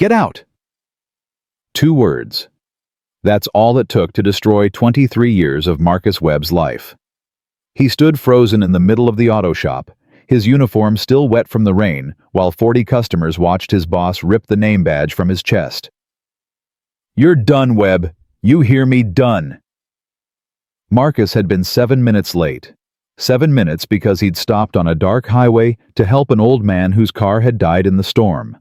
Get out!" 2 words. That's all it took to destroy 23 years of Marcus Webb's life. He stood frozen in the middle of the auto shop, his uniform still wet from the rain, while 40 customers watched his boss rip the name badge from his chest. "You're done, Webb. You hear me? Done." Marcus had been 7 minutes late. 7 minutes because he'd stopped on a dark highway to help an old man whose car had died in the storm.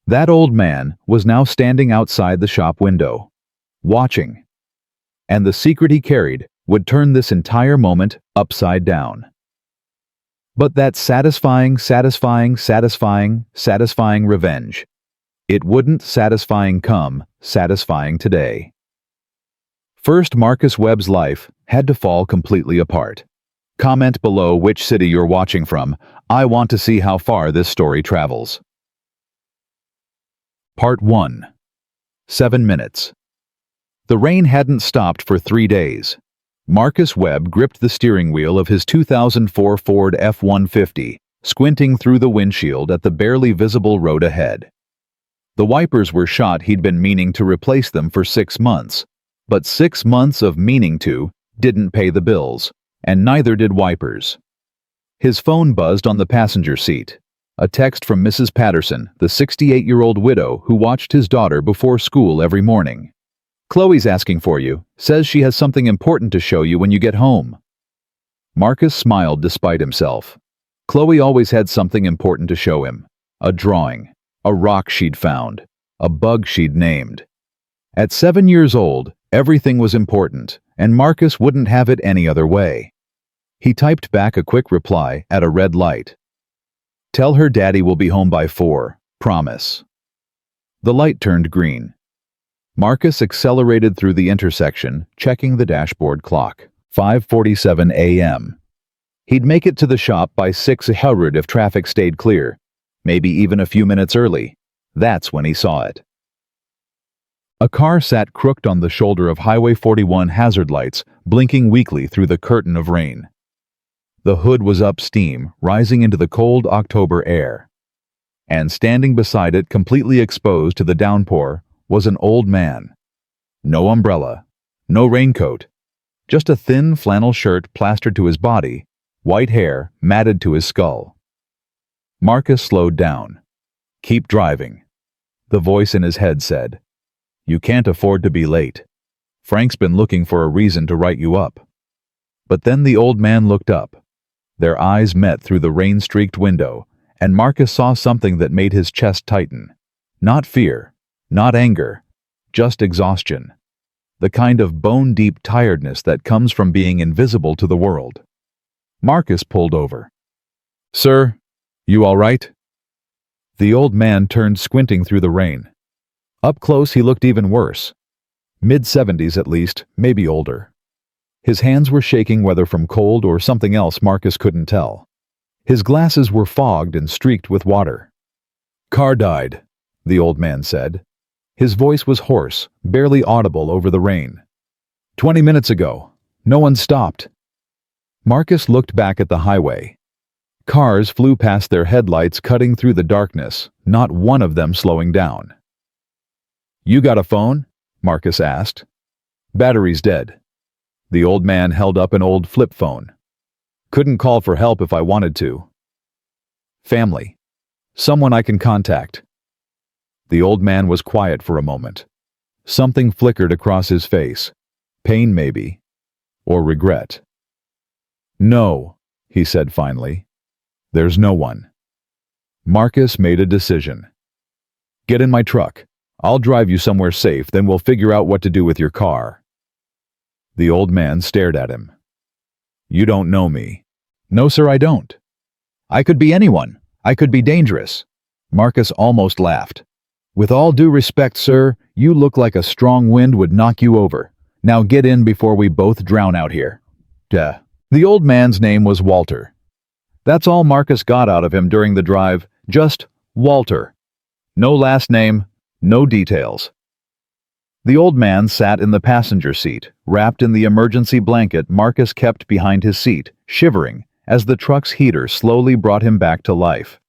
That old man was now standing outside the shop window, watching. And the secret he carried would turn this entire moment upside down. But that satisfying revenge, it wouldn't satisfying today. First, Marcus Webb's life had to fall completely apart. Comment below which city you're watching from. I want to see how far this story travels. Part 1. 7 minutes. The rain hadn't stopped for 3 days. Marcus Webb gripped the steering wheel of his 2004 Ford F-150, squinting through the windshield at the barely visible road ahead. The wipers were shot. He'd been meaning to replace them for 6 months, but 6 months of meaning to didn't pay the bills, and neither did wipers. His phone buzzed on the passenger seat. A text from Mrs. Patterson, the 68-year-old widow who watched his daughter before school every morning. "Chloe's asking for you, says she has something important to show you when you get home." Marcus smiled despite himself. Chloe always had something important to show him. A drawing, a rock she'd found, a bug she'd named. At 7 years old, everything was important, and Marcus wouldn't have it any other way. He typed back a quick reply at a red light. "Tell her Daddy will be home by 4, promise." The light turned green. Marcus accelerated through the intersection, checking the dashboard clock. 5:47 a.m. He'd make it to the shop by 6:00 if traffic stayed clear, maybe even a few minutes early. That's when he saw it. A car sat crooked on the shoulder of Highway 41 hazard lights, blinking weakly through the curtain of rain. The hood was up, steam rising into the cold October air. And standing beside it, completely exposed to the downpour, was an old man. No umbrella, no raincoat, just a thin flannel shirt plastered to his body, white hair matted to his skull. Marcus slowed down. "Keep driving," the voice in his head said. "You can't afford to be late. Frank's been looking for a reason to write you up." But then the old man looked up. Their eyes met through the rain-streaked window, and Marcus saw something that made his chest tighten. Not fear, not anger, just exhaustion. The kind of bone-deep tiredness that comes from being invisible to the world. Marcus pulled over. "Sir, you all right?" The old man turned, squinting through the rain. Up close he looked even worse. Mid-70s at least, maybe older. His hands were shaking, whether from cold or something else Marcus couldn't tell. His glasses were fogged and streaked with water. "Car died," the old man said. His voice was hoarse, barely audible over the rain. 20 minutes ago. No one stopped." Marcus looked back at the highway. Cars flew past their headlights, cutting through the darkness, not one of them slowing down. "You got a phone?" Marcus asked. "Battery's dead." The old man held up an old flip phone. "Couldn't call for help if I wanted to." "Family. Someone I can contact." The old man was quiet for a moment. Something flickered across his face. Pain, maybe. Or regret. "No," he said finally. "There's no one." Marcus made a decision. "Get in my truck. I'll drive you somewhere safe, then we'll figure out what to do with your car." The old man stared at him. "You don't know me." "No, sir, I don't." "I could be anyone. I could be dangerous." Marcus almost laughed. "With all due respect, sir, you look like a strong wind would knock you over. Now get in before we both drown out here." Duh. The old man's name was Walter. That's all Marcus got out of him during the drive, just Walter. No last name, no details. The old man sat in the passenger seat, wrapped in the emergency blanket Marcus kept behind his seat, shivering, as the truck's heater slowly brought him back to life.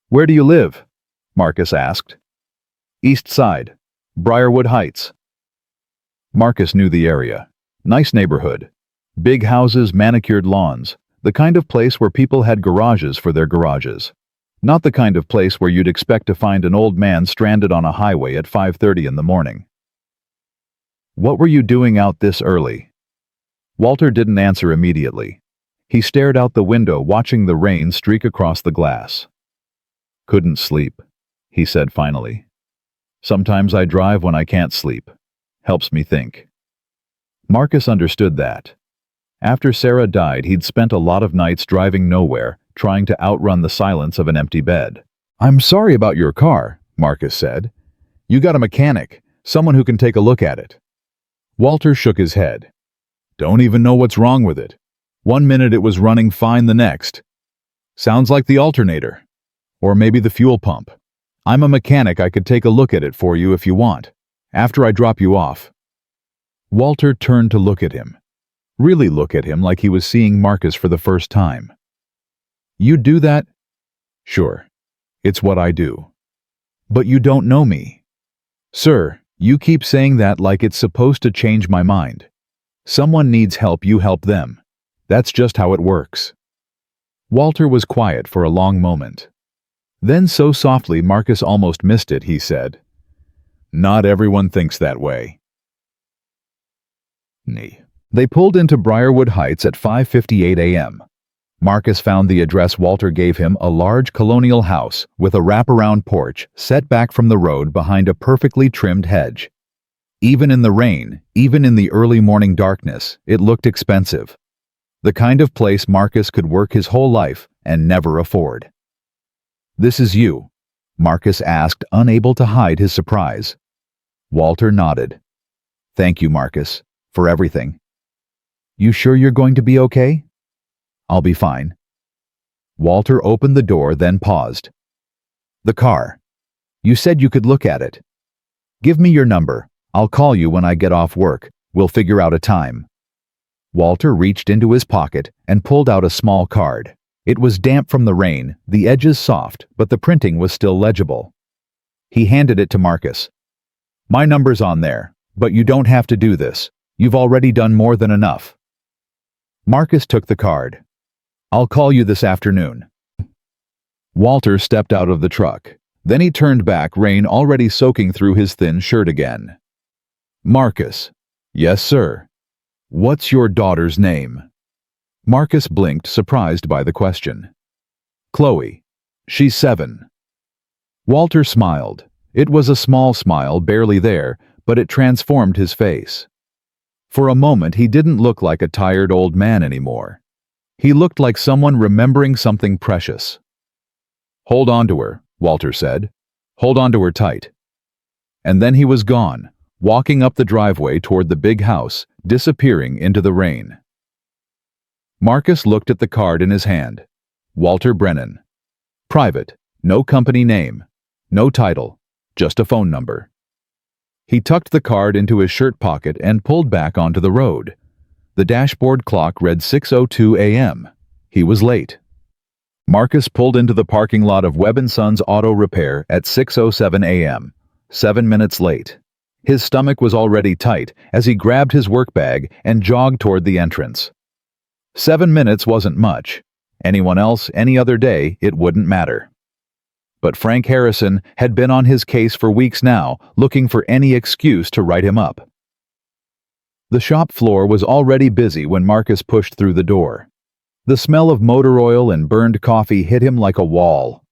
"Where do you live?" Marcus asked. East Side. Briarwood Heights. Marcus knew the area. Nice neighborhood. Big houses, manicured lawns. The kind of place where people had garages for their garages. Not the kind of place where you'd expect to find an old man stranded on a highway at 5:30 in the morning. "What were you doing out this early?" Walter didn't answer immediately. He stared out the window, watching the rain streak across the glass. "Couldn't sleep," he said finally. "Sometimes I drive when I can't sleep. Helps me think." Marcus understood that. After Sarah died, he'd spent a lot of nights driving nowhere, trying to outrun the silence of an empty bed. "I'm sorry about your car," Marcus said. "You got a mechanic, someone who can take a look at it." Walter shook his head. "Don't even know what's wrong with it. One minute it was running fine, the next. Sounds like the alternator. Or maybe the fuel pump. I'm a mechanic, I could take a look at it for you if you want, after I drop you off." Walter turned to look at him. Really look at him like he was seeing Marcus for the first time. "You do that?" "Sure. It's what I do." "But you don't know me." "Sir, you keep saying that like it's supposed to change my mind. Someone needs help, you help them. That's just how it works." Walter was quiet for a long moment. Then, so softly Marcus almost missed it, he said, "Not everyone thinks that way." They pulled into Briarwood Heights at 5:58 a.m. Marcus found the address Walter gave him, a large colonial house with a wraparound porch set back from the road behind a perfectly trimmed hedge. Even in the rain, even in the early morning darkness, it looked expensive. The kind of place Marcus could work his whole life and never afford. "This is you?" Marcus asked, unable to hide his surprise. Walter nodded. "Thank you, Marcus, for everything." "You sure you're going to be okay?" "I'll be fine." Walter opened the door, then paused. "The car. You said you could look at it. Give me your number. I'll call you when I get off work. We'll figure out a time." Walter reached into his pocket and pulled out a small card. It was damp from the rain, the edges soft, but the printing was still legible. He handed it to Marcus. "My number's on there, but you don't have to do this. You've already done more than enough." Marcus took the card. "I'll call you this afternoon." Walter stepped out of the truck. Then he turned back, rain already soaking through his thin shirt again. "Marcus." "Yes, sir." "What's your daughter's name?" Marcus blinked, surprised by the question. "Chloe. She's 7. Walter smiled. It was a small smile, barely there, but it transformed his face. For a moment, he didn't look like a tired old man anymore. He looked like someone remembering something precious. "Hold on to her," Walter said. "Hold on to her tight." And then he was gone, walking up the driveway toward the big house, disappearing into the rain. Marcus looked at the card in his hand. Walter Brennan. Private, no company name, no title, just a phone number. He tucked the card into his shirt pocket and pulled back onto the road. The dashboard clock read 6:02 a.m. He was late. Marcus pulled into the parking lot of Webb & Sons Auto Repair at 6:07 a.m., 7 minutes late. His stomach was already tight as he grabbed his work bag and jogged toward the entrance. 7 minutes wasn't much. Anyone else, any other day, it wouldn't matter. But Frank Harrison had been on his case for weeks now, looking for any excuse to write him up. The shop floor was already busy when Marcus pushed through the door. The smell of motor oil and burned coffee hit him like a wall.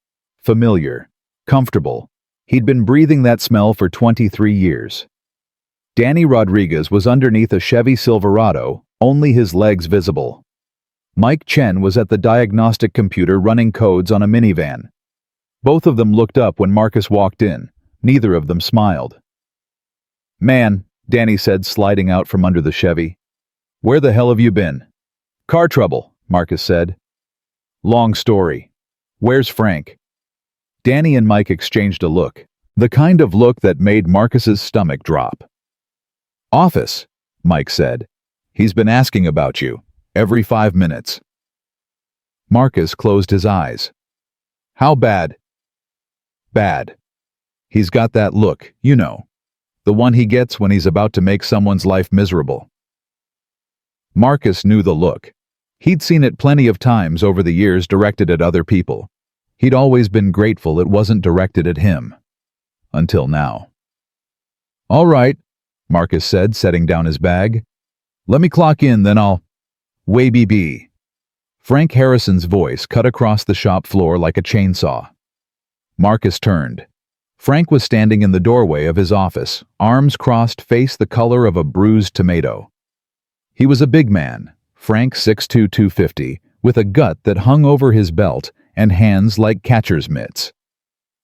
Familiar. Comfortable. He'd been breathing that smell for 23 years. Danny Rodriguez was underneath a Chevy Silverado, only his legs visible. Mike Chen was at the diagnostic computer running codes on a minivan. Both of them looked up when Marcus walked in. Neither of them smiled. "Man," Danny said, sliding out from under the Chevy. "Where the hell have you been?" "Car trouble," Marcus said. "Long story. Where's Frank?" Danny and Mike exchanged a look, the kind of look that made Marcus's stomach drop. "Office," Mike said. "He's been asking about you, every 5 minutes." Marcus closed his eyes. "How bad?" "Bad." He's got that look, you know. The one he gets when he's about to make someone's life miserable. Marcus knew the look. He'd seen it plenty of times over the years directed at other people. He'd always been grateful it wasn't directed at him. Until now. "All right," Marcus said, setting down his bag. "Let me clock in, then I'll—" "Way BB." Frank Harrison's voice cut across the shop floor like a chainsaw. Marcus turned. Frank was standing in the doorway of his office, arms crossed, face the color of a bruised tomato. He was a big man, Frank 6'2", 250, with a gut that hung over his belt and hands like catcher's mitts.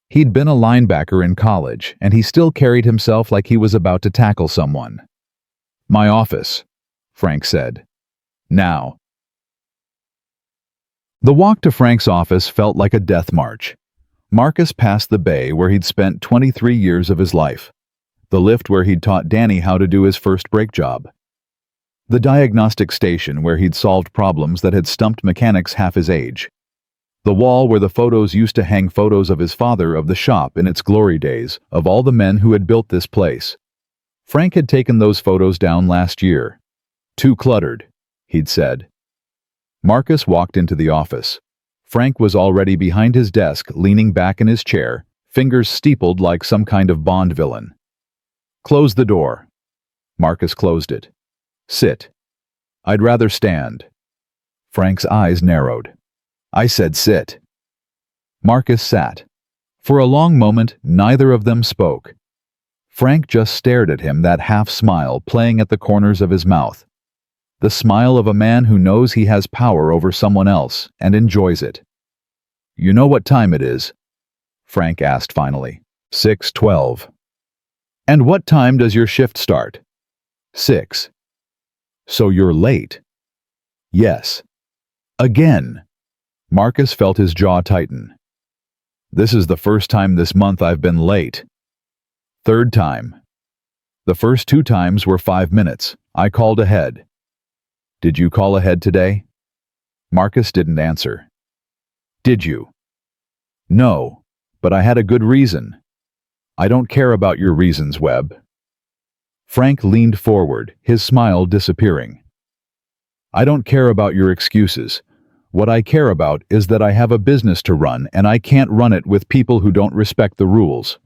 He'd been a linebacker in college, and he still carried himself like he was about to tackle someone. "My office," Frank said. "Now." The walk to Frank's office felt like a death march. Marcus passed the bay where he'd spent 23 years of his life, the lift where he'd taught Danny how to do his first brake job, the diagnostic station where he'd solved problems that had stumped mechanics half his age, the wall where the photos used to hang photos of his father, of the shop in its glory days, of all the men who had built this place. Frank had taken those photos down last year. "Too cluttered," he'd said. Marcus walked into the office. Frank was already behind his desk, leaning back in his chair, fingers steepled like some kind of Bond villain. "Close the door." Marcus closed it. "Sit." "I'd rather stand." Frank's eyes narrowed. "I said sit." Marcus sat. For a long moment, neither of them spoke. Frank just stared at him, that half-smile playing at the corners of his mouth. The smile of a man who knows he has power over someone else and enjoys it. "You know what time it is?" Frank asked finally. 6:12. "And what time does your shift start?" 6. "So you're late?" "Yes." "Again." Marcus felt his jaw tighten. "This is the first time this month I've been late." "Third time." "The first 2 times were 5 minutes. I called ahead." "Did you call ahead today?" Marcus didn't answer. "Did you?" "No, but I had a good reason." "I don't care about your reasons, Webb." Frank leaned forward, his smile disappearing. "I don't care about your excuses. What I care about is that I have a business to run, and I can't run it with people who don't respect the rules."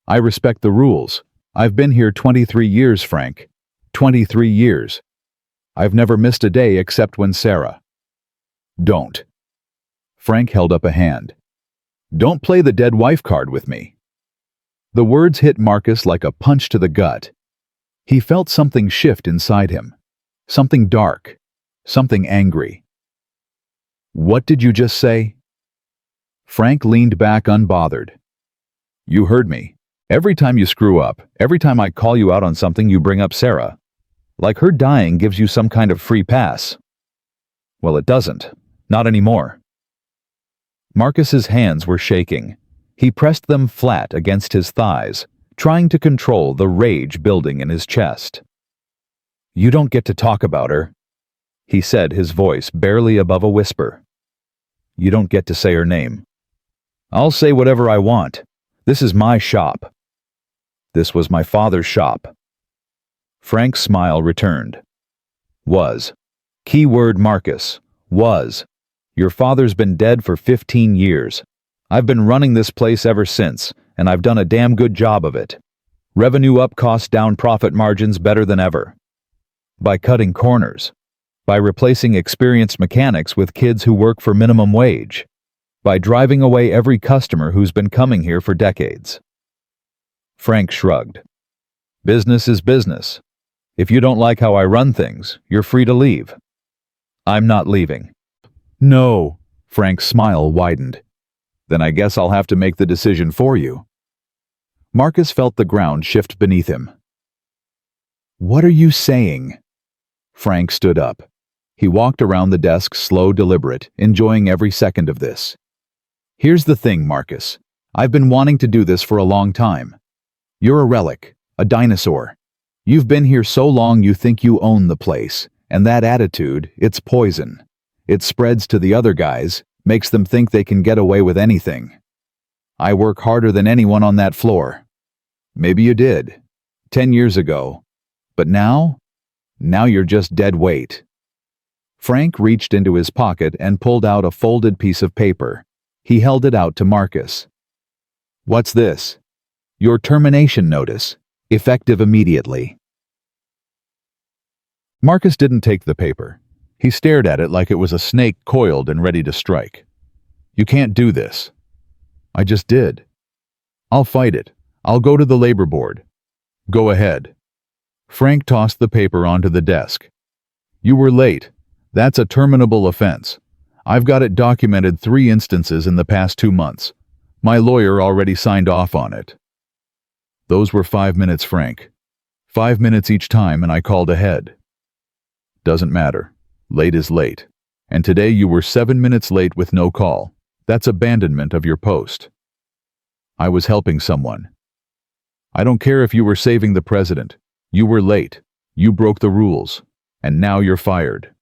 "I respect the rules. I've been here 23 years, Frank. 23 years. I've never missed a day except when Sarah—" "Don't." Frank held up a hand. "Don't play the dead wife card with me." The words hit Marcus like a punch to the gut. He felt something shift inside him. Something dark. Something angry. "What did you just say?" Frank leaned back unbothered. "You heard me. Every time you screw up, every time I call you out on something, you bring up Sarah. Like her dying gives you some kind of free pass." "Well, it doesn't. Not anymore." Marcus's hands were shaking. He pressed them flat against his thighs, trying to control the rage building in his chest. "You don't get to talk about her," he said, his voice barely above a whisper. "You don't get to say her name." "I'll say whatever I want. This is my shop." "This was my father's shop." Frank's smile returned. "Was." Keyword Marcus. "Was. Your father's been dead for 15 years. I've been running this place ever since, and I've done a damn good job of it. Revenue up, cost down, profit margins better than ever. By cutting corners. By replacing experienced mechanics with kids who work for minimum wage. By driving away every customer who's been coming here for decades." Frank shrugged. "Business is business. If you don't like how I run things, you're free to leave." "I'm not leaving." "No." Frank's smile widened. "Then I guess I'll have to make the decision for you." Marcus felt the ground shift beneath him. "What are you saying?" Frank stood up. He walked around the desk, slow, deliberate, enjoying every second of this. "Here's the thing, Marcus. I've been wanting to do this for a long time. You're a relic, a dinosaur. You've been here so long you think you own the place, and that attitude, it's poison. It spreads to the other guys, makes them think they can get away with anything. I work harder than anyone on that floor. Maybe you did, 10 years ago. But now? Now you're just dead weight. Frank reached into his pocket and pulled out a folded piece of paper. He held it out to Marcus. What's this? Your termination notice, effective immediately. Marcus didn't take the paper. He stared at it like it was a snake coiled and ready to strike. You can't do this. I just did. I'll fight it. I'll go to the labor board. Go ahead. Frank tossed the paper onto the desk. You were late. That's a terminable offense. I've got it documented 3 instances in the past 2 months. My lawyer already signed off on it. Those were 5 minutes, Frank. 5 minutes each time, and I called ahead. Doesn't matter. Late is late. And today you were 7 minutes late with no call. That's abandonment of your post. I was helping someone. I don't care if you were saving the president. You were late. You broke the rules. And now you're fired.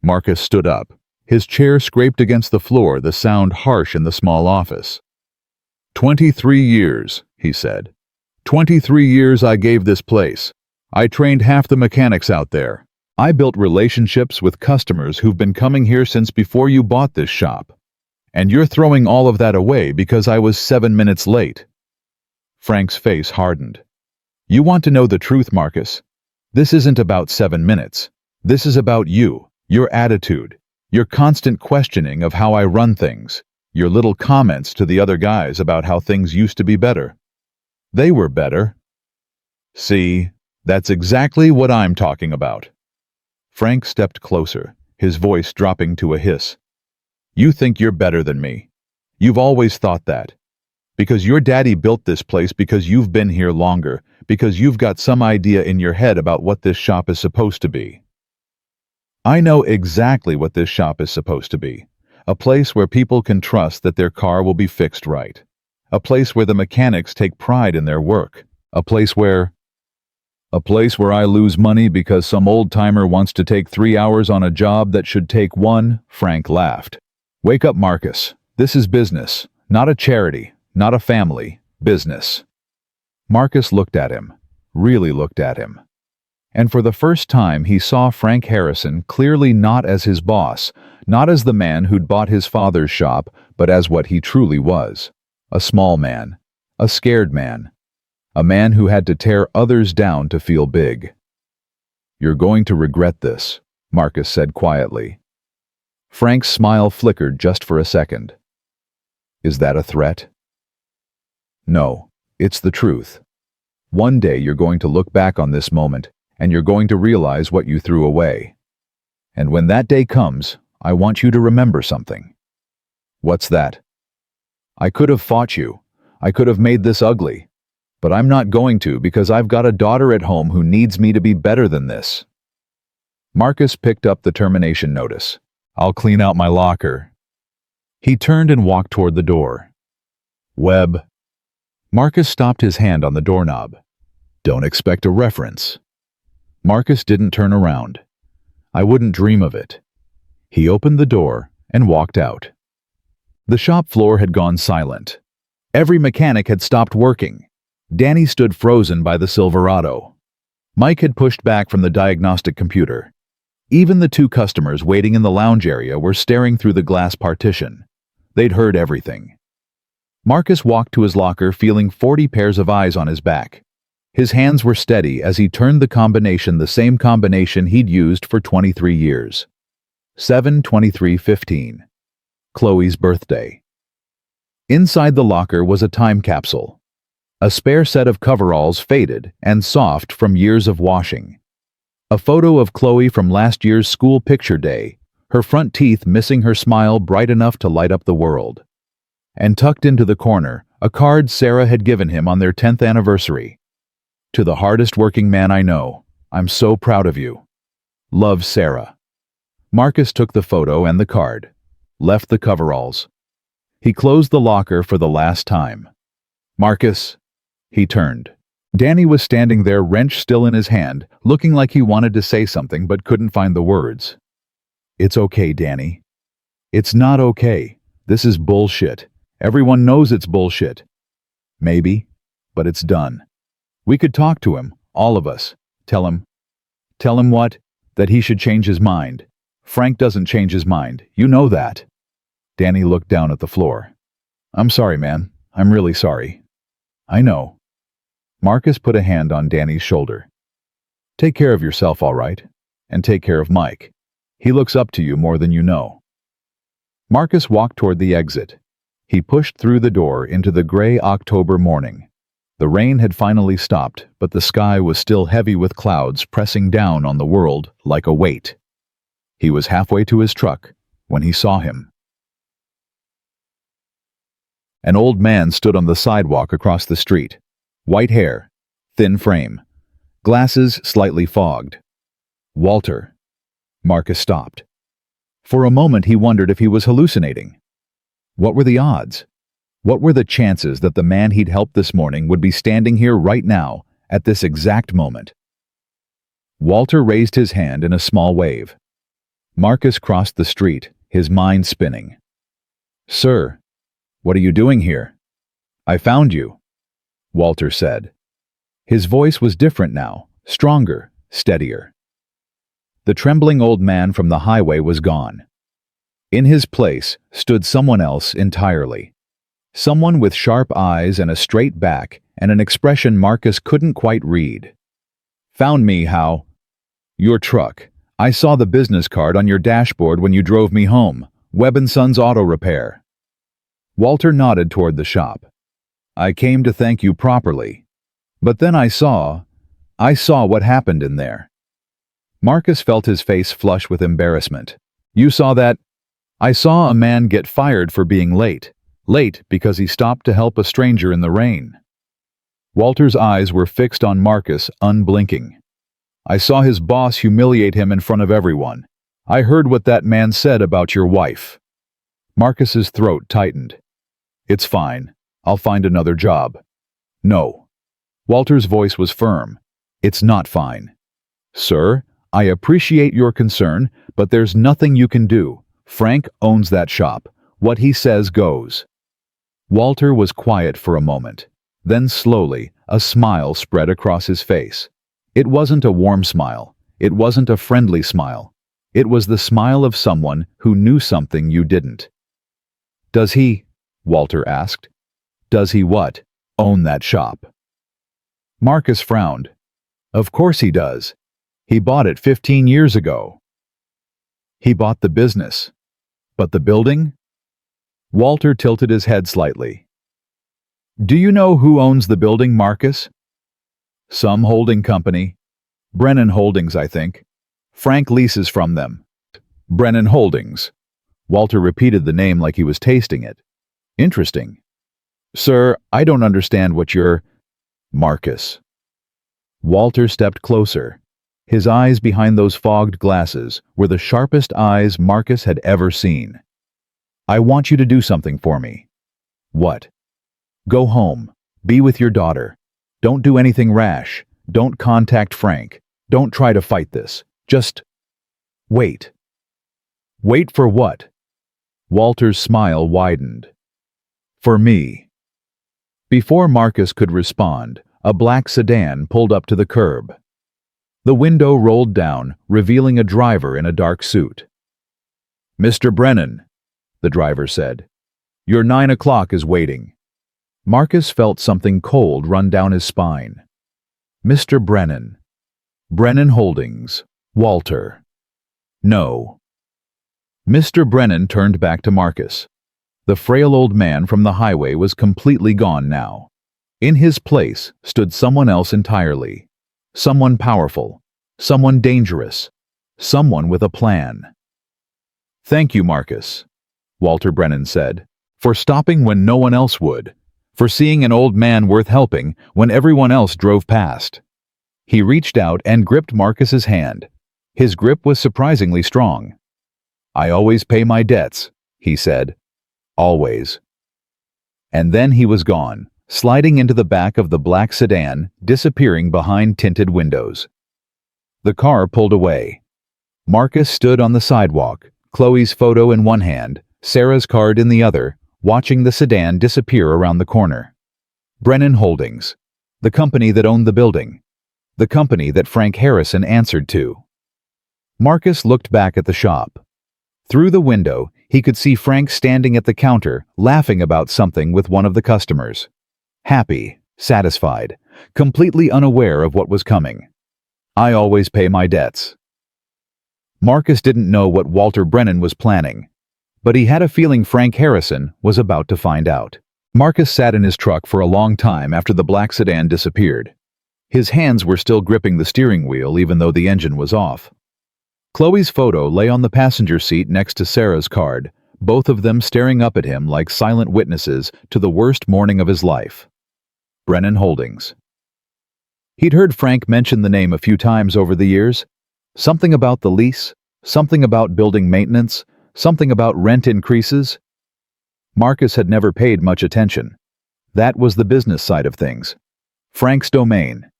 Marcus stood up. His chair scraped against the floor, the sound harsh in the small office. 23 years, he said. 23 years I gave this place. I trained half the mechanics out there. I built relationships with customers who've been coming here since before you bought this shop. And you're throwing all of that away because I was 7 minutes late. Frank's face hardened. You want to know the truth, Marcus? This isn't about 7 minutes. This is about you, your attitude, your constant questioning of how I run things, your little comments to the other guys about how things used to be better. They were better. See, that's exactly what I'm talking about. Frank stepped closer, his voice dropping to a hiss. You think you're better than me. You've always thought that. Because your daddy built this place because you've been here longer, because you've got some idea in your head about what this shop is supposed to be. I know exactly what this shop is supposed to be. A place where people can trust that their car will be fixed right. A place where the mechanics take pride in their work. A place where I lose money because some old-timer wants to take 3 hours on a job that should take 1, Frank laughed. Wake up, Marcus. This is business, not a charity, not a family, business. Marcus looked at him, really looked at him. And for the first time he saw Frank Harrison clearly not as his boss, not as the man who'd bought his father's shop, but as what he truly was. A small man, a scared man, a man who had to tear others down to feel big. You're going to regret this, Marcus said quietly. Frank's smile flickered just for a second. Is that a threat? No, it's the truth. One day you're going to look back on this moment, and you're going to realize what you threw away. And when that day comes, I want you to remember something. What's that? I could have fought you. I could have made this ugly. But I'm not going to because I've got a daughter at home who needs me to be better than this. Marcus picked up the termination notice. I'll clean out my locker. He turned and walked toward the door. Webb. Marcus stopped his hand on the doorknob. Don't expect a reference. Marcus didn't turn around. I wouldn't dream of it. He opened the door and walked out. The shop floor had gone silent. Every mechanic had stopped working. Danny stood frozen by the Silverado. Mike had pushed back from the diagnostic computer. Even the 2 customers waiting in the lounge area were staring through the glass partition. They'd heard everything. Marcus walked to his locker feeling 40 pairs of eyes on his back. His hands were steady as he turned the same combination he'd used for 23 years. 7/23/15. Chloe's birthday. Inside the locker was a time capsule. A spare set of coveralls faded and soft from years of washing. A photo of Chloe from last year's school picture day, her front teeth missing her smile bright enough to light up the world. And tucked into the corner, a card Sarah had given him on their 10th anniversary. To the hardest working man I know, I'm so proud of you. Love, Sarah. Marcus took the photo and the card, left the coveralls. He closed the locker for the last time. Marcus. He turned. Danny was standing there, wrench still in his hand, looking like he wanted to say something but couldn't find the words. It's okay, Danny. It's not okay. This is bullshit. Everyone knows it's bullshit. Maybe, but it's done. We could talk to him, all of us. Tell him what? That he should change his mind. Frank doesn't change his mind. You know that. Danny looked down at the floor. I'm sorry, man. I'm really sorry. I know. Marcus put a hand on Danny's shoulder. Take care of yourself, all right? And take care of Mike. He looks up to you more than you know. Marcus walked toward the exit. He pushed through the door into the gray October morning. The rain had finally stopped, but the sky was still heavy with clouds pressing down on the world like a weight. He was halfway to his truck when he saw him. An old man stood on the sidewalk across the street. White hair, thin frame, glasses slightly fogged. Walter. Marcus stopped. For a moment he wondered if he was hallucinating. What were the odds? What were the chances that the man he'd helped this morning would be standing here right now, at this exact moment? Walter raised his hand in a small wave. Marcus crossed the street, his mind spinning. Sir, what are you doing here? I found you, Walter said. His voice was different now, stronger, steadier. The trembling old man from the highway was gone. In his place stood someone else entirely. Someone with sharp eyes and a straight back and an expression Marcus couldn't quite read. Found me how? Your truck. I saw the business card on your dashboard when you drove me home. Webb & Sons Auto Repair. Walter nodded toward the shop. I came to thank you properly. But then I saw what happened in there. Marcus felt his face flush with embarrassment. You saw that? I saw a man get fired for being late. Late because he stopped to help a stranger in the rain. Walter's eyes were fixed on Marcus, unblinking. I saw his boss humiliate him in front of everyone. I heard what that man said about your wife. Marcus's throat tightened. It's fine. I'll find another job. No. Walter's voice was firm. It's not fine. Sir, I appreciate your concern, but there's nothing you can do. Frank owns that shop. What he says goes. Walter was quiet for a moment. Then slowly, a smile spread across his face. It wasn't a warm smile. It wasn't a friendly smile. It was the smile of someone who knew something you didn't. Does he? Walter asked. Does he what? Own that shop? Marcus frowned. Of course he does. He bought it 15 years ago. He bought the business. But the building? Walter tilted his head slightly. Do you know who owns the building, Marcus? Some holding company. Brennan Holdings, I think. Frank leases from them. Brennan Holdings. Walter repeated the name like he was tasting it. Interesting. Sir, I don't understand what you're... Marcus. Walter stepped closer. His eyes behind those fogged glasses were the sharpest eyes Marcus had ever seen. I want you to do something for me. What? Go home. Be with your daughter. Don't do anything rash. Don't contact Frank. Don't try to fight this. Just wait. Wait for what? Walter's smile widened. For me. Before Marcus could respond, a black sedan pulled up to the curb. The window rolled down, revealing a driver in a dark suit. Mr. Brennan, the driver said. Your 9 o'clock is waiting. Marcus felt something cold run down his spine. Mr. Brennan. Brennan Holdings. Walter. No. Mr. Brennan turned back to Marcus. The frail old man from the highway was completely gone now. In his place stood someone else entirely. Someone powerful. Someone dangerous. Someone with a plan. Thank you, Marcus, Walter Brennan said, for stopping when no one else would, for seeing an old man worth helping when everyone else drove past. He reached out and gripped Marcus's hand. His grip was surprisingly strong. I always pay my debts, he said. Always. And then he was gone, sliding into the back of the black sedan, disappearing behind tinted windows. The car pulled away. Marcus stood on the sidewalk, Chloe's photo in one hand, Sarah's card in the other, watching the sedan disappear around the corner. Brennan Holdings, the company that owned the building, the company that Frank Harrison answered to. Marcus looked back at the shop. Through the window, he could see Frank standing at the counter, laughing about something with one of the customers. Happy, satisfied, completely unaware of what was coming. I always pay my debts. Marcus didn't know what Walter Brennan was planning, but he had a feeling Frank Harrison was about to find out. Marcus sat in his truck for a long time after the black sedan disappeared. His hands were still gripping the steering wheel even though the engine was off. Chloe's photo lay on the passenger seat next to Sarah's card, both of them staring up at him like silent witnesses to the worst morning of his life. Brennan Holdings. He'd heard Frank mention the name a few times over the years. Something about the lease, something about building maintenance, something about rent increases. Marcus had never paid much attention. That was the business side of things. Frank's domain.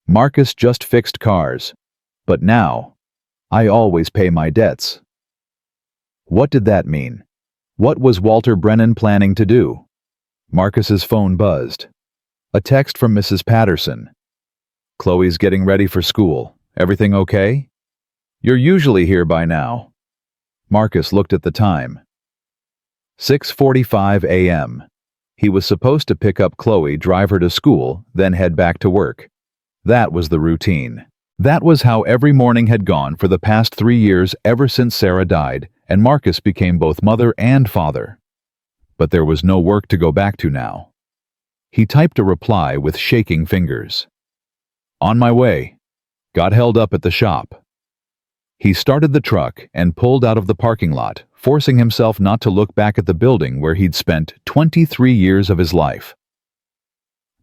Marcus just fixed cars. But now, I always pay my debts. What did that mean? What was Walter Brennan planning to do? Marcus's phone buzzed. A text from Mrs. Patterson. Chloe's getting ready for school. Everything okay? You're usually here by now. Marcus looked at the time. 6:45 a.m. He was supposed to pick up Chloe, drive her to school, then head back to work. That was the routine. That was how every morning had gone for the past 3 years ever since Sarah died and Marcus became both mother and father. But there was no work to go back to now. He typed a reply with shaking fingers. On my way. Got held up at the shop. He started the truck and pulled out of the parking lot, forcing himself not to look back at the building where he'd spent 23 years of his life.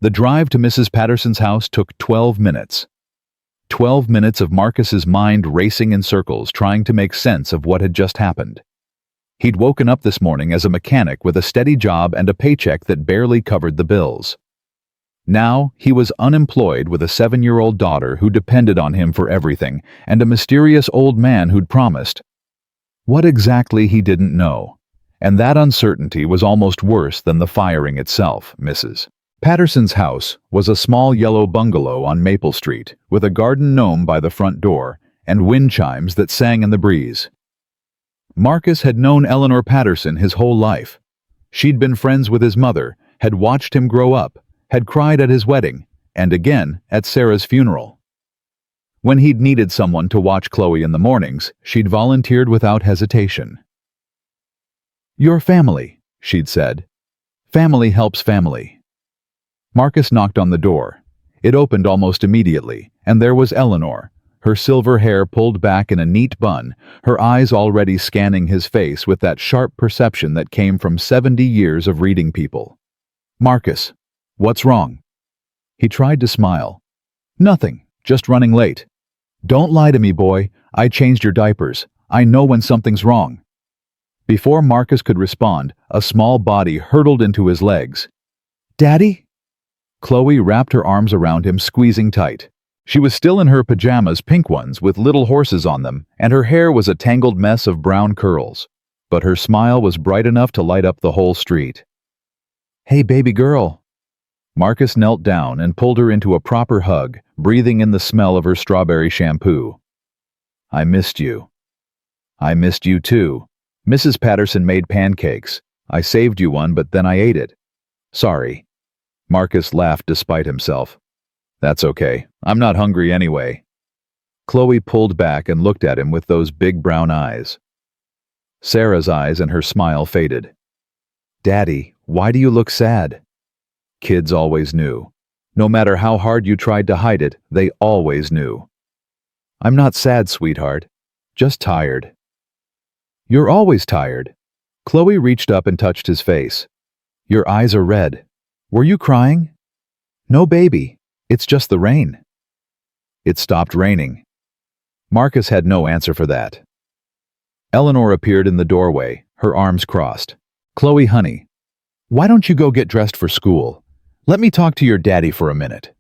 The drive to Mrs. Patterson's house took 12 minutes. 12 minutes of Marcus's mind racing in circles trying to make sense of what had just happened. He'd woken up this morning as a mechanic with a steady job and a paycheck that barely covered the bills. Now he was unemployed with a 7-year-old daughter who depended on him for everything and a mysterious old man who'd promised. What exactly he didn't know, and that uncertainty was almost worse than the firing itself. Mrs. Patterson's house was a small yellow bungalow on Maple Street with a garden gnome by the front door and wind chimes that sang in the breeze. Marcus had known Eleanor Patterson his whole life. She'd been friends with his mother, had watched him grow up, had cried at his wedding, and again at Sarah's funeral. When he'd needed someone to watch Chloe in the mornings, she'd volunteered without hesitation. Your family, she'd said. Family helps family. Marcus knocked on the door. It opened almost immediately, and there was Eleanor, her silver hair pulled back in a neat bun, her eyes already scanning his face with that sharp perception that came from 70 years of reading people. Marcus, what's wrong? He tried to smile. Nothing, just running late. Don't lie to me, boy. I changed your diapers. I know when something's wrong. Before Marcus could respond, a small body hurtled into his legs. Daddy? Chloe wrapped her arms around him, squeezing tight. She was still in her pajamas, pink ones with little horses on them, and her hair was a tangled mess of brown curls. But her smile was bright enough to light up the whole street. Hey, baby girl. Marcus knelt down and pulled her into a proper hug, breathing in the smell of her strawberry shampoo. I missed you. I missed you too. Mrs. Patterson made pancakes. I saved you one, but then I ate it. Sorry. Marcus laughed despite himself. That's okay. I'm not hungry anyway. Chloe pulled back and looked at him with those big brown eyes. Sarah's eyes and her smile faded. Daddy, why do you look sad? Kids always knew. No matter how hard you tried to hide it, they always knew. I'm not sad, sweetheart. Just tired. You're always tired. Chloe reached up and touched his face. Your eyes are red. Were you crying? No, baby. It's just the rain. It stopped raining. Marcus had no answer for that. Eleanor appeared in the doorway, her arms crossed. Chloe, honey, why don't you go get dressed for school? Let me talk to your daddy for a minute.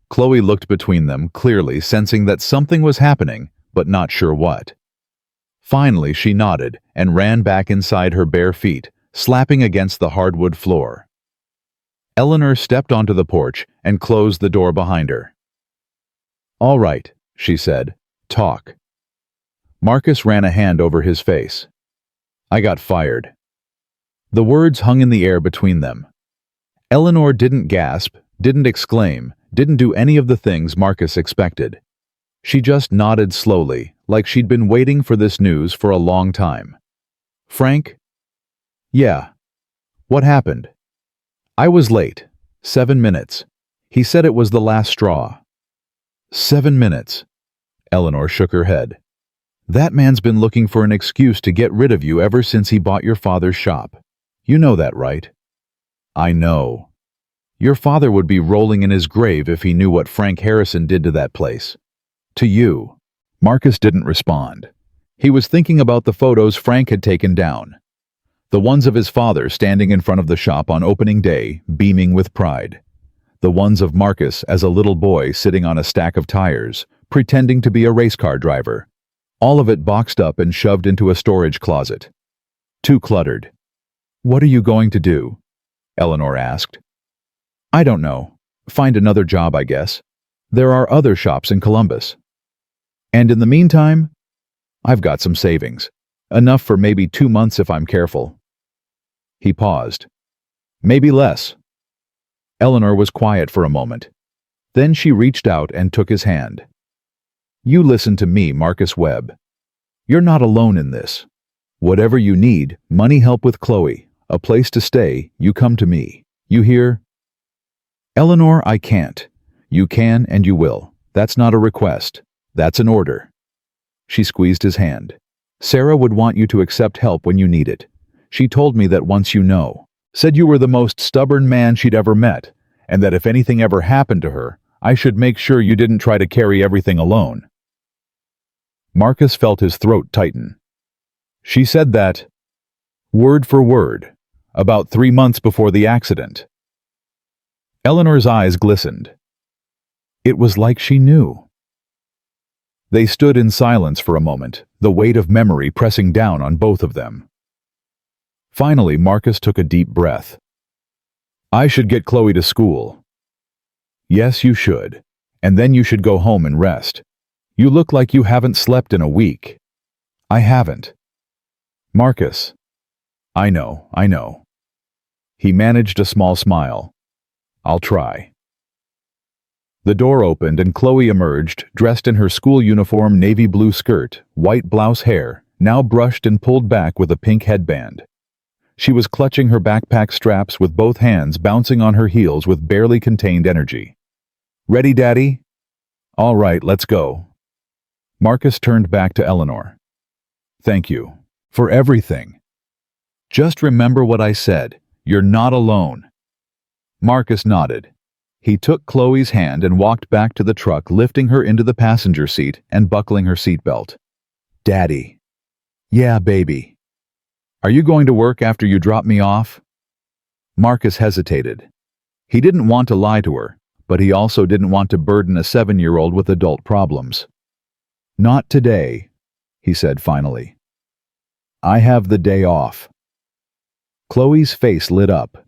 Chloe looked between them, clearly sensing that something was happening, but not sure what. Finally, she nodded and ran back inside her bare feet, slapping against the hardwood floor. Eleanor stepped onto the porch and closed the door behind her. "All right," she said. "Talk." Marcus ran a hand over his face. "I got fired." The words hung in the air between them. Eleanor didn't gasp, didn't exclaim, didn't do any of the things Marcus expected. She just nodded slowly, like she'd been waiting for this news for a long time. "Frank?" "Yeah." "What happened?" "I was late. 7 minutes. He said it was the last straw." 7 minutes. Eleanor shook her head. "That man's been looking for an excuse to get rid of you ever since he bought your father's shop. You know that, right?" "I know. Your father would be rolling in his grave if he knew what Frank Harrison did to that place. To you." Marcus didn't respond. He was thinking about the photos Frank had taken down. The ones of his father standing in front of the shop on opening day, beaming with pride. The ones of Marcus as a little boy sitting on a stack of tires, pretending to be a race car driver. All of it boxed up and shoved into a storage closet. Too cluttered. "What are you going to do?" Eleanor asked. "I don't know. Find another job, I guess. There are other shops in Columbus. And in the meantime, I've got some savings. Enough for maybe 2 months if I'm careful." He paused. "Maybe less." Eleanor was quiet for a moment. Then she reached out and took his hand. "You listen to me, Marcus Webb. You're not alone in this. Whatever you need, money, help with Chloe, a place to stay, you come to me. You hear?" "Eleanor, I can't. You can and you will. That's not a request. That's an order." She squeezed his hand. "Sarah would want you to accept help when you need it. She told me that once you know. Said you were the most stubborn man she'd ever met, and that if anything ever happened to her, I should make sure you didn't try to carry everything alone." Marcus felt his throat tighten. "She said that, word for word, about 3 months before the accident." Eleanor's eyes glistened. It was like she knew. They stood in silence for a moment, the weight of memory pressing down on both of them. Finally, Marcus took a deep breath. "I should get Chloe to school." "Yes, you should. And then you should go home and rest. You look like you haven't slept in a week." "I haven't." "Marcus." I know. He managed a small smile. "I'll try." The door opened and Chloe emerged, dressed in her school uniform navy blue skirt, white blouse hair, now brushed and pulled back with a pink headband. She was clutching her backpack straps with both hands, bouncing on her heels with barely contained energy. "Ready, Daddy?" "All right, let's go." Marcus turned back to Eleanor. "Thank you. For everything. Just remember what I said. You're not alone." Marcus nodded. He took Chloe's hand and walked back to the truck, lifting her into the passenger seat and buckling her seatbelt. "Daddy." "Yeah, baby." "Are you going to work after you drop me off?" Marcus hesitated. He didn't want to lie to her, but he also didn't want to burden a 7-year-old with adult problems. "Not today," he said finally. "I have the day off." Chloe's face lit up.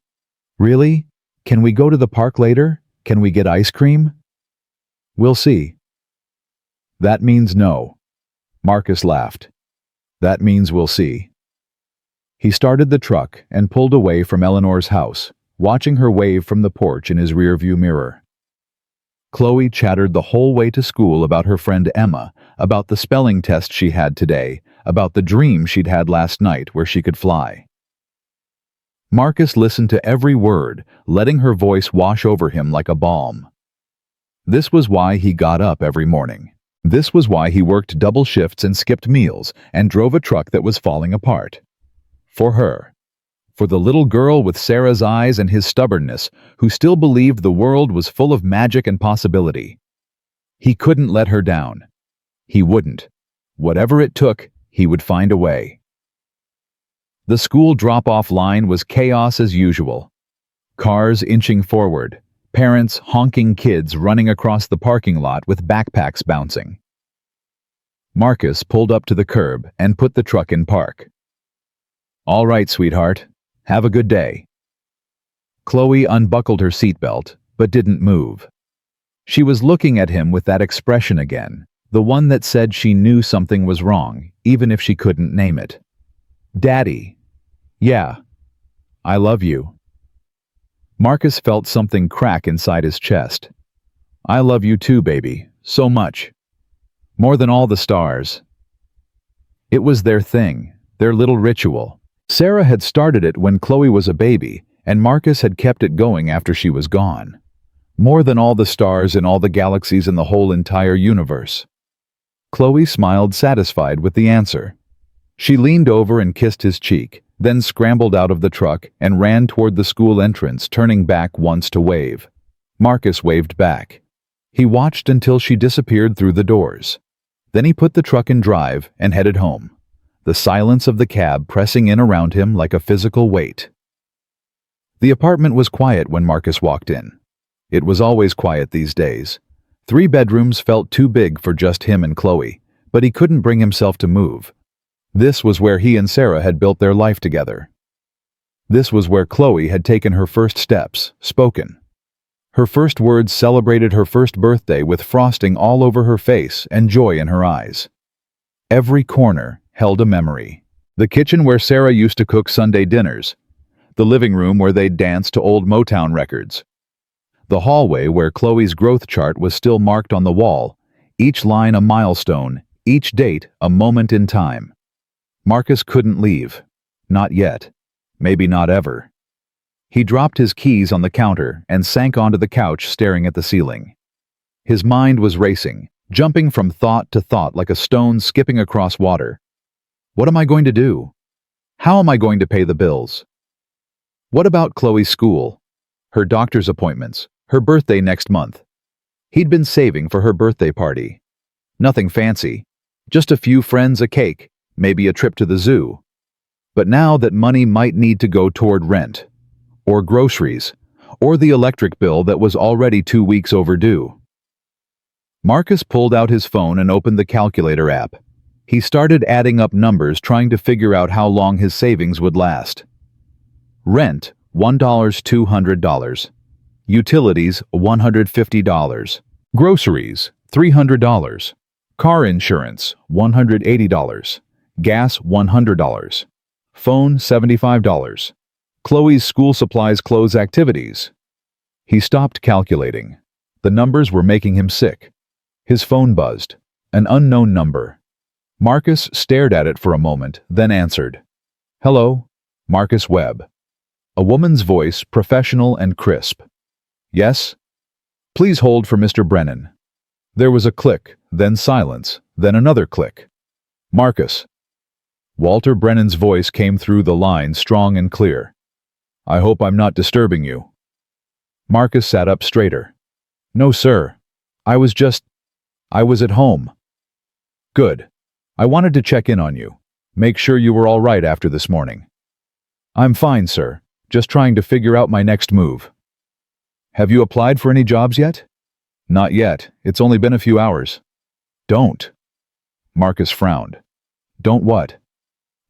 "Really? Can we go to the park later? Can we get ice cream?" "We'll see." "That means no." Marcus laughed. "That means we'll see." He started the truck and pulled away from Eleanor's house, watching her wave from the porch in his rearview mirror. Chloe chattered the whole way to school about her friend Emma, about the spelling test she had today, about the dream she'd had last night where she could fly. Marcus listened to every word, letting her voice wash over him like a balm. This was why he got up every morning. This was why he worked double shifts and skipped meals and drove a truck that was falling apart. For her. For the little girl with Sarah's eyes and his stubbornness, who still believed the world was full of magic and possibility. He couldn't let her down. He wouldn't. Whatever it took, he would find a way. The school drop-off line was chaos as usual. Cars inching forward, parents honking, kids running across the parking lot with backpacks bouncing. Marcus pulled up to the curb and put the truck in park. "All right, sweetheart. Have a good day. Chloe unbuckled her seatbelt, but didn't move. She was looking at him with that expression again, the one that said she knew something was wrong, even if she couldn't name it. Daddy. Yeah. I love you. Marcus felt something crack inside his chest. I love you too, baby, so much. More than all the stars. It was their thing, their little ritual. Sarah had started it when Chloe was a baby, and Marcus had kept it going after she was gone. More than all the stars in all the galaxies in the whole entire universe. Chloe smiled satisfied with the answer. She leaned over and kissed his cheek, then scrambled out of the truck and ran toward the school entrance, turning back once to wave. Marcus waved back. He watched until she disappeared through the doors. Then he put the truck in drive and headed home, the silence of the cab pressing in around him like a physical weight. The apartment was quiet when Marcus walked in. It was always quiet these days. 3 bedrooms felt too big for just him and Chloe, but he couldn't bring himself to move. This was where he and Sarah had built their life together. This was where Chloe had taken her first steps, spoken. Her first words celebrated her first birthday with frosting all over her face and joy in her eyes. Every corner held a memory. The kitchen where Sarah used to cook Sunday dinners. The living room where they'd dance to old Motown records. The hallway where Chloe's growth chart was still marked on the wall, each line a milestone, each date a moment in time. Marcus couldn't leave. Not yet. Maybe not ever. He dropped his keys on the counter and sank onto the couch staring at the ceiling. His mind was racing, jumping from thought to thought like a stone skipping across water. What am I going to do? How am I going to pay the bills? What about Chloe's school? Her doctor's appointments, her birthday next month. He'd been saving for her birthday party. Nothing fancy, just a few friends, a cake, maybe a trip to the zoo. But now that money might need to go toward rent, or groceries, or the electric bill that was already 2 weeks overdue. Marcus pulled out his phone and opened the calculator app. He started adding up numbers, trying to figure out how long his savings would last. Rent, $1,200. Utilities, $150. Groceries, $300. Car insurance, $180. Gas, $100. Phone, $75. Chloe's school supplies, clothes, activities. He stopped calculating. The numbers were making him sick. His phone buzzed. An unknown number. Marcus stared at it for a moment, then answered. Hello, Marcus Webb. A woman's voice, professional and crisp. Yes? Please hold for Mr. Brennan. There was a click, then silence, then another click. Marcus. Walter Brennan's voice came through the line, strong and clear. I hope I'm not disturbing you. Marcus sat up straighter. No, sir. I was at home. Good. I wanted to check in on you. Make sure you were all right after this morning. I'm fine, sir. Just trying to figure out my next move. Have you applied for any jobs yet? Not yet. It's only been a few hours. Don't. Marcus frowned. Don't what?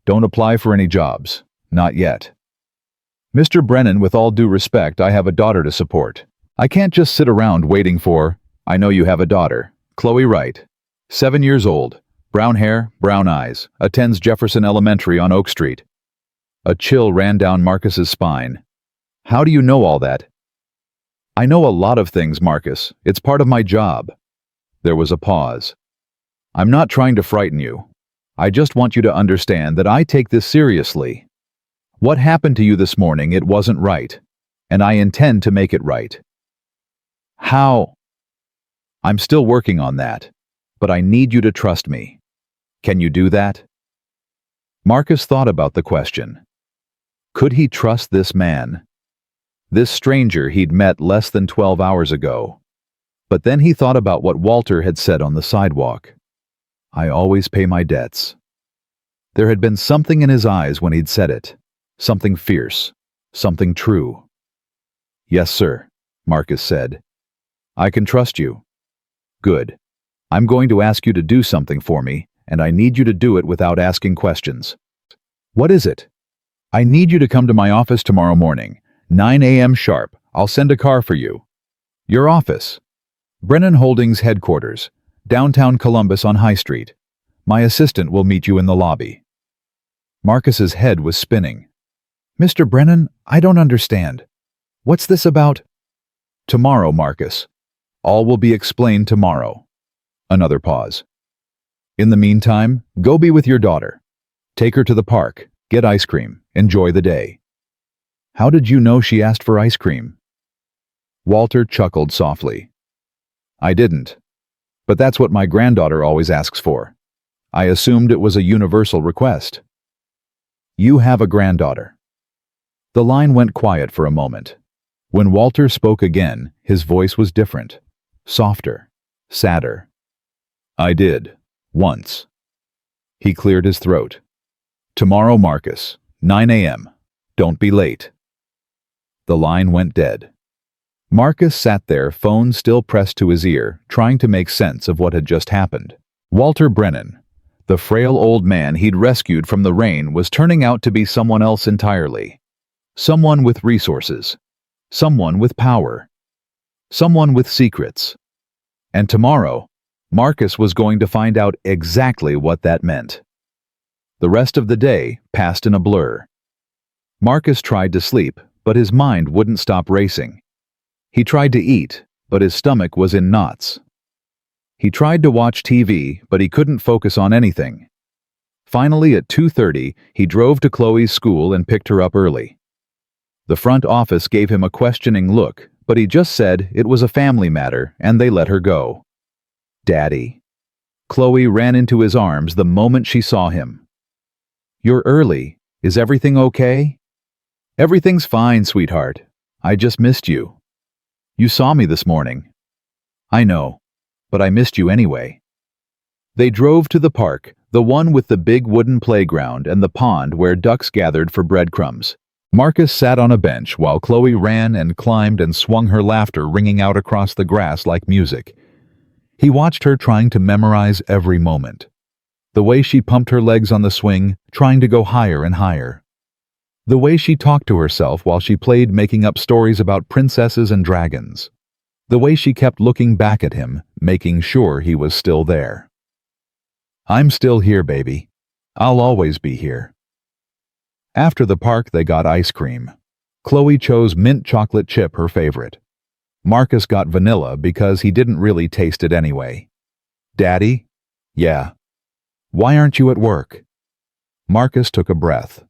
Don't apply for any jobs. Not yet. Mr. Brennan, with all due respect, I have a daughter to support. I can't just sit around waiting for... I know you have a daughter. Chloe Wright. 7 years old. Brown hair, brown eyes. Attends Jefferson Elementary on Oak Street. A chill ran down Marcus's spine. How do you know all that? I know a lot of things, Marcus. It's part of my job. There was a pause. I'm not trying to frighten you. I just want you to understand that I take this seriously. What happened to you this morning, it wasn't right. And I intend to make it right. How? I'm still working on that. But I need you to trust me. Can you do that? Marcus thought about the question. Could he trust this man? This stranger he'd met less than 12 hours ago. But then he thought about what Walter had said on the sidewalk. I always pay my debts. There had been something in his eyes when he'd said it. Something fierce. Something true. Yes, sir, Marcus said. I can trust you. Good. I'm going to ask you to do something for me, and I need you to do it without asking questions. What is it? I need you to come to my office tomorrow morning, 9 a.m. sharp. I'll send a car for you. Your office. Brennan Holdings headquarters, downtown Columbus on High Street. My assistant will meet you in the lobby. Marcus's head was spinning. Mr. Brennan, I don't understand. What's this about? Tomorrow, Marcus. All will be explained tomorrow. Another pause. In the meantime, go be with your daughter. Take her to the park, get ice cream, enjoy the day. How did you know she asked for ice cream? Walter chuckled softly. I didn't. But that's what my granddaughter always asks for. I assumed it was a universal request. You have a granddaughter. The line went quiet for a moment. When Walter spoke again, his voice was different, softer, sadder. I did, once. He cleared his throat. Tomorrow, Marcus, 9 a.m. Don't be late. The line went dead. Marcus sat there, phone still pressed to his ear, trying to make sense of what had just happened. Walter Brennan, the frail old man he'd rescued from the rain, was turning out to be someone else entirely. Someone with resources. Someone with power. Someone with secrets. And tomorrow, Marcus was going to find out exactly what that meant. The rest of the day passed in a blur. Marcus tried to sleep, but his mind wouldn't stop racing. He tried to eat, but his stomach was in knots. He tried to watch TV, but he couldn't focus on anything. Finally, at 2:30, he drove to Chloe's school and picked her up early. The front office gave him a questioning look, but he just said it was a family matter and they let her go. Daddy. Chloe ran into his arms the moment she saw him. You're early. Is everything okay? Everything's fine, sweetheart. I just missed you. You saw me this morning. I know, but I missed you anyway. They drove to the park, the one with the big wooden playground and the pond where ducks gathered for breadcrumbs. Marcus sat on a bench while Chloe ran and climbed and swung, her laughter ringing out across the grass like music. He watched her trying to memorize every moment. The way she pumped her legs on the swing, trying to go higher and higher. The way she talked to herself while she played, making up stories about princesses and dragons. The way she kept looking back at him, making sure he was still there. I'm still here, baby. I'll always be here. After the park, they got ice cream. Chloe chose mint chocolate chip, her favorite. Marcus got vanilla because he didn't really taste it anyway. Daddy? Yeah. Why aren't you at work? Marcus took a breath.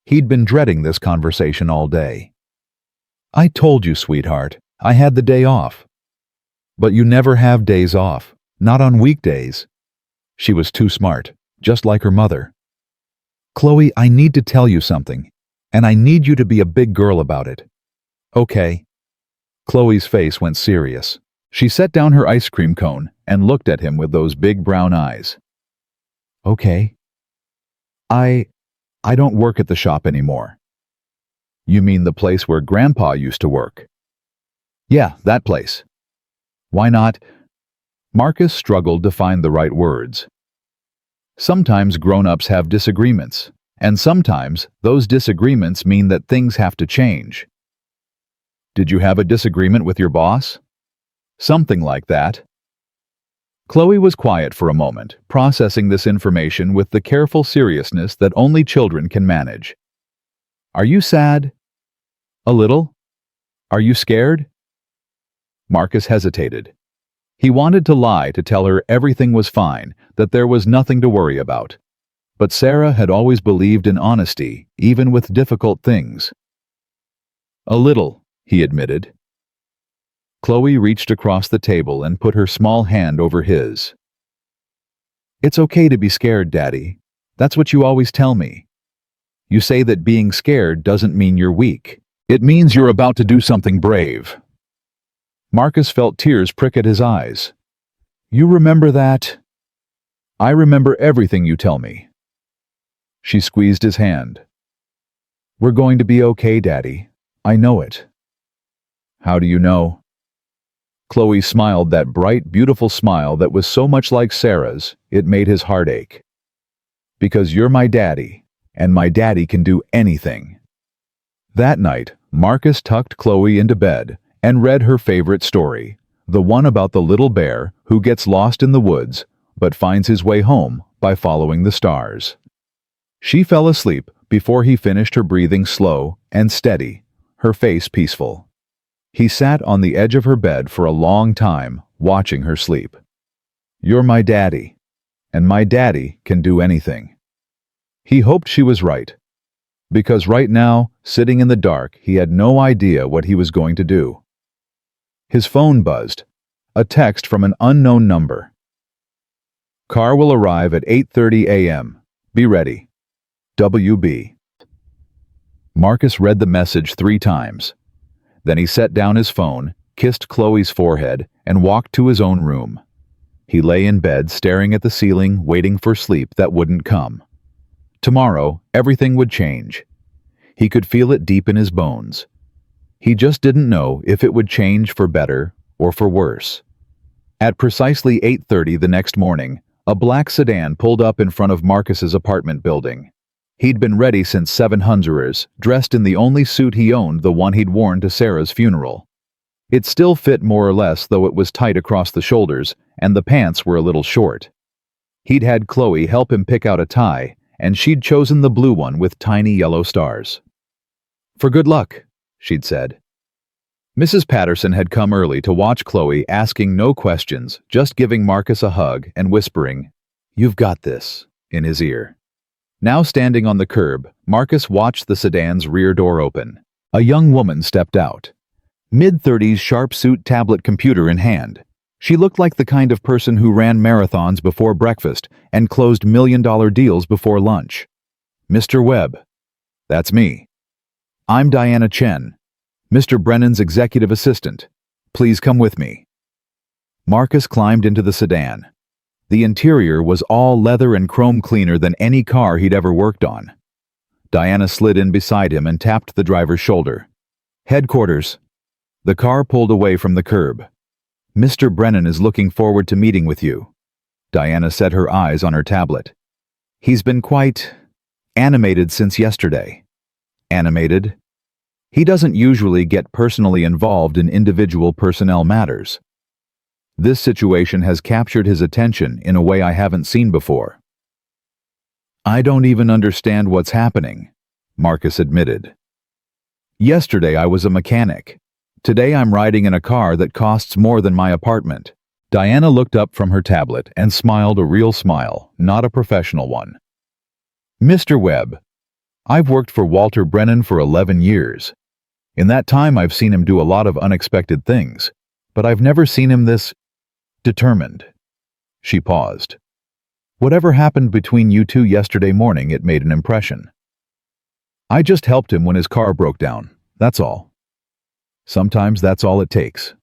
He'd been dreading this conversation all day. I told you, sweetheart, I had the day off. But you never have days off, not on weekdays. She was too smart, just like her mother. Chloe, I need to tell you something, and I need you to be a big girl about it. Okay. Chloe's face went serious. She set down her ice cream cone and looked at him with those big brown eyes. Okay. I don't work at the shop anymore. You mean the place where Grandpa used to work? Yeah, that place. Why not? Marcus struggled to find the right words. Sometimes grown-ups have disagreements, and sometimes those disagreements mean that things have to change. Did you have a disagreement with your boss? Something like that. Chloe was quiet for a moment, processing this information with the careful seriousness that only children can manage. Are you sad? A little? Are you scared? Marcus hesitated. He wanted to lie to tell her everything was fine, that there was nothing to worry about. But Sarah had always believed in honesty, even with difficult things. A little, he admitted. Chloe reached across the table and put her small hand over his. It's okay to be scared, Daddy. That's what you always tell me. You say that being scared doesn't mean you're weak. It means you're about to do something brave. Marcus felt tears prick at his eyes. You remember that? I remember everything you tell me. She squeezed his hand. We're going to be okay, Daddy. I know it. How do you know? Chloe smiled that bright, beautiful smile that was so much like Sarah's, it made his heart ache. Because you're my daddy, and my daddy can do anything. That night, Marcus tucked Chloe into bed and read her favorite story, the one about the little bear who gets lost in the woods but finds his way home by following the stars. She fell asleep before he finished, her breathing slow and steady, her face peaceful. He sat on the edge of her bed for a long time, watching her sleep. "You're my daddy, and my daddy can do anything." He hoped she was right, because right now, sitting in the dark, he had no idea what he was going to do. His phone buzzed, a text from an unknown number. "Car will arrive at 8:30 a.m. Be ready. WB." Marcus read the message 3 times. Then he set down his phone, kissed Chloe's forehead, and walked to his own room. He lay in bed, staring at the ceiling, waiting for sleep that wouldn't come. Tomorrow, everything would change. He could feel it deep in his bones. He just didn't know if it would change for better or for worse. At precisely 8:30 the next morning, a black sedan pulled up in front of Marcus's apartment building. He'd been ready since 700's, dressed in the only suit he owned, the one he'd worn to Sarah's funeral. It still fit more or less, though it was tight across the shoulders, and the pants were a little short. He'd had Chloe help him pick out a tie, and she'd chosen the blue one with tiny yellow stars. "For good luck," she'd said. Mrs. Patterson had come early to watch Chloe, asking no questions, just giving Marcus a hug and whispering, "You've got this," in his ear. Now standing on the curb, Marcus watched the sedan's rear door open. A young woman stepped out. Mid-30s, sharp suit, tablet, computer in hand. She looked like the kind of person who ran marathons before breakfast and closed million-dollar deals before lunch. "Mr. Webb." "That's me." "I'm Diana Chen, Mr. Brennan's executive assistant. Please come with me." Marcus climbed into the sedan. The interior was all leather and chrome, cleaner than any car he'd ever worked on. Diana slid in beside him and tapped the driver's shoulder. "Headquarters." The car pulled away from the curb. "Mr. Brennan is looking forward to meeting with you." Diana set her eyes on her tablet. "He's been quite animated since yesterday." "Animated?" "He doesn't usually get personally involved in individual personnel matters. This situation has captured his attention in a way I haven't seen before." "I don't even understand what's happening," Marcus admitted. "Yesterday I was a mechanic. Today I'm riding in a car that costs more than my apartment." Diana looked up from her tablet and smiled, a real smile, not a professional one. "Mr. Webb, I've worked for Walter Brennan for 11 years. In that time I've seen him do a lot of unexpected things, but I've never seen him this determined." She paused. "Whatever happened between you two yesterday morning, it made an impression." "I just helped him when his car broke down, that's all." "Sometimes that's all it takes."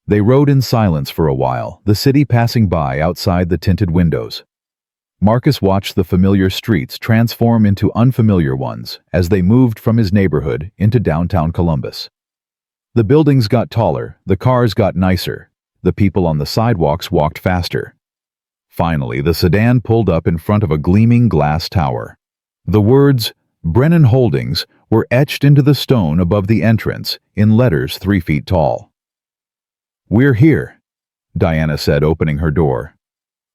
They rode in silence for a while, the city passing by outside the tinted windows. Marcus watched the familiar streets transform into unfamiliar ones as they moved from his neighborhood into downtown Columbus. The buildings got taller, the cars got nicer, the people on the sidewalks walked faster. Finally, the sedan pulled up in front of a gleaming glass tower. The words, "Brennan Holdings," were etched into the stone above the entrance in letters 3 feet tall. "We're here," Diana said, opening her door.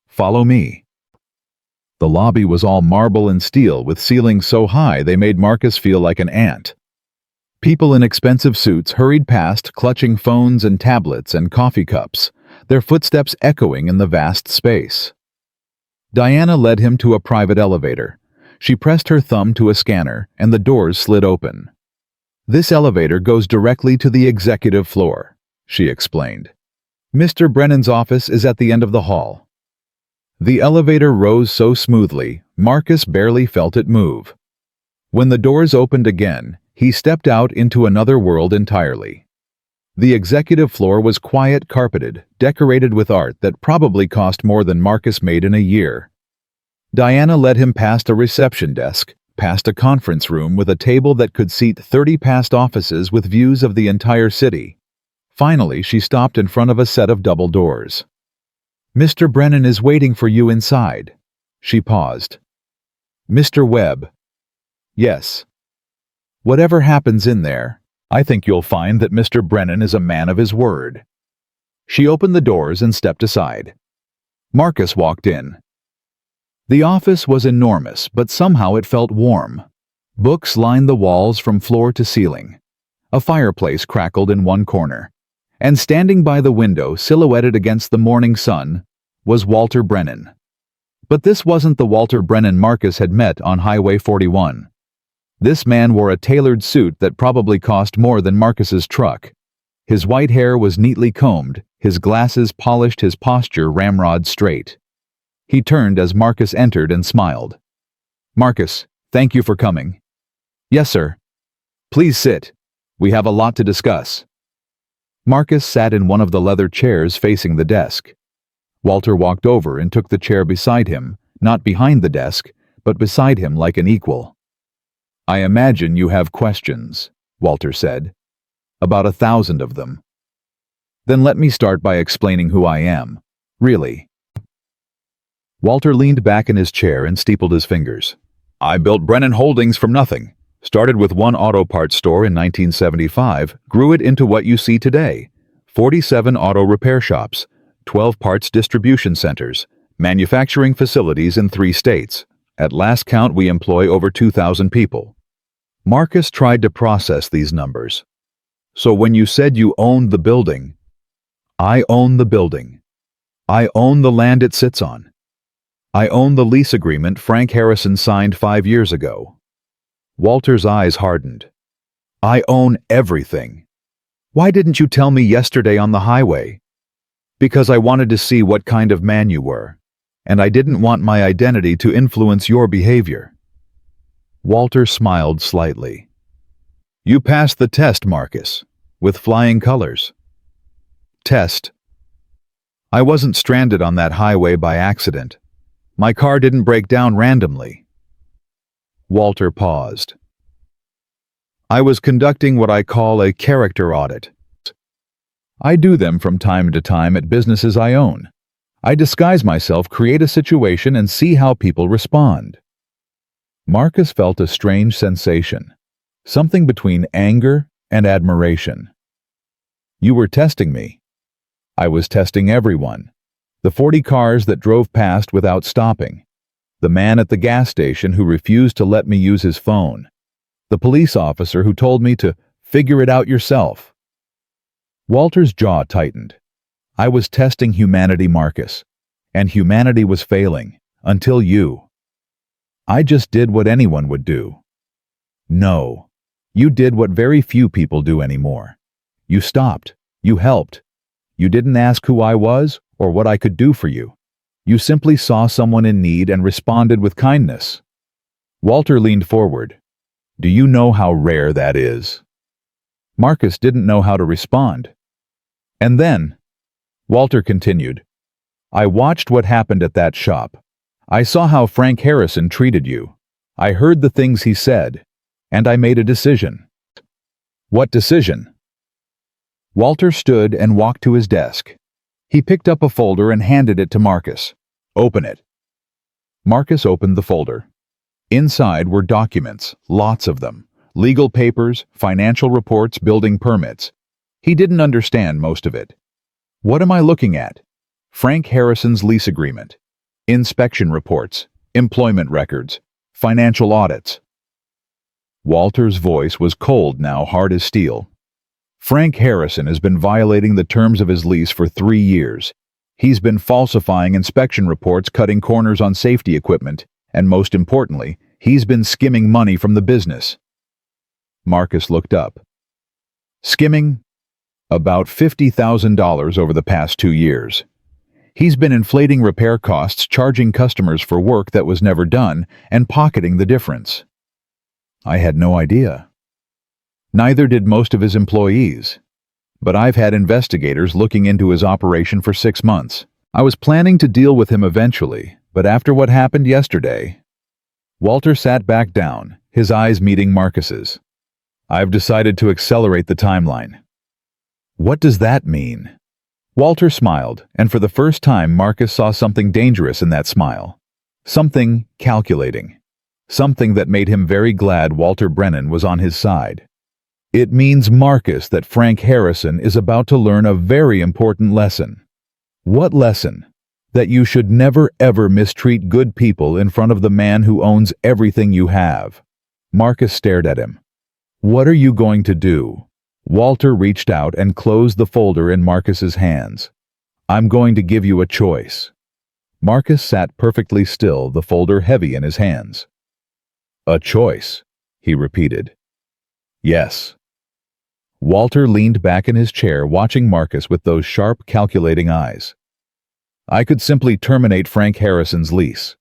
"Follow me." The lobby was all marble and steel, with ceilings so high they made Marcus feel like an ant. People in expensive suits hurried past, clutching phones and tablets and coffee cups, their footsteps echoing in the vast space. Diana led him to a private elevator. She pressed her thumb to a scanner, and the doors slid open. "This elevator goes directly to the executive floor," she explained. "Mr. Brennan's office is at the end of the hall." The elevator rose so smoothly, Marcus barely felt it move. When the doors opened again, he stepped out into another world entirely. The executive floor was quiet, carpeted, decorated with art that probably cost more than Marcus made in a year. Diana led him past a reception desk, past a conference room with a table that could seat 30 past offices with views of the entire city. Finally, she stopped in front of a set of double doors. "Mr. Brennan is waiting for you inside." She paused. Mr. Webb. Yes. Whatever happens in there, I think you'll find that Mr. Brennan is a man of his word. She opened the doors and stepped aside. Marcus walked in. The office was enormous, but somehow it felt warm. Books lined the walls from floor to ceiling. A fireplace crackled in one corner. And standing by the window, silhouetted against the morning sun, was Walter Brennan. But this wasn't the Walter Brennan Marcus had met on Highway 41. This man wore a tailored suit that probably cost more than Marcus's truck. His white hair was neatly combed, his glasses polished, his posture ramrod straight. He turned as Marcus entered and smiled. "Marcus, thank you for coming." "Yes, sir." "Please sit. We have a lot to discuss." Marcus sat in one of the leather chairs facing the desk. Walter walked over and took the chair beside him, not behind the desk, but beside him like an equal. "I imagine you have questions," Walter said. "About 1,000 of them." "Then let me start by explaining who I am. Really." Walter leaned back in his chair and steepled his fingers. "I built Brennan Holdings from nothing. Started with one auto parts store in 1975, grew it into what you see today. 47 auto repair shops, 12 parts distribution centers, manufacturing facilities in 3 states. At last count, we employ over 2,000 people." Marcus tried to process these numbers. "So when you said you owned the building..." "I own the building. I own the land it sits on. I own the lease agreement Frank Harrison signed 5 years ago." Walter's eyes hardened. "I own everything. Why didn't you tell me yesterday on the highway?" "Because I wanted to see what kind of man you were, and I didn't want my identity to influence your behavior." Walter smiled slightly. "You passed the test, Marcus, with flying colors." "Test? I wasn't stranded on that highway by accident. My car didn't break down randomly." Walter paused. "I was conducting what I call a character audit. I do them from time to time at businesses I own. I disguise myself, create a situation, and see how people respond." Marcus felt a strange sensation, something between anger and admiration. "You were testing me." "I was testing everyone. The 40 cars that drove past without stopping. The man at the gas station who refused to let me use his phone. The police officer who told me to figure it out yourself." Walter's jaw tightened. "I was testing humanity, Marcus, and humanity was failing, until you. I just did what anyone would do." "No, you did what very few people do anymore. You stopped. You helped. You didn't ask who I was or what I could do for you. You simply saw someone in need and responded with kindness." Walter leaned forward. "Do you know how rare that is?" Marcus didn't know how to respond. "And then," Walter continued, "I watched what happened at that shop. I saw how Frank Harrison treated you. I heard the things he said, and I made a decision." "What decision?" Walter stood and walked to his desk. He picked up a folder and handed it to Marcus. "Open it." Marcus opened the folder. Inside were documents, lots of them, legal papers, financial reports, building permits. He didn't understand most of it. "What am I looking at?" "Frank Harrison's lease agreement, inspection reports, employment records, financial audits." Walter's voice was cold now, hard as steel. "Frank Harrison has been violating the terms of his lease for 3 years. He's been falsifying inspection reports, cutting corners on safety equipment, and most importantly, he's been skimming money from the business." Marcus looked up. "Skimming?" "About $50,000 over the past 2 years. He's been inflating repair costs, charging customers for work that was never done, and pocketing the difference." "I had no idea." "Neither did most of his employees. But I've had investigators looking into his operation for 6 months. I was planning to deal with him eventually, but after what happened yesterday..." Walter sat back down, his eyes meeting Marcus's. "I've decided to accelerate the timeline." "What does that mean?" Walter smiled, and for the first time Marcus saw something dangerous in that smile. Something calculating. something that made him very glad Walter Brennan was on his side. It means, Marcus, that Frank Harrison is about to learn a very important lesson. What lesson? That you should never ever mistreat good people in front of the man who owns everything you have. Marcus stared at him. What are you going to do? Walter reached out and closed the folder in Marcus's hands. I'm going to give you a choice. Marcus sat perfectly still, the folder heavy in his hands. A choice, he repeated. Yes. Walter leaned back in his chair, watching Marcus with those sharp, calculating eyes. I could simply terminate Frank Harrison's lease.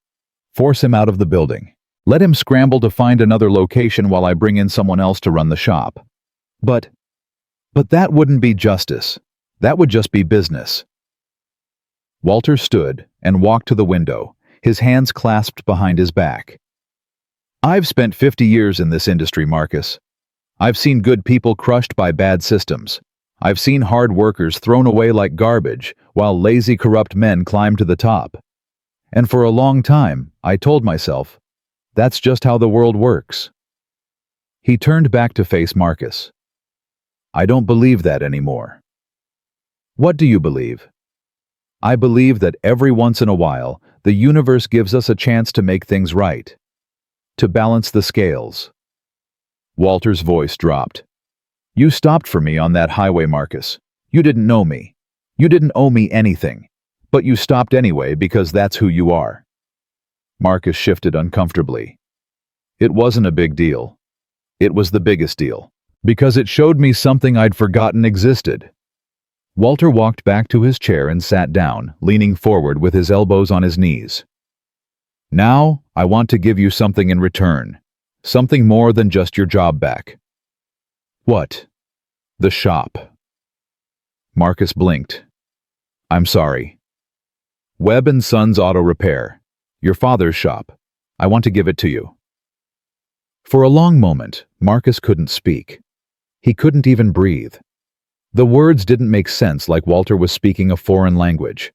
Force him out of the building. Let him scramble to find another location while I bring in someone else to run the shop. But that wouldn't be justice. That would just be business. Walter stood and walked to the window, his hands clasped behind his back. I've spent 50 years in this industry, Marcus. I've seen good people crushed by bad systems. I've seen hard workers thrown away like garbage, while lazy, corrupt men climb to the top. And for a long time, I told myself, that's just how the world works. He turned back to face Marcus. I don't believe that anymore. What do you believe? I believe that every once in a while, the universe gives us a chance to make things right. To balance the scales. Walter's voice dropped. You stopped for me on that highway, Marcus. You didn't know me. You didn't owe me anything. But you stopped anyway because that's who you are. Marcus shifted uncomfortably. It wasn't a big deal. It was the biggest deal. Because it showed me something I'd forgotten existed. Walter walked back to his chair and sat down, leaning forward with his elbows on his knees. Now, I want to give you something in return. Something more than just your job back. What? The shop. Marcus blinked. I'm sorry. Webb & Sons Auto Repair. Your father's shop. I want to give it to you. For a long moment, Marcus couldn't speak. He couldn't even breathe. The words didn't make sense, like Walter was speaking a foreign language.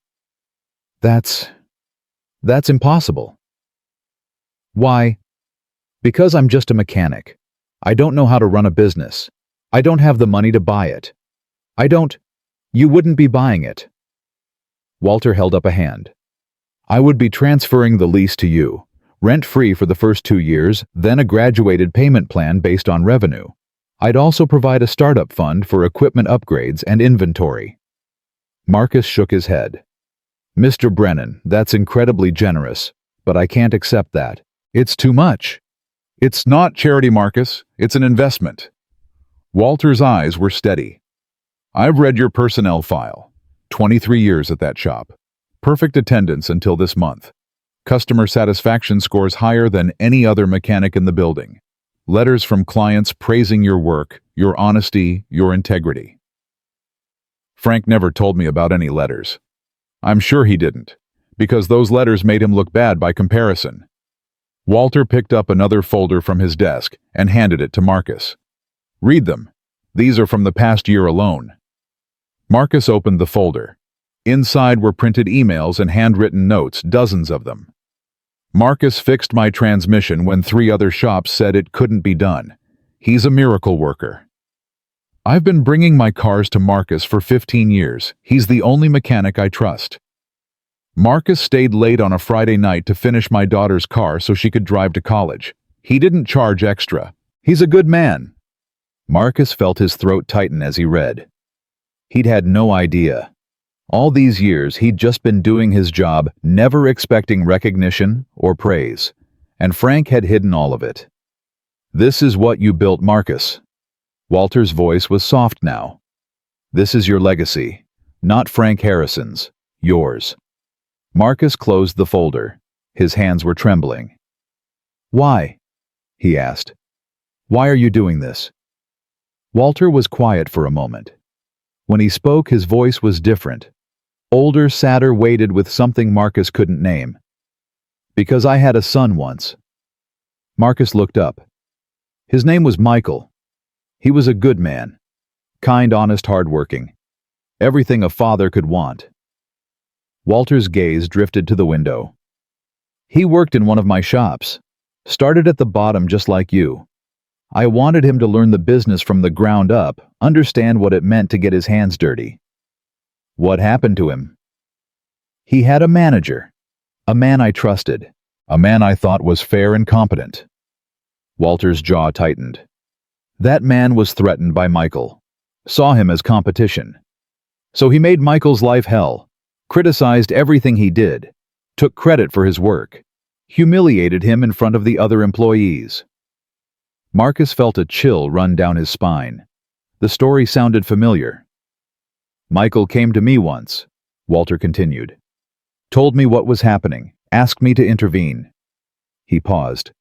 That's impossible. Why? Because I'm just a mechanic. I don't know how to run a business. I don't have the money to buy it. You wouldn't be buying it. Walter held up a hand. I would be transferring the lease to you, rent-free for the first 2 years, then a graduated payment plan based on revenue. I'd also provide a startup fund for equipment upgrades and inventory. Marcus shook his head. Mr. Brennan, that's incredibly generous, but I can't accept that. It's too much. It's not charity, Marcus. It's an investment. Walter's eyes were steady. I've read your personnel file. 23 years at that shop. Perfect attendance until this month. Customer satisfaction scores higher than any other mechanic in the building. Letters from clients praising your work, your honesty, your integrity. Frank never told me about any letters. I'm sure he didn't, because those letters made him look bad by comparison. Walter picked up another folder from his desk and handed it to Marcus. Read them. These are from the past year alone. Marcus opened the folder. Inside were printed emails and handwritten notes, dozens of them. Marcus fixed my transmission when 3 other shops said it couldn't be done. He's a miracle worker. I've been bringing my cars to Marcus for 15 years. He's the only mechanic I trust. Marcus stayed late on a Friday night to finish my daughter's car so she could drive to college. He didn't charge extra. He's a good man. Marcus felt his throat tighten as he read. He'd had no idea. All these years, he'd just been doing his job, never expecting recognition or praise. And Frank had hidden all of it. This is what you built, Marcus. Walter's voice was soft now. This is your legacy, not Frank Harrison's, yours. Marcus closed the folder. His hands were trembling. Why? He asked. Why are you doing this? Walter was quiet for a moment. When he spoke, his voice was different. Older, sadder, weighted with something Marcus couldn't name. Because I had a son once. Marcus looked up. His name was Michael. He was a good man. Kind, honest, hardworking. Everything a father could want. Walter's gaze drifted to the window. He worked in one of my shops. Started at the bottom just like you. I wanted him to learn the business from the ground up, understand what it meant to get his hands dirty. What happened to him? He had a manager. A man I trusted. A man I thought was fair and competent. Walter's jaw tightened. That man was threatened by Michael. Saw him as competition. So he made Michael's life hell. Criticized everything he did. Took credit for his work. Humiliated him in front of the other employees. Marcus felt a chill run down his spine. The story sounded familiar. Michael came to me once, Walter continued. Told me what was happening, asked me to intervene. He paused.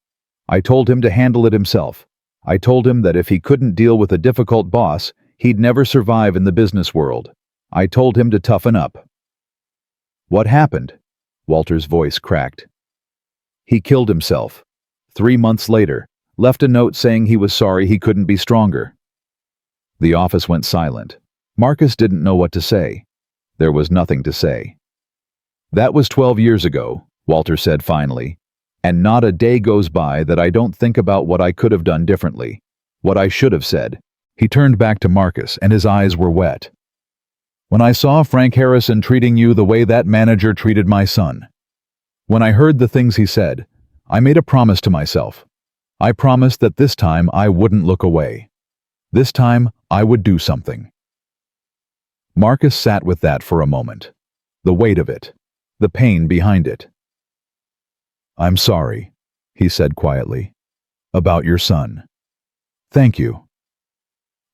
I told him to handle it himself. I told him that if he couldn't deal with a difficult boss, he'd never survive in the business world. I told him to toughen up. What happened? Walter's voice cracked. He killed himself. 3 months later, left a note saying he was sorry he couldn't be stronger. The office went silent. Marcus didn't know what to say. There was nothing to say. That was 12 years ago, Walter said finally, and not a day goes by that I don't think about what I could have done differently, what I should have said. He turned back to Marcus and his eyes were wet. When I saw Frank Harrison treating you the way that manager treated my son, when I heard the things he said, I made a promise to myself. I promised that this time I wouldn't look away. This time I would do something. Marcus sat with that for a moment. The weight of it. The pain behind it. I'm sorry, he said quietly. About your son. Thank you.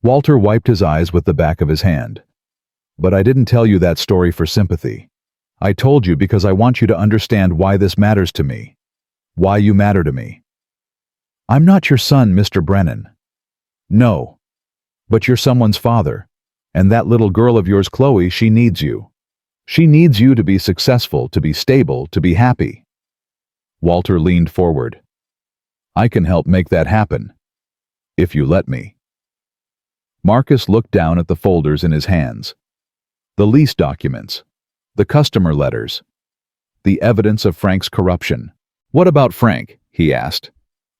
Walter wiped his eyes with the back of his hand. But I didn't tell you that story for sympathy. I told you because I want you to understand why this matters to me. Why you matter to me. I'm not your son, Mr. Brennan. No. But you're someone's father. And that little girl of yours, Chloe, she needs you. She needs you to be successful, to be stable, to be happy. Walter leaned forward. I can help make that happen. If you let me. Marcus looked down at the folders in his hands. The lease documents. The customer letters. The evidence of Frank's corruption. What about Frank? He asked.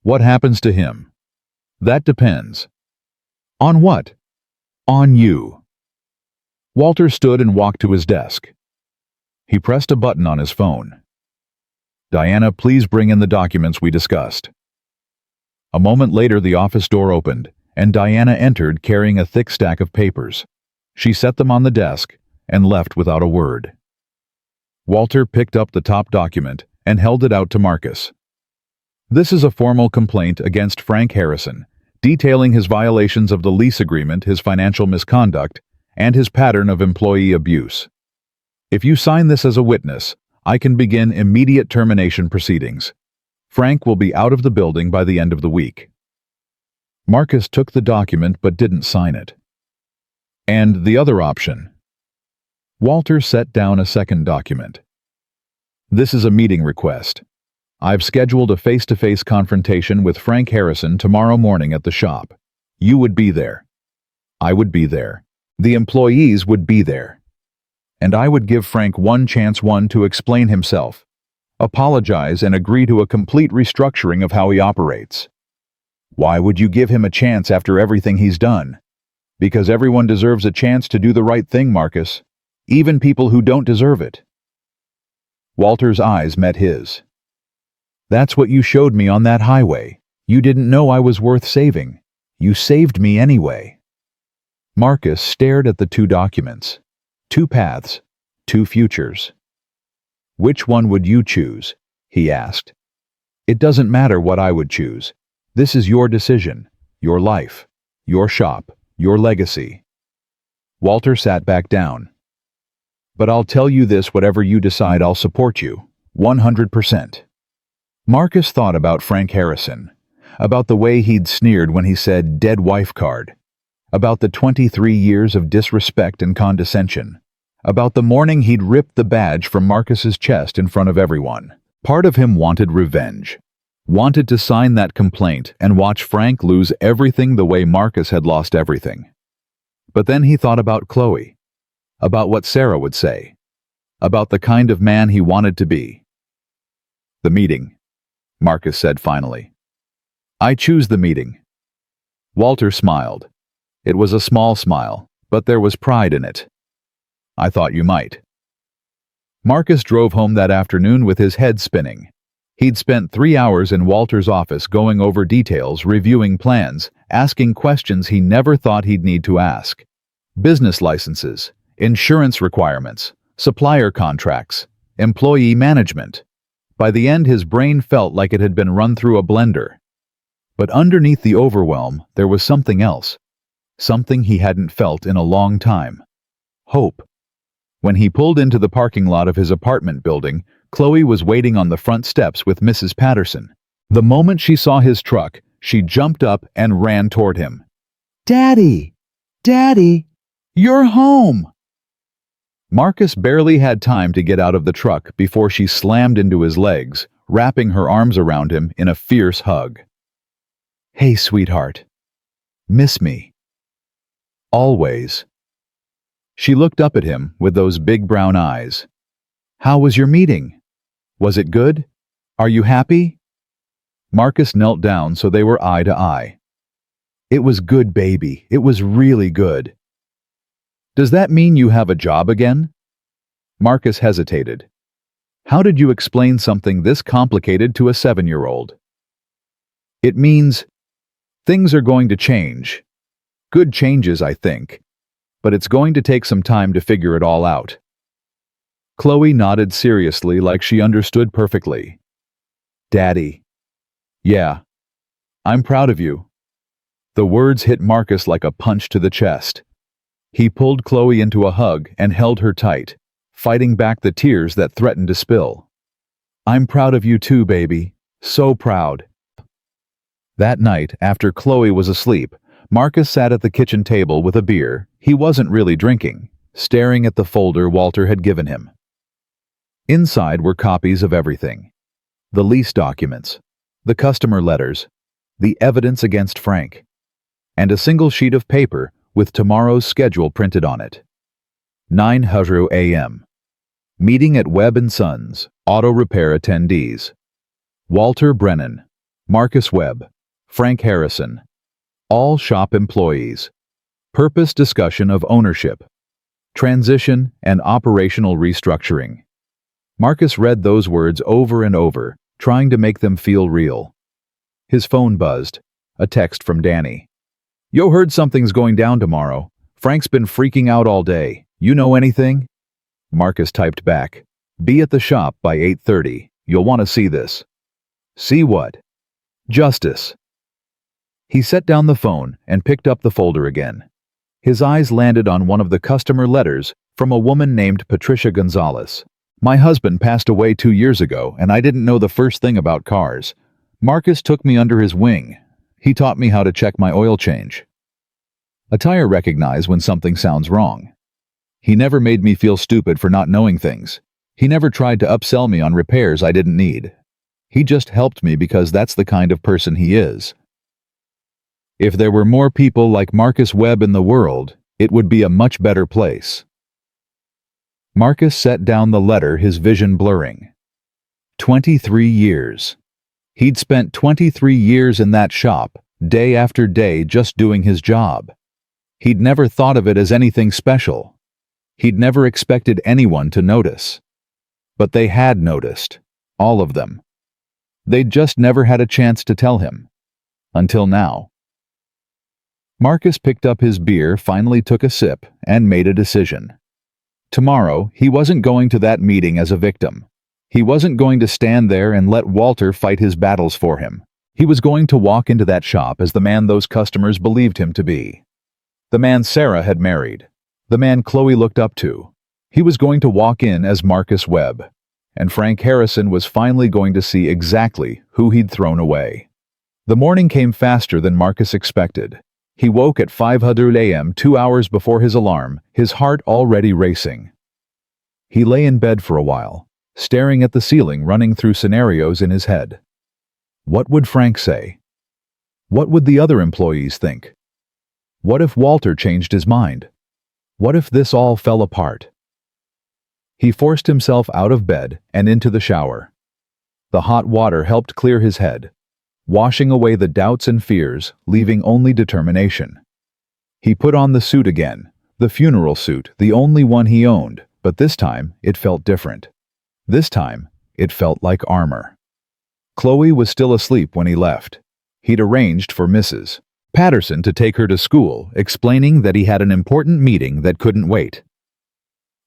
What happens to him? That depends. On what? On you. Walter stood and walked to his desk. He pressed a button on his phone. Diana, please bring in the documents we discussed. A moment later, the office door opened, and Diana entered carrying a thick stack of papers. She set them on the desk and left without a word. Walter picked up the top document and held it out to Marcus. This is a formal complaint against Frank Harrison, detailing his violations of the lease agreement, his financial misconduct, and his pattern of employee abuse. If you sign this as a witness, I can begin immediate termination proceedings. Frank will be out of the building by the end of the week. Marcus took the document but didn't sign it. And the other option? Walter set down a second document. This is a meeting request. I've scheduled a face-to-face confrontation with Frank Harrison tomorrow morning at the shop. You would be there. I would be there. The employees would be there. And I would give Frank one chance to explain himself, apologize, and agree to a complete restructuring of how he operates. Why would you give him a chance after everything he's done? Because everyone deserves a chance to do the right thing, Marcus. Even people who don't deserve it. Walter's eyes met his. That's what you showed me on that highway. You didn't know I was worth saving. You saved me anyway. Marcus stared at the two documents. 2 paths, 2 futures. Which one would you choose? He asked. It doesn't matter what I would choose. This is your decision, your life, your shop, your legacy. Walter sat back down. But I'll tell you this, whatever you decide, I'll support you, 100%. Marcus thought about Frank Harrison, about the way he'd sneered when he said dead wife card, about the 23 years of disrespect and condescension, about the morning he'd ripped the badge from Marcus's chest in front of everyone. Part of him wanted revenge, wanted to sign that complaint and watch Frank lose everything the way Marcus had lost everything. But then he thought about Chloe, about what Sarah would say, about the kind of man he wanted to be. The meeting. Marcus said finally. I choose the meeting. Walter smiled. It was a small smile, but there was pride in it. I thought you might. Marcus drove home that afternoon with his head spinning. He'd spent 3 hours in Walter's office going over details, reviewing plans, asking questions he never thought he'd need to ask. Business licenses, insurance requirements, supplier contracts, employee management. By the end, his brain felt like it had been run through a blender. But underneath the overwhelm, there was something else. Something he hadn't felt in a long time. Hope. When he pulled into the parking lot of his apartment building, Chloe was waiting on the front steps with Mrs. Patterson. The moment she saw his truck, she jumped up and ran toward him. Daddy! Daddy! You're home! Marcus barely had time to get out of the truck before she slammed into his legs, wrapping her arms around him in a fierce hug. Hey, sweetheart. Miss me? Always. She looked up at him with those big brown eyes. How was your meeting? Was it good? Are you happy? Marcus knelt down so they were eye to eye. It was good, baby. It was really good. Does that mean you have a job again? Marcus hesitated. How did you explain something this complicated to a 7-year-old? It means things are going to change. Good changes, I think. But it's going to take some time to figure it all out. Chloe nodded seriously like she understood perfectly. Daddy. Yeah. I'm proud of you. The words hit Marcus like a punch to the chest. He pulled Chloe into a hug and held her tight, fighting back the tears that threatened to spill. I'm proud of you too, baby. So proud. That night, after Chloe was asleep, Marcus sat at the kitchen table with a beer he wasn't really drinking, staring at the folder Walter had given him. Inside were copies of everything. The lease documents, the customer letters, the evidence against Frank, and a single sheet of paper with tomorrow's schedule printed on it. 9:00 a.m. Meeting at Webb & Sons, auto repair attendees. Walter Brennan, Marcus Webb, Frank Harrison, all shop employees. Purpose discussion of ownership, transition, and operational restructuring. Marcus read those words over and over, trying to make them feel real. His phone buzzed, a text from Danny. Yo, heard something's going down tomorrow. Frank's been freaking out all day. You know anything? Marcus typed back. Be at the shop by 8:30. You'll want to see this. See what? Justice. He set down the phone and picked up the folder again. His eyes landed on one of the customer letters from a woman named Patricia Gonzalez. My husband passed away 2 years ago, and I didn't know the first thing about cars. Marcus took me under his wing. He taught me how to check my oil change. A tire recognizes when something sounds wrong. He never made me feel stupid for not knowing things. He never tried to upsell me on repairs I didn't need. He just helped me because that's the kind of person he is. If there were more people like Marcus Webb in the world, it would be a much better place. Marcus set down the letter, his vision blurring. 23 years. He'd spent 23 years in that shop, day after day just doing his job. He'd never thought of it as anything special. He'd never expected anyone to notice. But they had noticed, all of them. They'd just never had a chance to tell him. Until now. Marcus picked up his beer, finally took a sip, and made a decision. Tomorrow, he wasn't going to that meeting as a victim. He wasn't going to stand there and let Walter fight his battles for him. He was going to walk into that shop as the man those customers believed him to be. The man Sarah had married. The man Chloe looked up to. He was going to walk in as Marcus Webb. And Frank Harrison was finally going to see exactly who he'd thrown away. The morning came faster than Marcus expected. He woke at 5:00 a.m., 2 hours before his alarm, his heart already racing. He lay in bed for a while, staring at the ceiling, running through scenarios in his head. What would Frank say? What would the other employees think? What if Walter changed his mind? What if this all fell apart? He forced himself out of bed and into the shower. The hot water helped clear his head, washing away the doubts and fears, leaving only determination. He put on the suit again, the funeral suit, the only one he owned, but this time it felt different. This time, it felt like armor. Chloe was still asleep when he left. He'd arranged for Mrs. Patterson to take her to school, explaining that he had an important meeting that couldn't wait.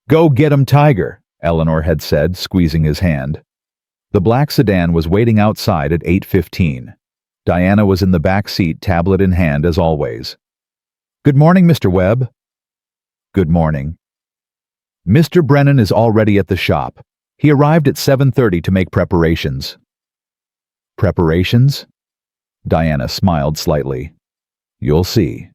"Go get him, Tiger," Eleanor had said, squeezing his hand. The black sedan was waiting outside at 8:15. Diana was in the back seat, tablet in hand as always. "Good morning, Mr. Webb." "Good morning." "Mr. Brennan is already at the shop. He arrived at 7:30 to make preparations." "Preparations?" Diana smiled slightly. "You'll see."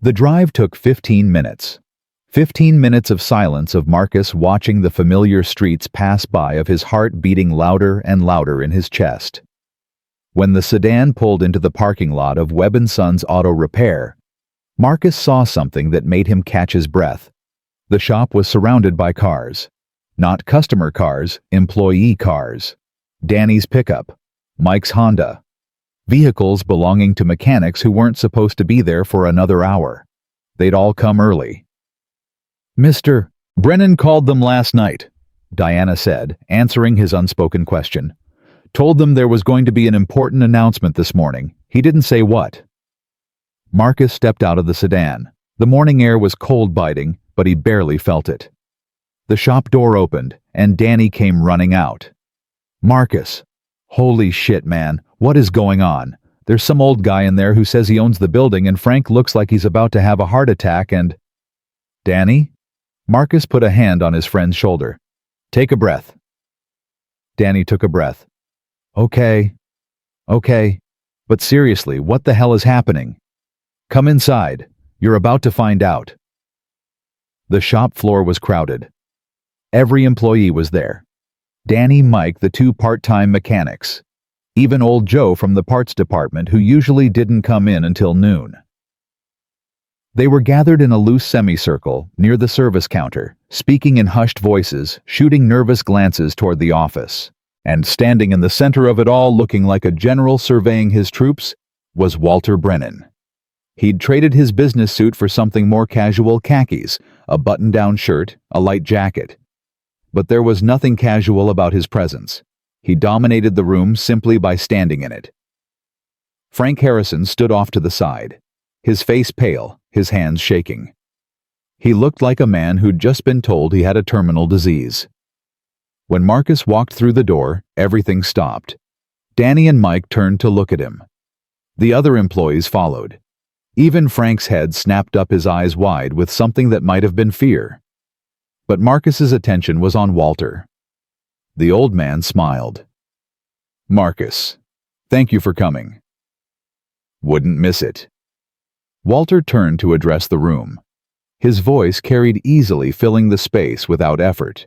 The drive took 15 minutes. 15 minutes of silence of Marcus watching the familiar streets pass by, of his heart beating louder and louder in his chest. When the sedan pulled into the parking lot of Webb & Sons Auto Repair, Marcus saw something that made him catch his breath. The shop was surrounded by cars. Not customer cars, employee cars. Danny's pickup, Mike's Honda. Vehicles belonging to mechanics who weren't supposed to be there for another hour. They'd all come early. "Mr. Brennan called them last night," Diana said, answering his unspoken question. "Told them there was going to be an important announcement this morning. He didn't say what." Marcus stepped out of the sedan. The morning air was cold-biting, but he barely felt it. The shop door opened, and Danny came running out. "Marcus, holy shit, man, what is going on? There's some old guy in there who says he owns the building, and Frank looks like he's about to have a heart attack and—" "Danny?" Marcus put a hand on his friend's shoulder. "Take a breath." Danny took a breath. Okay. But seriously, what the hell is happening? Come inside. You're about to find out." The shop floor was crowded. Every employee was there. Danny, Mike, the two part-time mechanics. Even old Joe from the parts department, who usually didn't come in until noon. They were gathered in a loose semicircle near the service counter, speaking in hushed voices, shooting nervous glances toward the office. And standing in the center of it all, looking like a general surveying his troops, was Walter Brennan. He'd traded his business suit for something more casual: khakis, a button-down shirt, a light jacket. But there was nothing casual about his presence. He dominated the room simply by standing in it. Frank Harrison stood off to the side, his face pale, his hands shaking. He looked like a man who'd just been told he had a terminal disease. When Marcus walked through the door, everything stopped. Danny and Mike turned to look at him. The other employees followed. Even Frank's head snapped up, his eyes wide with something that might have been fear. But Marcus's attention was on Walter. The old man smiled. "Marcus, thank you for coming." "Wouldn't miss it." Walter turned to address the room. His voice carried easily, filling the space without effort.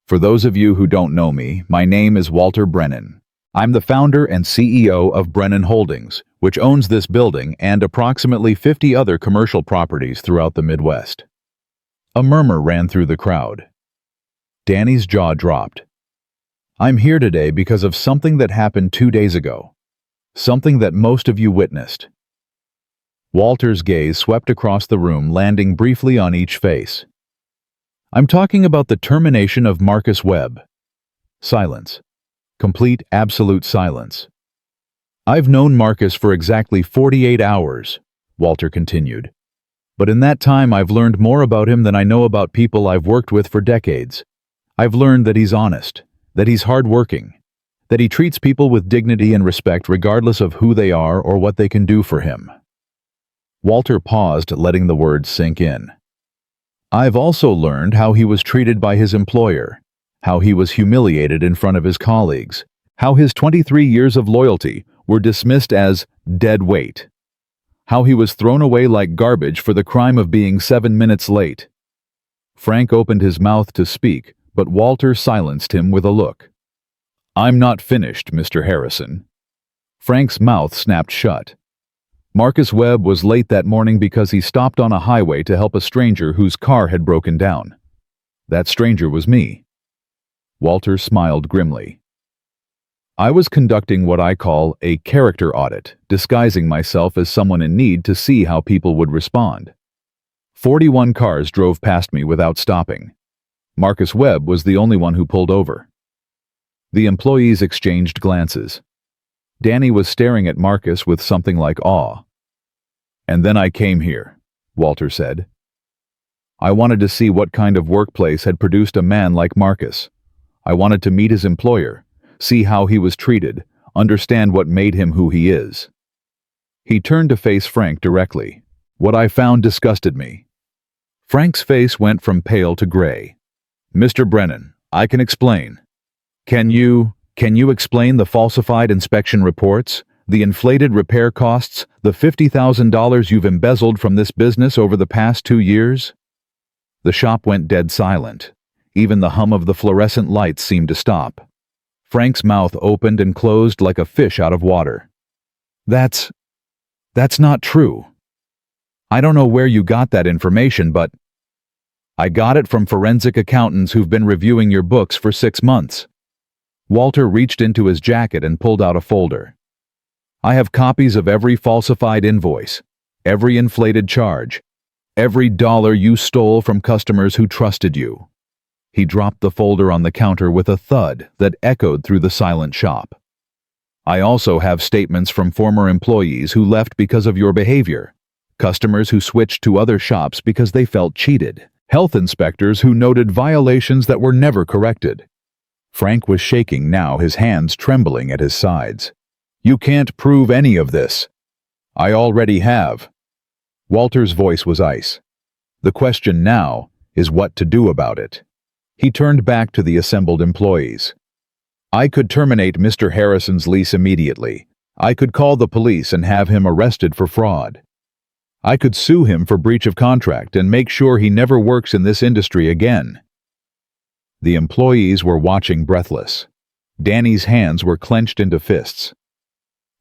"For those of you who don't know me, my name is Walter Brennan. I'm the founder and CEO of Brennan Holdings, which owns this building and approximately 50 other commercial properties throughout the Midwest." A murmur ran through the crowd. Danny's jaw dropped. "I'm here today because of something that happened 2 days ago. Something that most of you witnessed." Walter's gaze swept across the room, landing briefly on each face. "I'm talking about the termination of Marcus Webb." Silence. Complete, absolute silence. "I've known Marcus for exactly 48 hours, Walter continued. "But in that time I've learned more about him than I know about people I've worked with for decades. I've learned that he's honest, that he's hardworking, that he treats people with dignity and respect regardless of who they are or what they can do for him." Walter paused, letting the words sink in. "I've also learned how he was treated by his employer, how he was humiliated in front of his colleagues, how his 23 years of loyalty were dismissed as dead weight, how he was thrown away like garbage for the crime of being 7 minutes late." Frank opened his mouth to speak, but Walter silenced him with a look. "I'm not finished, Mr. Harrison." Frank's mouth snapped shut. "Marcus Webb was late that morning because he stopped on a highway to help a stranger whose car had broken down. That stranger was me." Walter smiled grimly. I was conducting what I call a character audit, disguising myself as someone in need to see how people would respond. 41 cars drove past me without stopping. Marcus Webb was the only one who pulled over. The employees exchanged glances. Danny was staring at Marcus with something like awe. "And then I came here," Walter said. "I wanted to see what kind of workplace had produced a man like Marcus. I wanted to meet his employer, see how he was treated, understand what made him who he is." He turned to face Frank directly. "What I found disgusted me." Frank's face went from pale to gray. "Mr. Brennan, I can explain." Can you explain the falsified inspection reports, the inflated repair costs, the $50,000 you've embezzled from this business over the past 2 years? The shop went dead silent. Even the hum of the fluorescent lights seemed to stop. Frank's mouth opened and closed like a fish out of water. That's not true. I don't know where you got that information, but I got it from forensic accountants who've been reviewing your books for 6 months. Walter reached into his jacket and pulled out a folder. I have copies of every falsified invoice, every inflated charge, every dollar you stole from customers who trusted you. He dropped the folder on the counter with a thud that echoed through the silent shop. I also have statements from former employees who left because of your behavior, customers who switched to other shops because they felt cheated, health inspectors who noted violations that were never corrected. Frank was shaking now, his hands trembling at his sides. You can't prove any of this. I already have. Walter's voice was ice. The question now is what to do about it. He turned back to the assembled employees. I could terminate Mr. Harrison's lease immediately. I could call the police and have him arrested for fraud. I could sue him for breach of contract and make sure he never works in this industry again. The employees were watching breathless. Danny's hands were clenched into fists.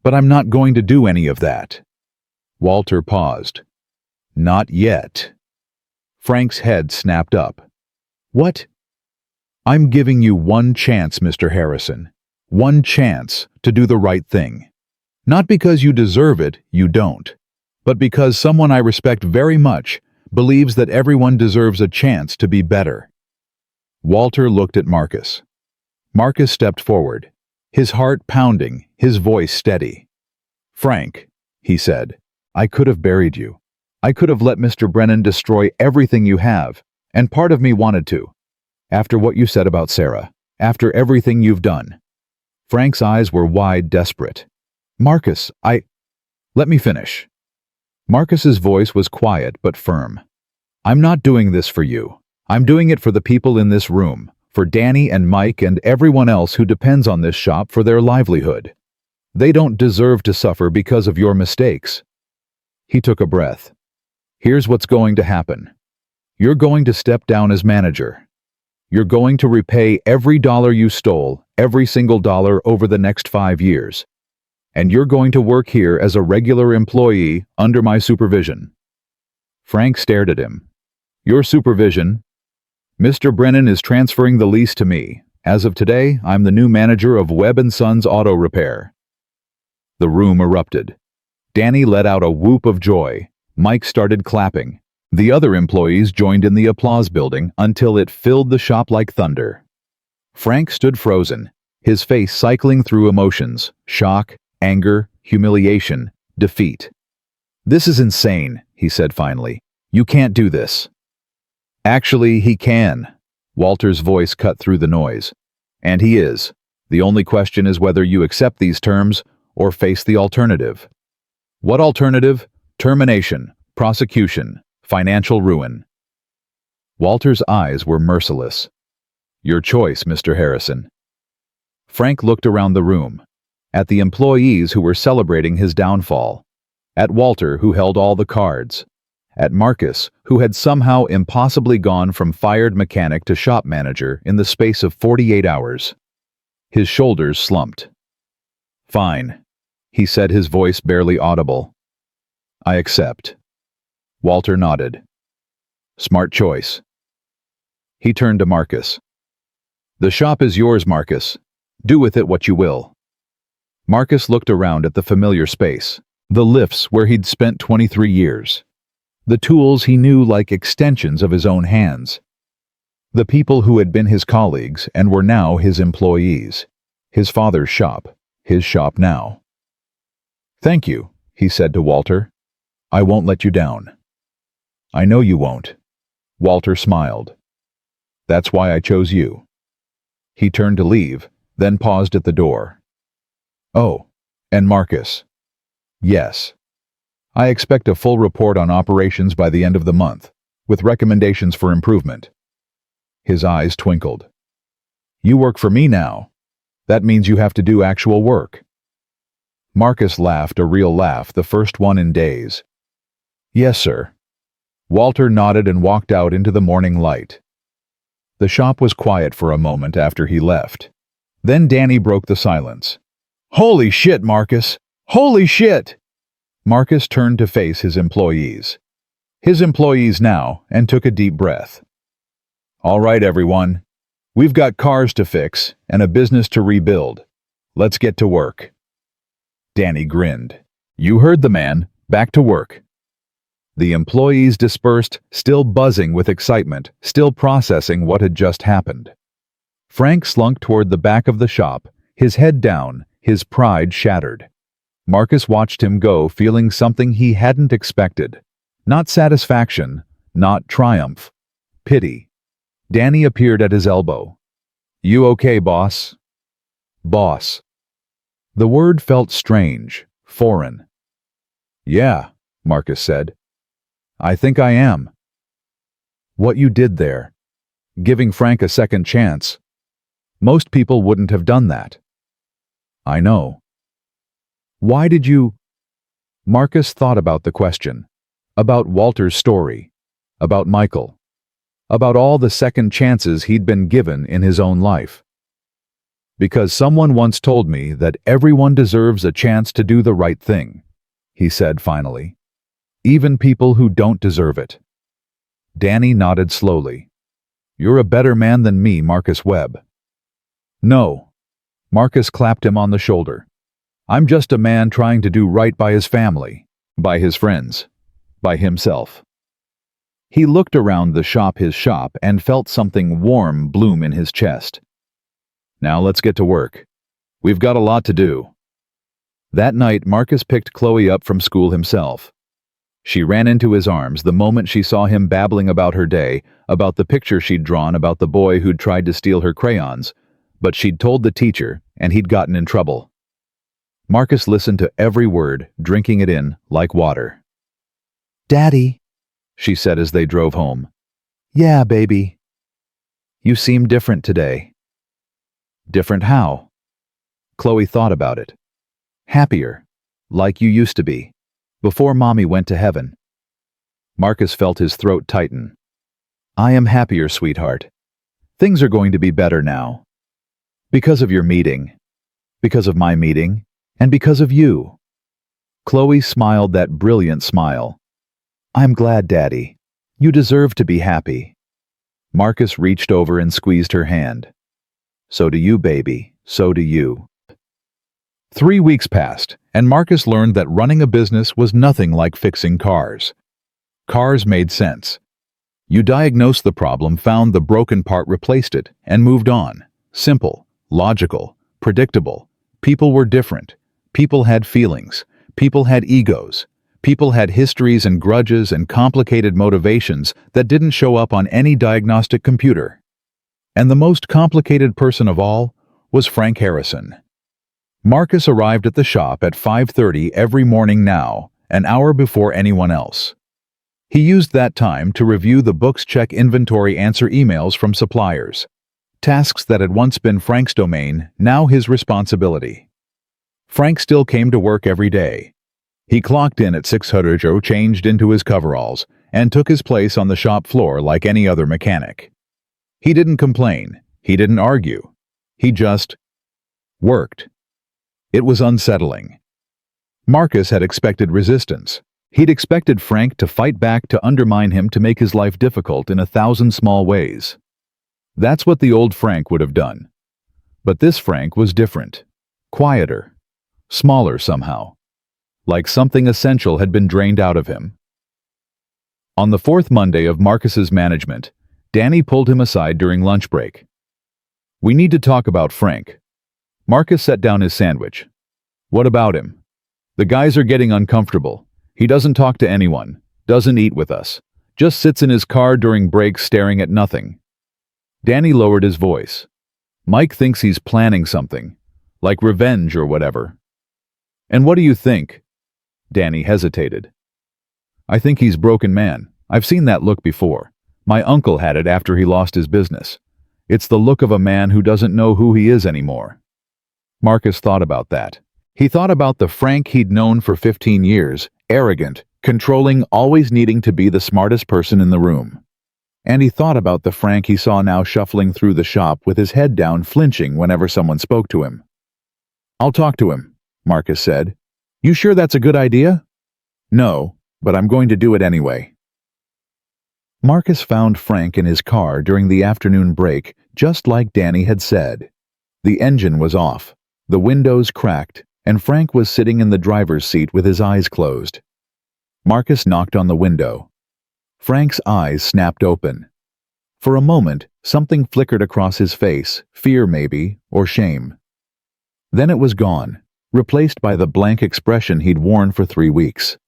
But I'm not going to do any of that. Walter paused. Not yet. Frank's head snapped up. What? I'm giving you one chance, Mr. Harrison. One chance to do the right thing. Not because you deserve it, you don't. But because someone I respect very much believes that everyone deserves a chance to be better. Walter looked at Marcus. Marcus stepped forward, his heart pounding, his voice steady. Frank, he said, I could have buried you. I could have let Mr. Brennan destroy everything you have, and part of me wanted to. After what you said about Sarah, after everything you've done. Frank's eyes were wide, desperate. Marcus, let me finish. Marcus's voice was quiet but firm. I'm not doing this for you. I'm doing it for the people in this room, for Danny and Mike and everyone else who depends on this shop for their livelihood. They don't deserve to suffer because of your mistakes. He took a breath. Here's what's going to happen. You're going to step down as manager. You're going to repay every dollar you stole, every single dollar over the next 5 years. And you're going to work here as a regular employee under my supervision. Frank stared at him. Your supervision? Mr. Brennan is transferring the lease to me. As of today, I'm the new manager of Webb & Sons Auto Repair. The room erupted. Danny let out a whoop of joy. Mike started clapping. The other employees joined in the applause building until it filled the shop like thunder. Frank stood frozen, his face cycling through emotions, shock, anger, humiliation, defeat. This is insane, he said finally. You can't do this. Actually, he can. Walter's voice cut through the noise. And he is. The only question is whether you accept these terms or face the alternative. What alternative? Termination, prosecution, financial ruin. Walter's eyes were merciless. Your choice, Mr. Harrison. Frank looked around the room, at the employees who were celebrating his downfall, at Walter, who held all the cards, at Marcus, who had somehow impossibly gone from fired mechanic to shop manager in the space of 48 hours. His shoulders slumped. Fine, he said, his voice barely audible. I accept. Walter nodded. Smart choice. He turned to Marcus. The shop is yours, Marcus. Do with it what you will. Marcus looked around at the familiar space, the lifts where he'd spent 23 years, the tools he knew like extensions of his own hands, the people who had been his colleagues and were now his employees, his father's shop, his shop now. "Thank you," he said to Walter. "I won't let you down." "I know you won't." Walter smiled. "That's why I chose you." He turned to leave, then paused at the door. "Oh, and Marcus." "Yes. I expect a full report on operations by the end of the month, with recommendations for improvement." His eyes twinkled. "You work for me now. That means you have to do actual work." Marcus laughed a real laugh, the first one in days. "Yes, sir." Walter nodded and walked out into the morning light. The shop was quiet for a moment after he left. Then Danny broke the silence. "Holy shit, Marcus! Holy shit!" Marcus turned to face his employees. His employees now, and took a deep breath. "All right, everyone. We've got cars to fix and a business to rebuild. Let's get to work." Danny grinned. "You heard the man. Back to work." The employees dispersed, still buzzing with excitement, still processing what had just happened. Frank slunk toward the back of the shop, his head down, his pride shattered. Marcus watched him go, feeling something he hadn't expected. Not satisfaction, not triumph. Pity. Danny appeared at his elbow. "You okay, boss?" "Boss." The word felt strange, foreign. "Yeah," Marcus said. "I think I am." "What you did there, giving Frank a second chance. Most people wouldn't have done that." "I know." "Why did you—" Marcus thought about the question, about Walter's story, about Michael, about all the second chances he'd been given in his own life. "Because someone once told me that everyone deserves a chance to do the right thing," he said finally. "Even people who don't deserve it." Danny nodded slowly. "You're a better man than me, Marcus Webb." "No." Marcus clapped him on the shoulder. "I'm just a man trying to do right by his family, by his friends, by himself." He looked around the shop, his shop, and felt something warm bloom in his chest. "Now let's get to work. We've got a lot to do." That night, Marcus picked Chloe up from school himself. She ran into his arms the moment she saw him babbling about her day, about the picture she'd drawn about the boy who'd tried to steal her crayons, but she'd told the teacher, and he'd gotten in trouble. Marcus listened to every word, drinking it in like water. "Daddy," she said as they drove home. "Yeah, baby." "You seem different today." "Different how?" Chloe thought about it. "Happier, like you used to be, before Mommy went to heaven." Marcus felt his throat tighten. "I am happier, sweetheart. Things are going to be better now. Because of your meeting, because of my meeting, and because of you." Chloe smiled that brilliant smile. "I'm glad, Daddy. You deserve to be happy." Marcus reached over and squeezed her hand. "So do you, baby. So do you." 3 weeks passed, and Marcus learned that running a business was nothing like fixing cars. Cars made sense. You diagnosed the problem, found the broken part, replaced it, and moved on. Simple, logical, predictable. People were different. People had feelings. People had egos. People had histories and grudges and complicated motivations that didn't show up on any diagnostic computer. And the most complicated person of all was Frank Harrison. Marcus arrived at the shop at 5:30 every morning now, an hour before anyone else. He used that time to review the books, check inventory, answer emails from suppliers. Tasks that had once been Frank's domain, now his responsibility. Frank still came to work every day. He clocked in at 6:00, changed into his coveralls, and took his place on the shop floor like any other mechanic. He didn't complain. He didn't argue. He just worked. It was unsettling. Marcus had expected resistance. He'd expected Frank to fight back, to undermine him, to make his life difficult in 1,000 small ways. That's what the old Frank would have done. But this Frank was different. Quieter. Smaller somehow. Like something essential had been drained out of him. On the fourth Monday of Marcus's management, Danny pulled him aside during lunch break. "We need to talk about Frank." Marcus set down his sandwich. "What about him?" "The guys are getting uncomfortable. He doesn't talk to anyone, doesn't eat with us, just sits in his car during breaks staring at nothing." Danny lowered his voice. "Mike thinks he's planning something, like revenge or whatever." "And what do you think?" Danny hesitated. "I think he's broken man. I've seen that look before. My uncle had it after he lost his business. It's the look of a man who doesn't know who he is anymore." Marcus thought about that. He thought about the Frank he'd known for 15 years, arrogant, controlling, always needing to be the smartest person in the room. And he thought about the Frank he saw now shuffling through the shop with his head down, flinching whenever someone spoke to him. "I'll talk to him," Marcus said. "You sure that's a good idea?" "No, but I'm going to do it anyway." Marcus found Frank in his car during the afternoon break, just like Danny had said. The engine was off, the windows cracked, and Frank was sitting in the driver's seat with his eyes closed. Marcus knocked on the window. Frank's eyes snapped open. For a moment, something flickered across his face, fear maybe, or shame. Then it was gone, replaced by the blank expression he'd worn for 3 weeks.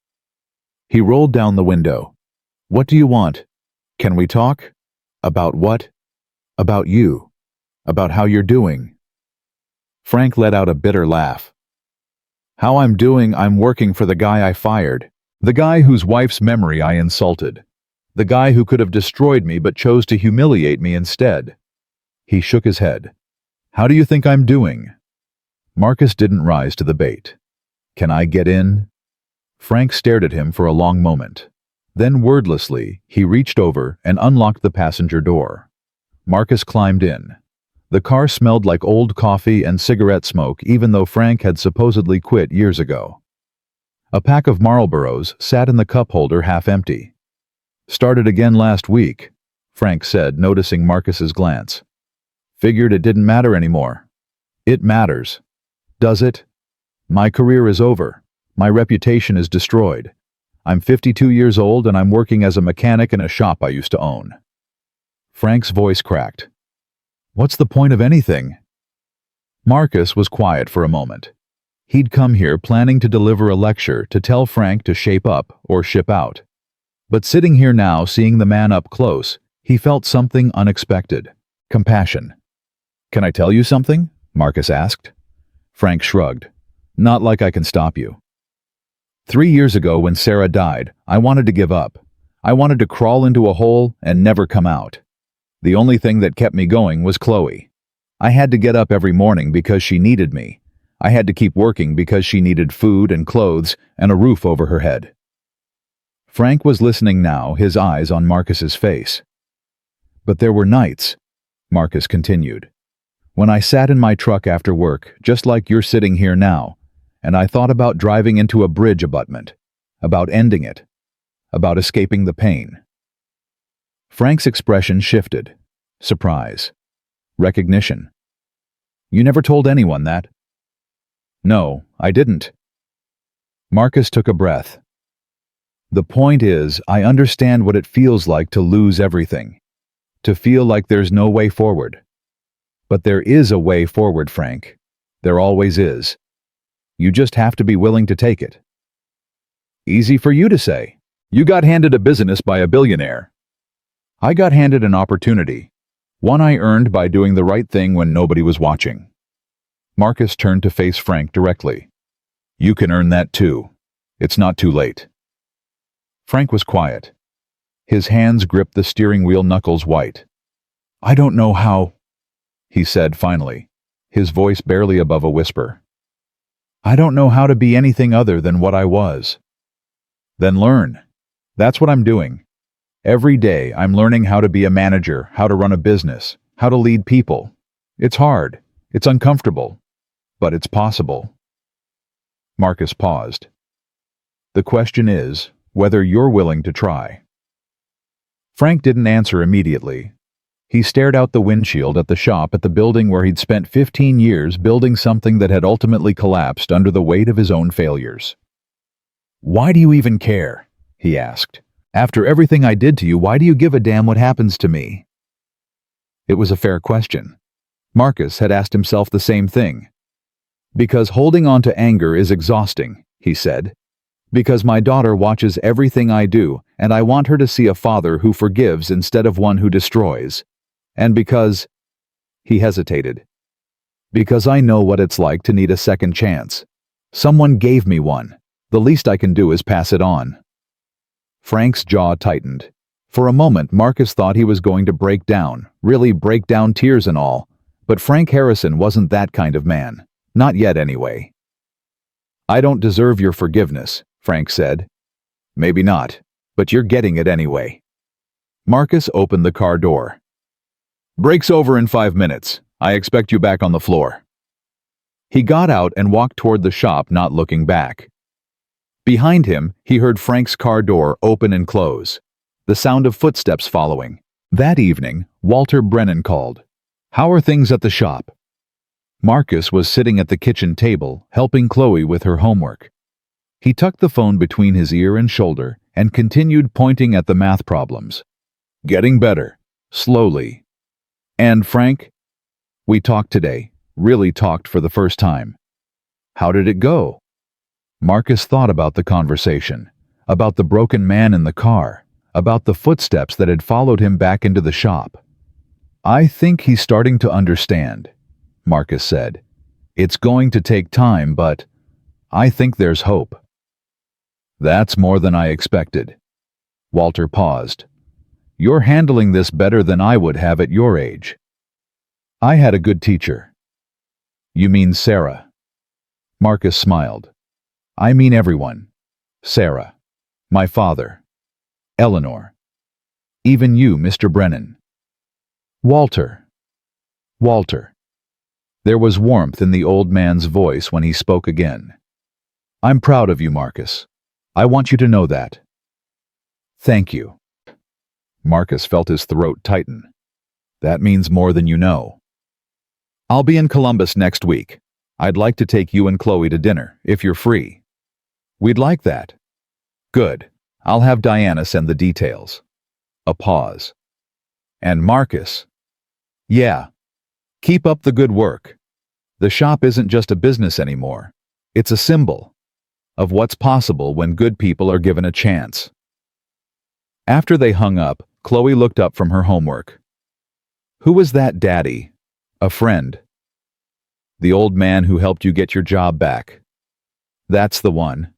He rolled down the window. "What do you want? Can we talk?" "About what?" "About you. About how you're doing." Frank let out a bitter laugh. "How I'm doing? I'm working for the guy I fired. The guy whose wife's memory I insulted. The guy who could have destroyed me but chose to humiliate me instead." He shook his head. "How do you think I'm doing?" Marcus didn't rise to the bait. "Can I get in?" Frank stared at him for a long moment. Then wordlessly, he reached over and unlocked the passenger door. Marcus climbed in. The car smelled like old coffee and cigarette smoke, even though Frank had supposedly quit years ago. A pack of Marlboros sat in the cup holder half empty. "Started again last week," Frank said, noticing Marcus's glance. "Figured it didn't matter anymore." "It matters." "Does it?" "My career is over. My reputation is destroyed. I'm 52 years old and I'm working as a mechanic in a shop I used to own." Frank's voice cracked. "What's the point of anything?" Marcus was quiet for a moment. He'd come here planning to deliver a lecture to tell Frank to shape up or ship out. But sitting here now, seeing the man up close, he felt something unexpected. Compassion. "Can I tell you something?" Marcus asked. Frank shrugged. "Not like I can stop you. 3 years ago when Sarah died, I wanted to give up. I wanted to crawl into a hole and never come out. The only thing that kept me going was Chloe. I had to get up every morning because she needed me. I had to keep working because she needed food and clothes and a roof over her head." Frank was listening now, his eyes on Marcus's face. "But there were nights," Marcus continued, "when I sat in my truck after work, just like you're sitting here now, and I thought about driving into a bridge abutment, about ending it, about escaping the pain." Frank's expression shifted. Surprise. Recognition. "You never told anyone that?" "No, I didn't." Marcus took a breath. "The point is, I understand what it feels like to lose everything, to feel like there's no way forward. But there is a way forward, Frank. There always is. You just have to be willing to take it." "Easy for you to say. You got handed a business by a billionaire." "I got handed an opportunity, one I earned by doing the right thing when nobody was watching." Marcus turned to face Frank directly. "You can earn that too. It's not too late." Frank was quiet. His hands gripped the steering wheel, knuckles white. "I don't know how," he said finally, his voice barely above a whisper. "I don't know how to be anything other than what I was." "Then learn." "That's what I'm doing. Every day I'm learning how to be a manager, how to run a business, how to lead people. It's hard. It's uncomfortable. But it's possible." Marcus paused. "The question is whether you're willing to try." Frank didn't answer immediately. He stared out the windshield at the shop at the building where he'd spent 15 years building something that had ultimately collapsed under the weight of his own failures. "Why do you even care?" he asked. "After everything I did to you, why do you give a damn what happens to me?" It was a fair question. Marcus had asked himself the same thing. "Because holding on to anger is exhausting," he said. "Because my daughter watches everything I do, and I want her to see a father who forgives instead of one who destroys. And because—" he hesitated. "Because I know what it's like to need a second chance. Someone gave me one. The least I can do is pass it on." Frank's jaw tightened. For a moment, Marcus thought he was going to break down, really break down, tears and all. But Frank Harrison wasn't that kind of man. Not yet, anyway. "I don't deserve your forgiveness," Frank said. "Maybe not, but you're getting it anyway." Marcus opened the car door. "Break's over in 5 minutes. I expect you back on the floor." He got out and walked toward the shop, not looking back. Behind him, he heard Frank's car door open and close, the sound of footsteps following. That evening, Walter Brennan called. "How are things at the shop?" Marcus was sitting at the kitchen table, helping Chloe with her homework. He tucked the phone between his ear and shoulder and continued pointing at the math problems. "Getting better. Slowly." "And Frank?" "We talked today. Really talked for the first time." "How did it go?" Marcus thought about the conversation, about the broken man in the car, about the footsteps that had followed him back into the shop. "I think he's starting to understand," Marcus said. "It's going to take time, but I think there's hope." "That's more than I expected." Walter paused. "You're handling this better than I would have at your age." "I had a good teacher." "You mean Sarah?" Marcus smiled. "I mean everyone. Sarah. My father. Eleanor. Even you, Mr. Brennan." "Walter. Walter." There was warmth in the old man's voice when he spoke again. "I'm proud of you, Marcus. I want you to know that." "Thank you." Marcus felt his throat tighten. "That means more than you know." "I'll be in Columbus next week. I'd like to take you and Chloe to dinner, if you're free." "We'd like that." "Good. I'll have Diana send the details." A pause. "And Marcus." "Yeah. Keep up the good work. The shop isn't just a business anymore. It's a symbol of what's possible when good people are given a chance." After they hung up, Chloe looked up from her homework. "Who was that daddy?" "A friend." "The old man who helped you get your job back?" "That's the one."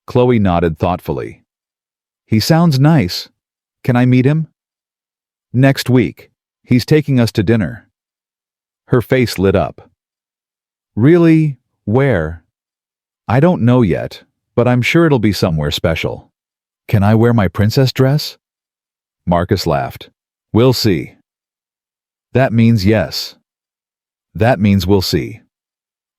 Chloe nodded thoughtfully. "He sounds nice. Can I meet him?" "Next week. He's taking us to dinner." Her face lit up. "Really? Where?" "I don't know yet, but I'm sure it'll be somewhere special." "Can I wear my princess dress?" Marcus laughed. "We'll see." "That means yes." "That means we'll see."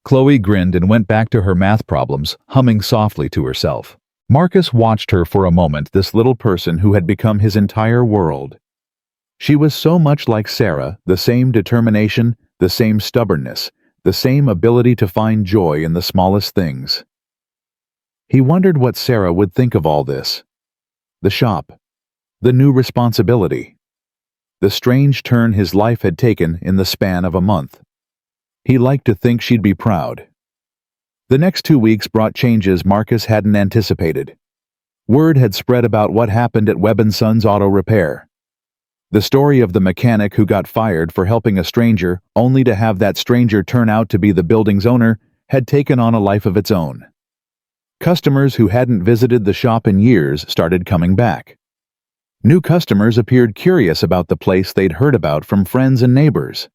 Chloe grinned and went back to her math problems, humming softly to herself. Marcus watched her for a moment, this little person who had become his entire world. She was so much like Sarah, the same determination, the same stubbornness, the same ability to find joy in the smallest things. He wondered what Sarah would think of all this. The shop. The new responsibility. The strange turn his life had taken in the span of a month. He liked to think she'd be proud. The next 2 weeks brought changes Marcus hadn't anticipated. Word had spread about what happened at Webb & Sons Auto Repair. The story of the mechanic who got fired for helping a stranger, only to have that stranger turn out to be the building's owner, had taken on a life of its own. Customers who hadn't visited the shop in years started coming back. New customers appeared curious about the place they'd heard about from friends and neighbors.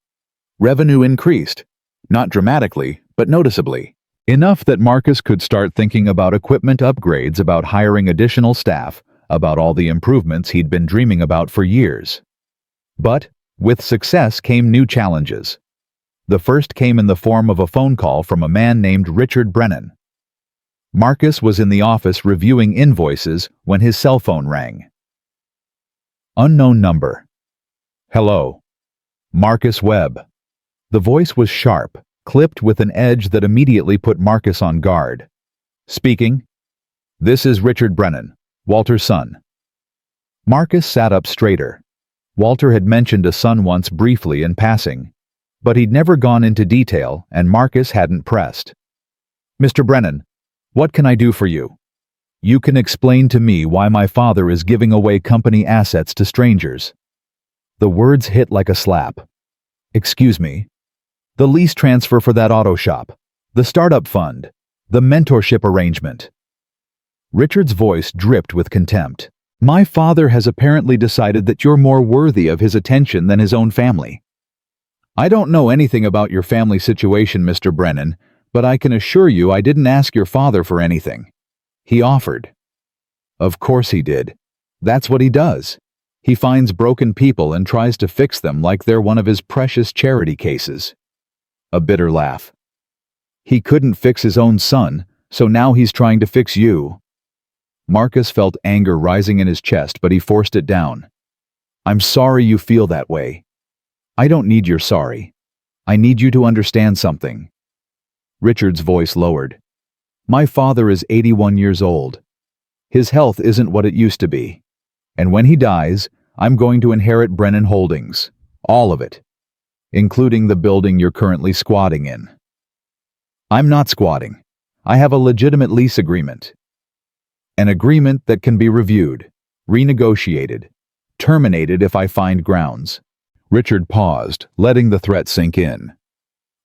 Revenue increased, not dramatically, but noticeably. Enough that Marcus could start thinking about equipment upgrades, about hiring additional staff, about all the improvements he'd been dreaming about for years. But, with success came new challenges. The first came in the form of a phone call from a man named Richard Brennan. Marcus was in the office reviewing invoices when his cell phone rang. Unknown number. Hello. Marcus Webb. The voice was sharp, clipped with an edge that immediately put Marcus on guard. Speaking. This is Richard Brennan, Walter's son. Marcus sat up straighter. Walter had mentioned a son once briefly in passing, but he'd never gone into detail, and Marcus hadn't pressed. Mr. Brennan, what can I do for you? You can explain to me why my father is giving away company assets to strangers. The words hit like a slap. Excuse me. The lease transfer for that auto shop, the startup fund, the mentorship arrangement. Richard's voice dripped with contempt. My father has apparently decided that you're more worthy of his attention than his own family. I don't know anything about your family situation, Mr. Brennan, but I can assure you I didn't ask your father for anything. He offered. Of course he did. That's what he does. He finds broken people and tries to fix them like they're one of his precious charity cases. A bitter laugh. He couldn't fix his own son, so now he's trying to fix you. Marcus felt anger rising in his chest, but he forced it down. I'm sorry you feel that way. I don't need your sorry. I need you to understand something. Richard's voice lowered. My father is 81 years old. His health isn't what it used to be. And when he dies, I'm going to inherit Brennan Holdings. All of it. Including the building you're currently squatting in. I'm not squatting. I have a legitimate lease agreement. An agreement that can be reviewed, renegotiated, terminated if I find grounds. Richard paused, letting the threat sink in.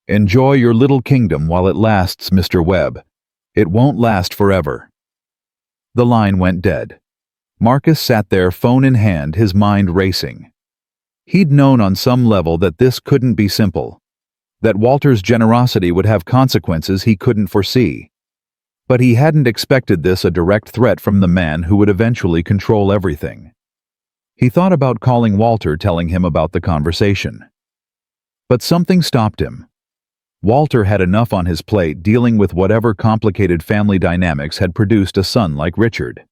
Enjoy your little kingdom while it lasts, Mr. Webb. It won't last forever. The line went dead. Marcus sat there, phone in hand, his mind racing. He'd known on some level that this couldn't be simple, that Walter's generosity would have consequences he couldn't foresee. But he hadn't expected this, a direct threat from the man who would eventually control everything. He thought about calling Walter, telling him about the conversation. But something stopped him. Walter had enough on his plate dealing with whatever complicated family dynamics had produced a son like Richard.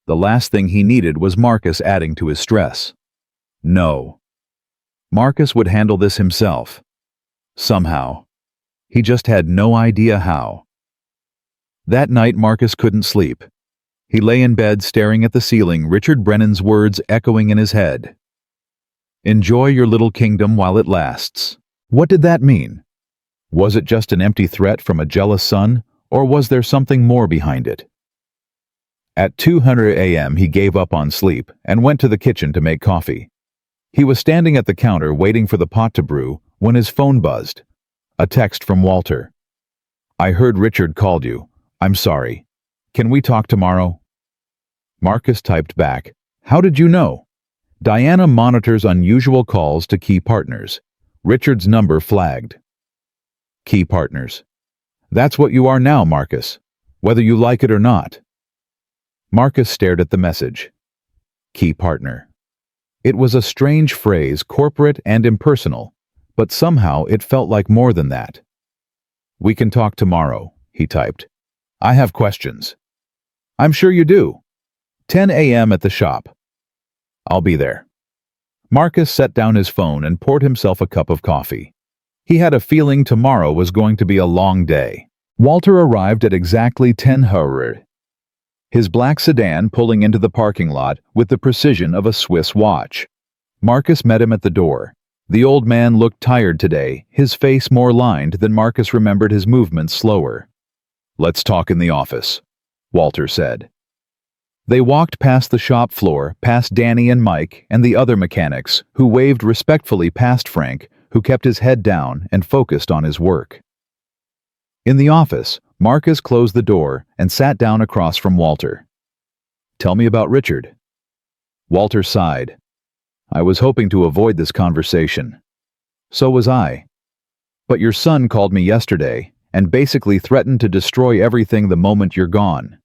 The last thing he needed was Marcus adding to his stress. No. Marcus would handle this himself. Somehow. He just had no idea how. That night Marcus couldn't sleep. He lay in bed staring at the ceiling, Richard Brennan's words echoing in his head. Enjoy your little kingdom while it lasts. What did that mean? Was it just an empty threat from a jealous son, or was there something more behind it? At 2:00 a.m. he gave up on sleep and went to the kitchen to make coffee. He was standing at the counter waiting for the pot to brew when his phone buzzed. A text from Walter. I heard Richard called you. I'm sorry. Can we talk tomorrow? Marcus typed back. How did you know? Diana monitors unusual calls to key partners. Richard's number flagged. Key partners. That's what you are now, Marcus, whether you like it or not. Marcus stared at the message. Key partner. It was a strange phrase, corporate and impersonal, but somehow it felt like more than that. We can talk tomorrow, he typed. I have questions. I'm sure you do. 10 a.m. at the shop. I'll be there. Marcus set down his phone and poured himself a cup of coffee. He had a feeling tomorrow was going to be a long day. Walter arrived at exactly 10:00. His black sedan pulling into the parking lot with the precision of a Swiss watch. Marcus met him at the door. The old man looked tired today, his face more lined than Marcus remembered, his movements slower. Let's talk in the office, Walter said. They walked past the shop floor, past Danny and Mike and the other mechanics, who waved respectfully past Frank, who kept his head down and focused on his work. In the office, Marcus closed the door and sat down across from Walter. Tell me about Richard. Walter sighed. I was hoping to avoid this conversation. So was I. But your son called me yesterday and basically threatened to destroy everything the moment you're gone.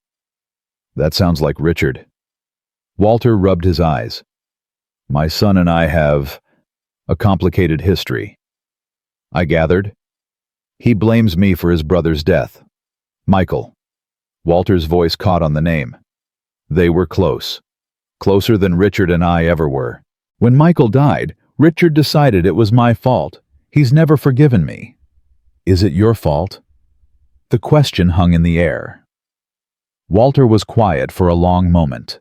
That sounds like Richard. Walter rubbed his eyes. My son and I have a complicated history. I gathered. He blames me for his brother's death. Michael. Walter's voice caught on the name. They were close. Closer than Richard and I ever were. When Michael died, Richard decided it was my fault. He's never forgiven me. Is it your fault? The question hung in the air. Walter was quiet for a long moment.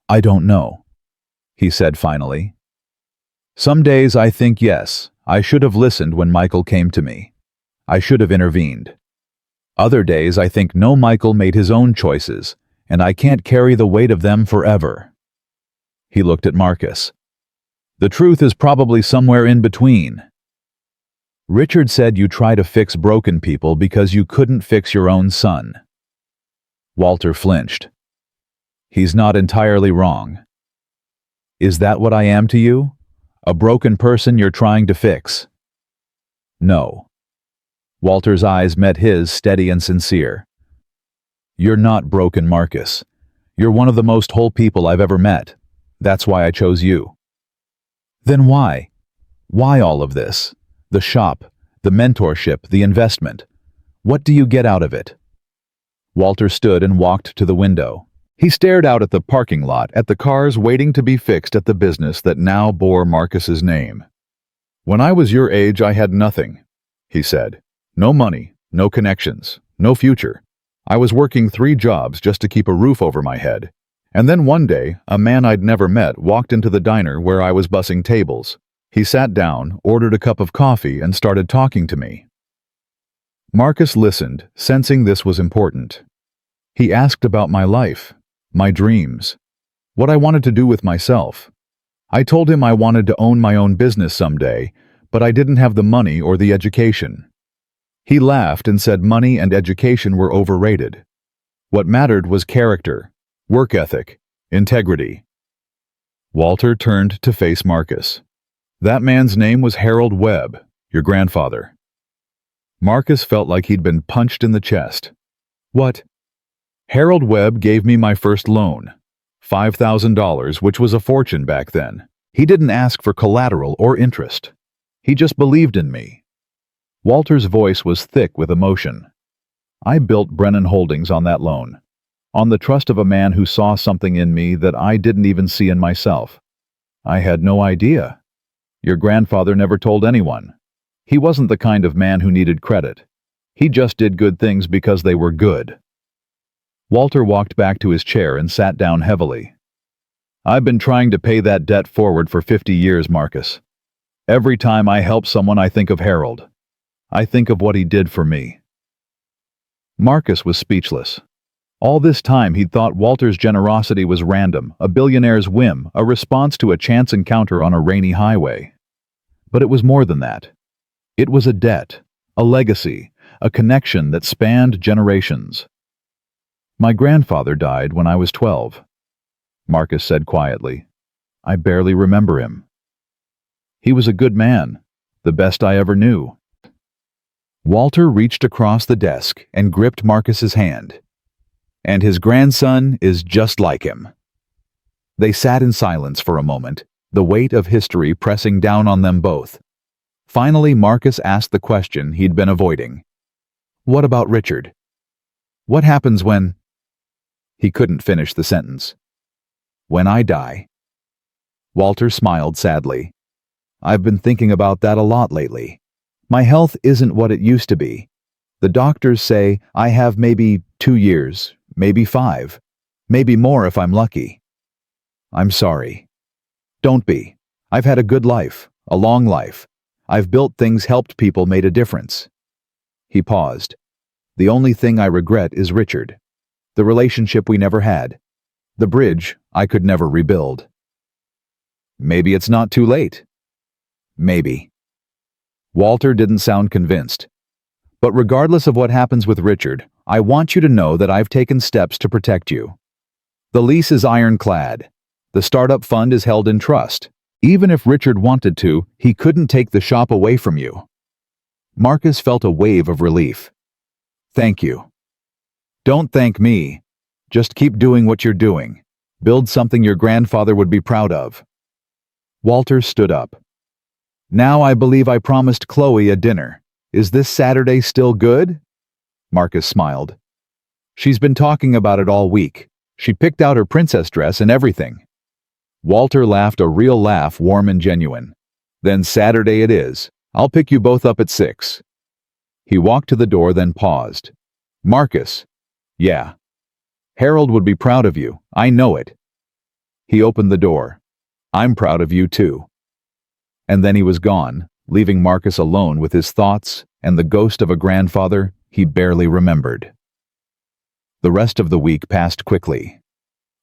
I don't know, he said finally. Some days I think yes, I should have listened when Michael came to me. I should have intervened. Other days I think no, Michael made his own choices, and I can't carry the weight of them forever. He looked at Marcus. The truth is probably somewhere in between. Richard said you try to fix broken people because you couldn't fix your own son. Walter flinched. He's not entirely wrong. Is that what I am to you? A broken person you're trying to fix? No. Walter's eyes met his, steady and sincere. You're not broken, Marcus. You're one of the most whole people I've ever met. That's why I chose you. Then why? Why all of this? The shop, the mentorship, the investment. What do you get out of it? Walter stood and walked to the window. He stared out at the parking lot, at the cars waiting to be fixed at the business that now bore Marcus's name. When I was your age, I had nothing, he said. No money, no connections, no future. I was working 3 jobs just to keep a roof over my head. And then one day, a man I'd never met walked into the diner where I was bussing tables. He sat down, ordered a cup of coffee, and started talking to me. Marcus listened, sensing this was important. He asked about my life, my dreams, what I wanted to do with myself. I told him I wanted to own my own business someday, but I didn't have the money or the education. He laughed and said money and education were overrated. What mattered was character, work ethic, integrity. Walter turned to face Marcus. That man's name was Harold Webb, your grandfather. Marcus felt like he'd been punched in the chest. What? Harold Webb gave me my first loan, $5,000, which was a fortune back then. He didn't ask for collateral or interest. He just believed in me. Walter's voice was thick with emotion. I built Brennan Holdings on that loan, on the trust of a man who saw something in me that I didn't even see in myself. I had no idea. Your grandfather never told anyone. He wasn't the kind of man who needed credit. He just did good things because they were good. Walter walked back to his chair and sat down heavily. I've been trying to pay that debt forward for 50 years, Marcus. Every time I help someone, I think of Harold. I think of what he did for me. Marcus was speechless. All this time he'd thought Walter's generosity was random, a billionaire's whim, a response to a chance encounter on a rainy highway. But it was more than that. It was a debt, a legacy, a connection that spanned generations. My grandfather died when I was 12, Marcus said quietly. I barely remember him. He was a good man, the best I ever knew. Walter reached across the desk and gripped Marcus's hand. And his grandson is just like him. They sat in silence for a moment, the weight of history pressing down on them both. Finally, Marcus asked the question he'd been avoiding. What about Richard? What happens when... He couldn't finish the sentence. When I die. Walter smiled sadly. I've been thinking about that a lot lately. My health isn't what it used to be. The doctors say I have maybe 2 years, maybe 5, maybe more if I'm lucky. I'm sorry. Don't be. I've had a good life, a long life. I've built things, helped people, made a difference. He paused. The only thing I regret is Richard. The relationship we never had. The bridge I could never rebuild. Maybe it's not too late. Maybe. Walter didn't sound convinced. But regardless of what happens with Richard, I want you to know that I've taken steps to protect you. The lease is ironclad. The startup fund is held in trust. Even if Richard wanted to, he couldn't take the shop away from you. Marcus felt a wave of relief. Thank you. Don't thank me. Just keep doing what you're doing. Build something your grandfather would be proud of. Walter stood up. Now I believe I promised Chloe a dinner. Is this Saturday still good? Marcus smiled. She's been talking about it all week. She picked out her princess dress and everything. Walter laughed, a real laugh, warm and genuine. Then Saturday it is. I'll pick you both up at 6. He walked to the door, then paused. Marcus. Yeah. Harold would be proud of you. I know it. He opened the door. I'm proud of you too. And then he was gone, leaving Marcus alone with his thoughts and the ghost of a grandfather he barely remembered. The rest of the week passed quickly.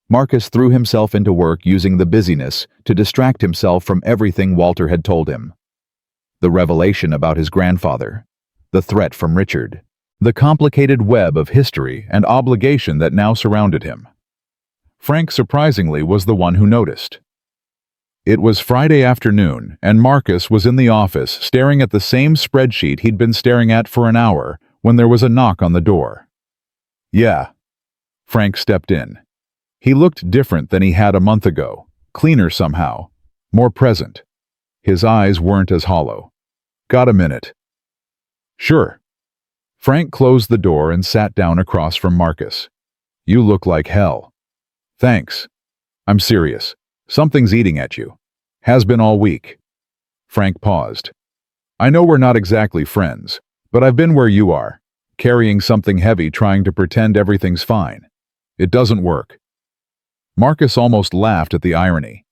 Marcus threw himself into work, using the busyness to distract himself from everything Walter had told him. The revelation about his grandfather, the threat from Richard, the complicated web of history and obligation that now surrounded him. Frank, surprisingly, was the one who noticed. It was Friday afternoon, and Marcus was in the office staring at the same spreadsheet he'd been staring at for an hour when there was a knock on the door. Yeah. Frank stepped in. He looked different than he had a month ago, cleaner somehow, more present. His eyes weren't as hollow. Got a minute? Sure. Frank closed the door and sat down across from Marcus. You look like hell. Thanks. I'm serious. Something's eating at you. Has been all week. Frank paused. I know we're not exactly friends, but I've been where you are, carrying something heavy, trying to pretend everything's fine. It doesn't work. Marcus almost laughed at the irony.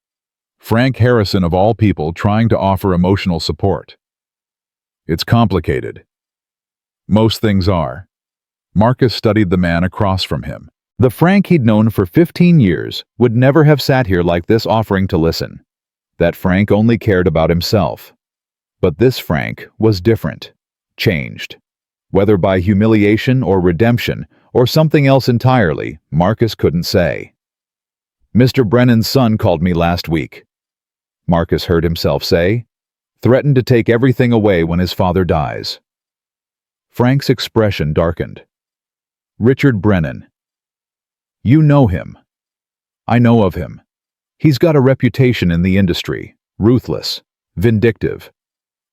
Frank Harrison, of all people, trying to offer emotional support. It's complicated. Most things are. Marcus studied the man across from him. The Frank he'd known for 15 years would never have sat here like this, offering to listen. That Frank only cared about himself. But this Frank was different, changed. Whether by humiliation or redemption or something else entirely, Marcus couldn't say. Mr. Brennan's son called me last week. Marcus heard himself say. Threatened to take everything away when his father dies. Frank's expression darkened. Richard Brennan. You know him. I know of him. He's got a reputation in the industry, ruthless, vindictive.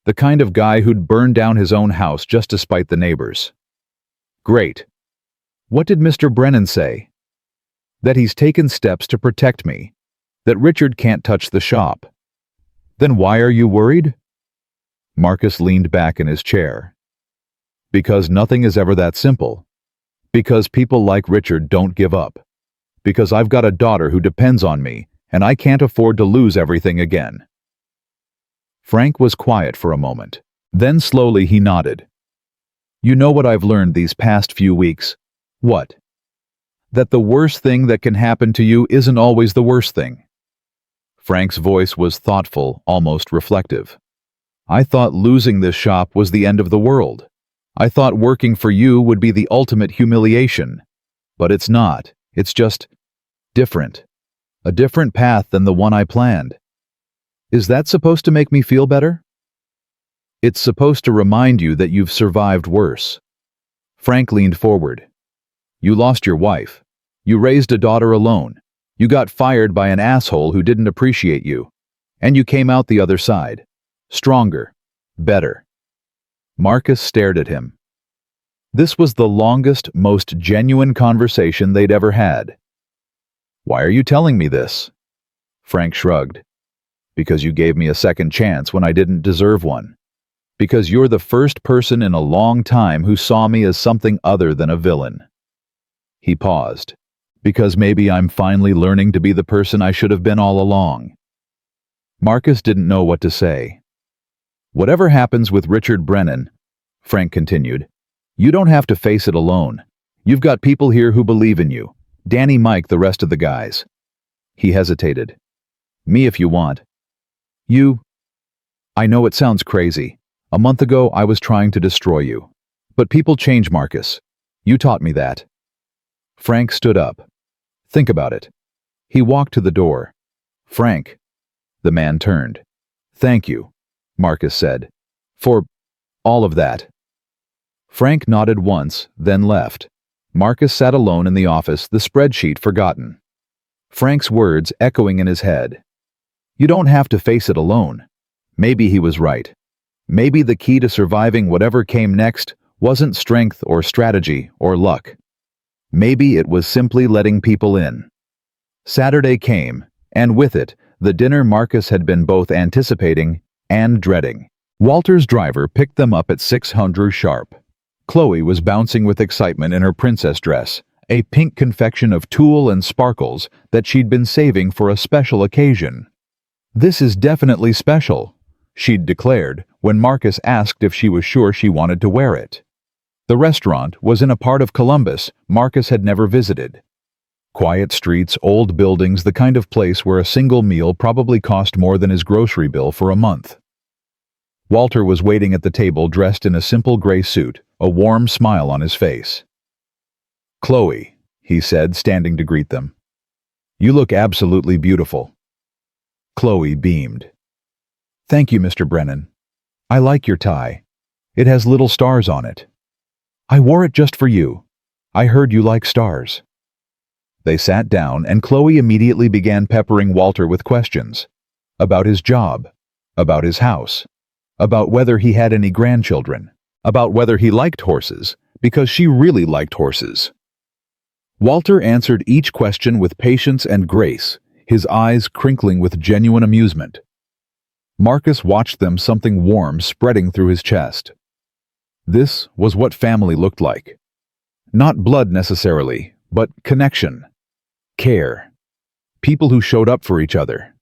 The kind of guy who'd burn down his own house just to spite the neighbors. Great. What did Mr. Brennan say? That he's taken steps to protect me. That Richard can't touch the shop. Then why are you worried? Marcus leaned back in his chair. Because nothing is ever that simple. Because people like Richard don't give up. Because I've got a daughter who depends on me, and I can't afford to lose everything again. Frank was quiet for a moment. Then slowly he nodded. You know what I've learned these past few weeks? What? That the worst thing that can happen to you isn't always the worst thing. Frank's voice was thoughtful, almost reflective. I thought losing this shop was the end of the world. I thought working for you would be the ultimate humiliation. But it's not. It's just different. A different path than the one I planned. Is that supposed to make me feel better? It's supposed to remind you that you've survived worse. Frank leaned forward. You lost your wife. You raised a daughter alone. You got fired by an asshole who didn't appreciate you. And you came out the other side. Stronger. Better. Marcus stared at him. This was the longest, most genuine conversation they'd ever had. Why are you telling me this? Frank shrugged. Because you gave me a second chance when I didn't deserve one. Because you're the first person in a long time who saw me as something other than a villain. He paused. Because maybe I'm finally learning to be the person I should have been all along. Marcus didn't know what to say. Whatever happens with Richard Brennan, Frank continued, you don't have to face it alone. You've got people here who believe in you. Danny, Mike, the rest of the guys. He hesitated. Me if you want. You. I know it sounds crazy. A month ago I was trying to destroy you. But people change, Marcus. You taught me that. Frank stood up. Think about it. He walked to the door. Frank. The man turned. Thank you, Marcus said. For all of that. Frank nodded once, then left. Marcus sat alone in the office, the spreadsheet forgotten. Frank's words echoing in his head. You don't have to face it alone. Maybe he was right. Maybe the key to surviving whatever came next wasn't strength or strategy or luck. Maybe it was simply letting people in. Saturday came, and with it, the dinner Marcus had been both anticipating and dreading. Walter's driver picked them up at 600 sharp. Chloe was bouncing with excitement in her princess dress, a pink confection of tulle and sparkles that she'd been saving for a special occasion. "This is definitely special," she'd declared when Marcus asked if she was sure she wanted to wear it. The restaurant was in a part of Columbus Marcus had never visited. Quiet streets, old buildings, the kind of place where a single meal probably cost more than his grocery bill for a month. Walter was waiting at the table dressed in a simple gray suit, a warm smile on his face. "Chloe," he said, standing to greet them. "You look absolutely beautiful." Chloe beamed. "Thank you, Mr. Brennan. I like your tie. It has little stars on it. I wore it just for you. I heard you like stars." They sat down, and Chloe immediately began peppering Walter with questions. About his job, about his house, about whether he had any grandchildren, about whether he liked horses, because she really liked horses. Walter answered each question with patience and grace, his eyes crinkling with genuine amusement. Marcus watched them, something warm spreading through his chest. This was what family looked like. Not blood necessarily, but connection, care, people who showed up for each other.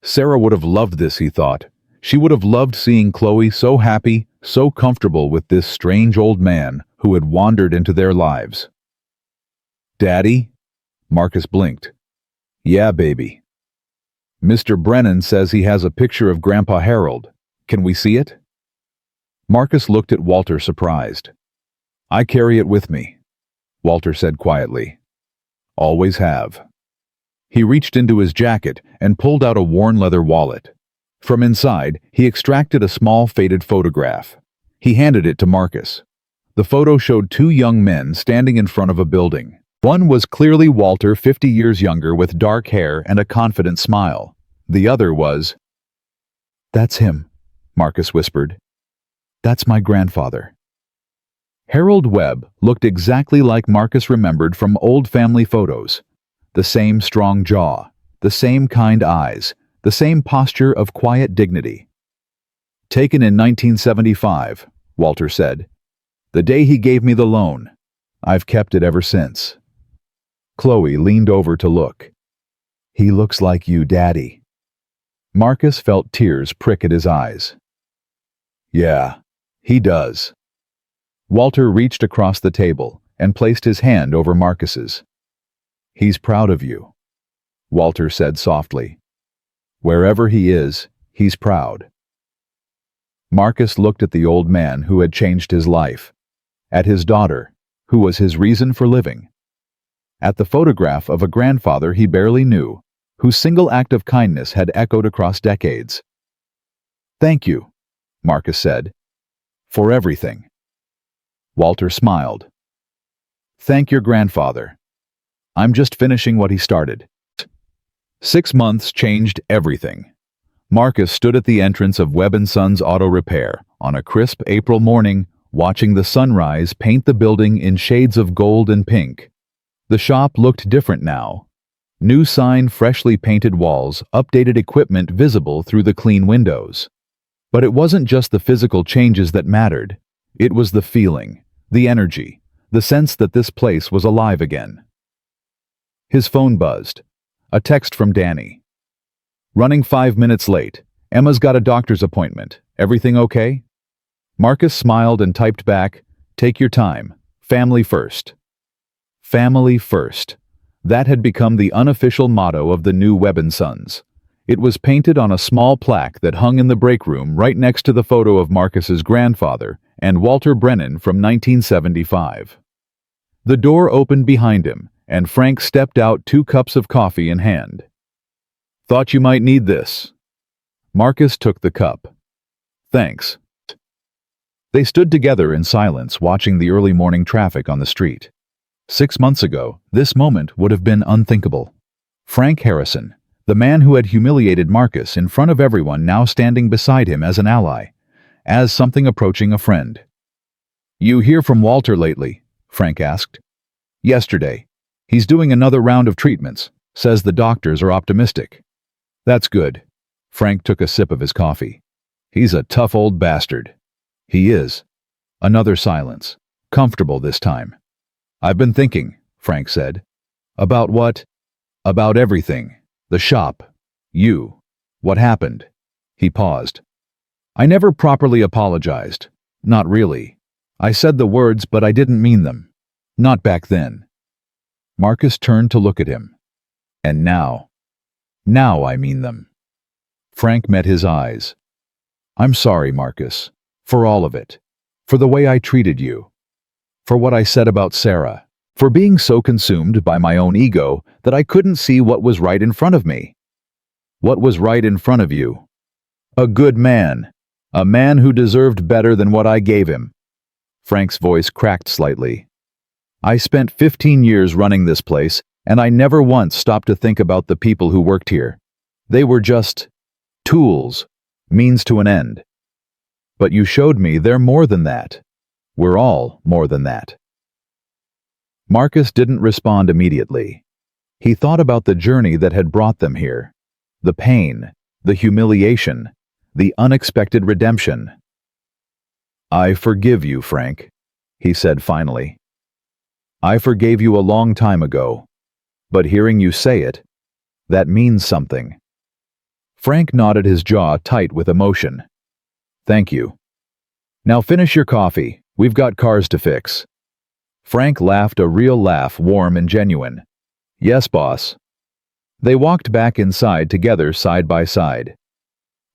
Sarah would have loved this, he thought. She would have loved seeing Chloe so happy, so comfortable with this strange old man who had wandered into their lives. "Daddy?" Marcus blinked. "Yeah, baby." "Mr. Brennan says he has a picture of Grandpa Harold. Can we see it?" Marcus looked at Walter, surprised. "I carry it with me," Walter said quietly. "Always have." He reached into his jacket and pulled out a worn leather wallet. From inside, he extracted a small faded photograph. He handed it to Marcus. The photo showed two young men standing in front of a building. One was clearly Walter, 50 years younger, with dark hair and a confident smile. The other was... "That's him," Marcus whispered. "That's my grandfather." Harold Webb looked exactly like Marcus remembered from old family photos. The same strong jaw, the same kind eyes, the same posture of quiet dignity. "Taken in 1975, Walter said. "The day he gave me the loan. I've kept it ever since." Chloe leaned over to look. "He looks like you, Daddy." Marcus felt tears prick at his eyes. "Yeah, he does." Walter reached across the table and placed his hand over Marcus's. "He's proud of you," Walter said softly. "Wherever he is, he's proud." Marcus looked at the old man who had changed his life, at his daughter, who was his reason for living, at the photograph of a grandfather he barely knew, whose single act of kindness had echoed across decades. "Thank you," Marcus said, "for everything." Walter smiled. "Thank your grandfather. I'm just finishing what he started." 6 months changed everything. Marcus stood at the entrance of Webb & Sons Auto Repair on a crisp April morning, watching the sunrise paint the building in shades of gold and pink. The shop looked different now. New sign, freshly painted walls, updated equipment visible through the clean windows. But it wasn't just the physical changes that mattered. It was the feeling, the energy, the sense that this place was alive again. His phone buzzed. A text from Danny. "Running 5 minutes late. Emma's got a doctor's appointment. Everything okay?" Marcus smiled and typed back, "Take your time. Family first." Family first. That had become the unofficial motto of the new Webb & Sons. It was painted on a small plaque that hung in the break room right next to the photo of Marcus's grandfather and Walter Brennan from 1975. The door opened behind him, and Frank stepped out, 2 cups of coffee in hand. "Thought you might need this." Marcus took the cup. "Thanks." They stood together in silence, watching the early morning traffic on the street. 6 months ago, this moment would have been unthinkable. Frank Harrison, the man who had humiliated Marcus in front of everyone, now standing beside him as an ally, as something approaching a friend. "You hear from Walter lately?" Frank asked. "Yesterday. He's doing another round of treatments. Says the doctors are optimistic." "That's good." Frank took a sip of his coffee. He's a tough old bastard. He is. Another silence. Comfortable this time. I've been thinking, Frank said. About what? About everything. The shop. You. What happened? He paused. I never properly apologized. Not really. I said the words, but I didn't mean them. Not back then. Marcus turned to look at him. And now. Now I mean them. Frank met his eyes. I'm sorry, Marcus. For all of it. For the way I treated you. For what I said about Sarah. For being so consumed by my own ego that I couldn't see what was right in front of me. What was right in front of you? A good man. A man who deserved better than what I gave him. Frank's voice cracked slightly. I spent 15 years running this place, and I never once stopped to think about the people who worked here. They were just tools, means to an end. But you showed me they're more than that. We're all more than that. Marcus didn't respond immediately. He thought about the journey that had brought them here. The pain, the humiliation, the unexpected redemption. I forgive you, Frank, he said finally. I forgave you a long time ago, but hearing you say it, that means something. Frank nodded, his jaw tight with emotion. Thank you. Now finish your coffee. We've got cars to fix. Frank laughed, a real laugh, warm and genuine. Yes, boss. They walked back inside together, side by side.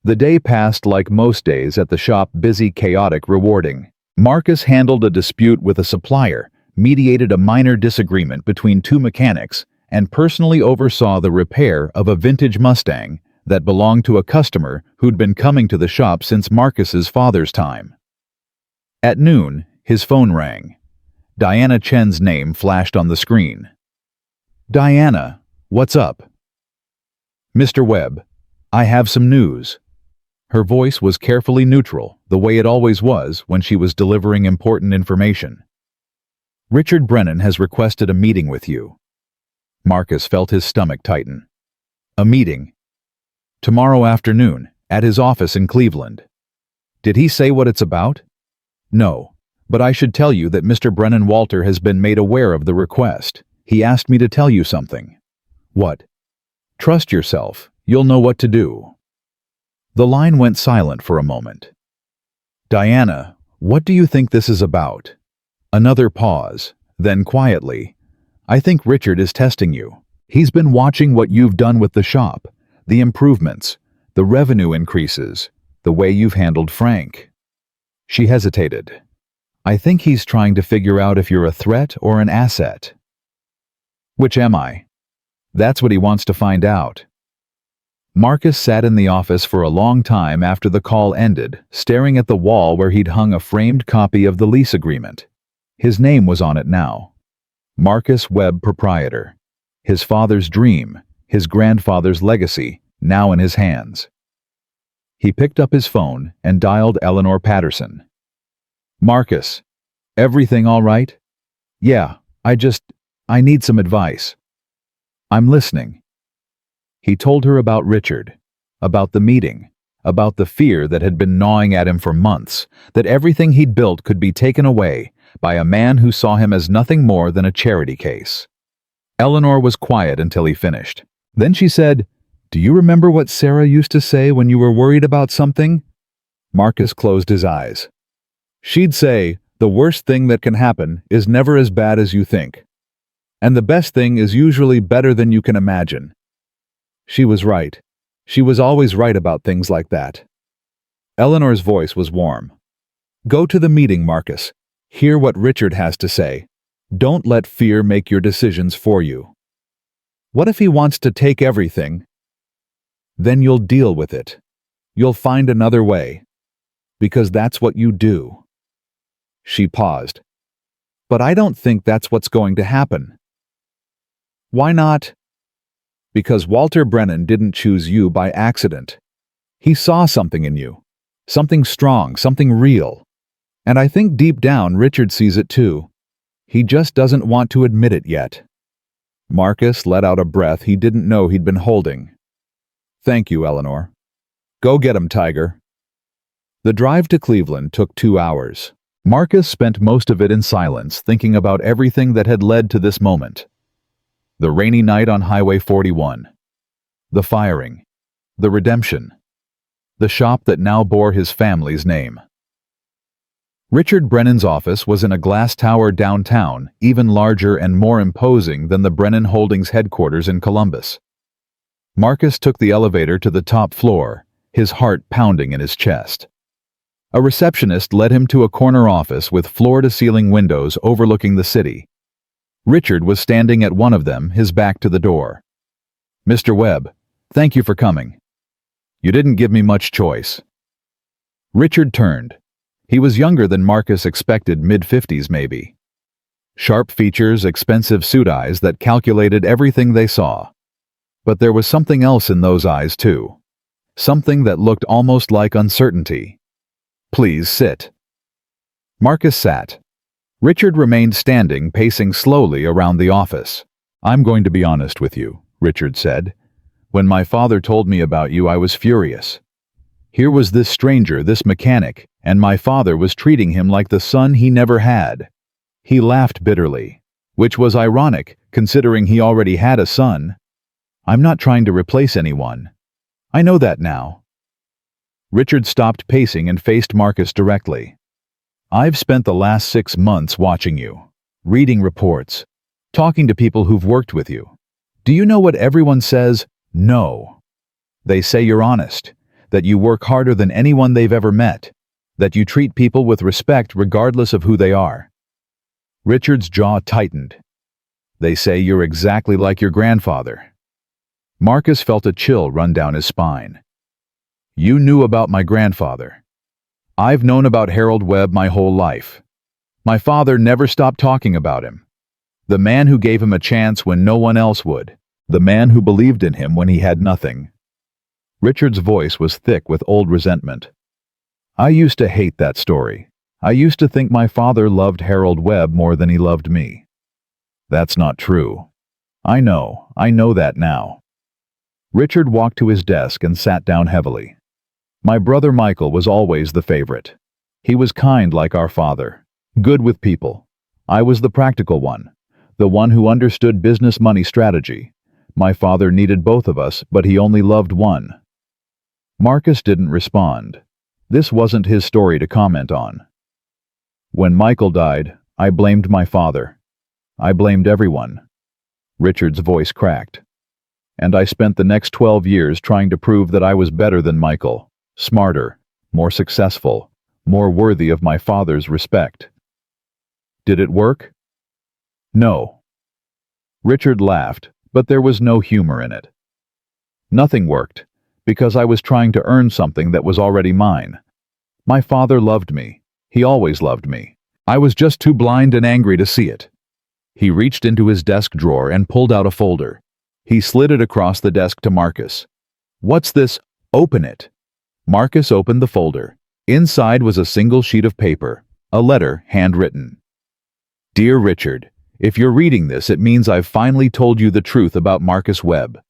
The day passed like most days at the shop, busy, chaotic, rewarding. Marcus handled a dispute with a supplier, mediated a minor disagreement between two mechanics, and personally oversaw the repair of a vintage Mustang that belonged to a customer who'd been coming to the shop since Marcus's father's time. At noon, his phone rang. Diana Chen's name flashed on the screen. Diana, what's up? Mr. Webb, I have some news. Her voice was carefully neutral, the way it always was when she was delivering important information. Richard Brennan has requested a meeting with you. Marcus felt his stomach tighten. A meeting? Tomorrow afternoon, at his office in Cleveland. Did he say what it's about? No, but I should tell you that Mr. Brennan Walter has been made aware of the request. He asked me to tell you something. What? Trust yourself. You'll know what to do. The line went silent for a moment. Diana, what do you think this is about? Another pause, then quietly. I think Richard is testing you. He's been watching what you've done with the shop, the improvements, the revenue increases, the way you've handled Frank. She hesitated. I think he's trying to figure out if you're a threat or an asset. Which am I? That's what he wants to find out. Marcus sat in the office for a long time after the call ended, staring at the wall where he'd hung a framed copy of the lease agreement. His name was on it now. Marcus Webb, proprietor. His father's dream, his grandfather's legacy, now in his hands. He picked up his phone and dialed Eleanor Patterson. Marcus, everything all right? Yeah, I need some advice. I'm listening. He told her about Richard, about the meeting, about the fear that had been gnawing at him for months, that everything he'd built could be taken away by a man who saw him as nothing more than a charity case. Eleanor was quiet until he finished. Then she said, Do you remember what Sarah used to say when you were worried about something? Marcus closed his eyes. She'd say, the worst thing that can happen is never as bad as you think. And the best thing is usually better than you can imagine. She was right. She was always right about things like that. Eleanor's voice was warm. Go to the meeting, Marcus. Hear what Richard has to say. Don't let fear make your decisions for you. What if he wants to take everything? Then you'll deal with it. You'll find another way. Because that's what you do. She paused. But I don't think that's what's going to happen. Why not? Because Walter Brennan didn't choose you by accident. He saw something in you. Something strong, something real. And I think deep down Richard sees it too. He just doesn't want to admit it yet. Marcus let out a breath he didn't know he'd been holding. Thank you, Eleanor. Go get him, Tiger. The drive to Cleveland took 2 hours. Marcus spent most of it in silence, thinking about everything that had led to this moment. The rainy night on Highway 41. The firing. The redemption. The shop that now bore his family's name. Richard Brennan's office was in a glass tower downtown, even larger and more imposing than the Brennan Holdings headquarters in Columbus. Marcus took the elevator to the top floor, his heart pounding in his chest. A receptionist led him to a corner office with floor-to-ceiling windows overlooking the city. Richard was standing at one of them, his back to the door. "Mr. Webb, thank you for coming. You didn't give me much choice." Richard turned. He was younger than Marcus expected, mid-50s maybe. Sharp features, expensive suit eyes that calculated everything they saw. But there was something else in those eyes too. Something that looked almost like uncertainty. "Please sit." Marcus sat. Richard remained standing, pacing slowly around the office. "I'm going to be honest with you," Richard said. "When my father told me about you, I was furious. Here was this stranger, this mechanic, and my father was treating him like the son he never had." He laughed bitterly, which was ironic, considering he already had a son. "I'm not trying to replace anyone. I know that now." Richard stopped pacing and faced Marcus directly. "I've spent the last 6 months watching you, reading reports, talking to people who've worked with you. Do you know what everyone says? No. They say you're honest, that you work harder than anyone they've ever met, that you treat people with respect regardless of who they are." Richard's jaw tightened. "They say you're exactly like your grandfather." Marcus felt a chill run down his spine. "You knew about my grandfather. I've known about Harold Webb my whole life. My father never stopped talking about him. The man who gave him a chance when no one else would. The man who believed in him when he had nothing." Richard's voice was thick with old resentment. "I used to hate that story. I used to think my father loved Harold Webb more than he loved me. That's not true. I know that now." Richard walked to his desk and sat down heavily. "My brother Michael was always the favorite. He was kind like our father, good with people. I was the practical one, the one who understood business money strategy. My father needed both of us, but he only loved one." Marcus didn't respond. This wasn't his story to comment on. "When Michael died, I blamed my father. I blamed everyone." Richard's voice cracked. "And I spent the next 12 years trying to prove that I was better than Michael. Smarter, more successful, more worthy of my father's respect. Did it work?" "No." Richard laughed, but there was no humor in it. "Nothing worked, because I was trying to earn something that was already mine. My father loved me. He always loved me. I was just too blind and angry to see it." He reached into his desk drawer and pulled out a folder. He slid it across the desk to Marcus. "What's this? Open it." Marcus opened the folder. Inside was a single sheet of paper, a letter handwritten. "Dear Richard, if you're reading this, it means I've finally told you the truth about Marcus Webb.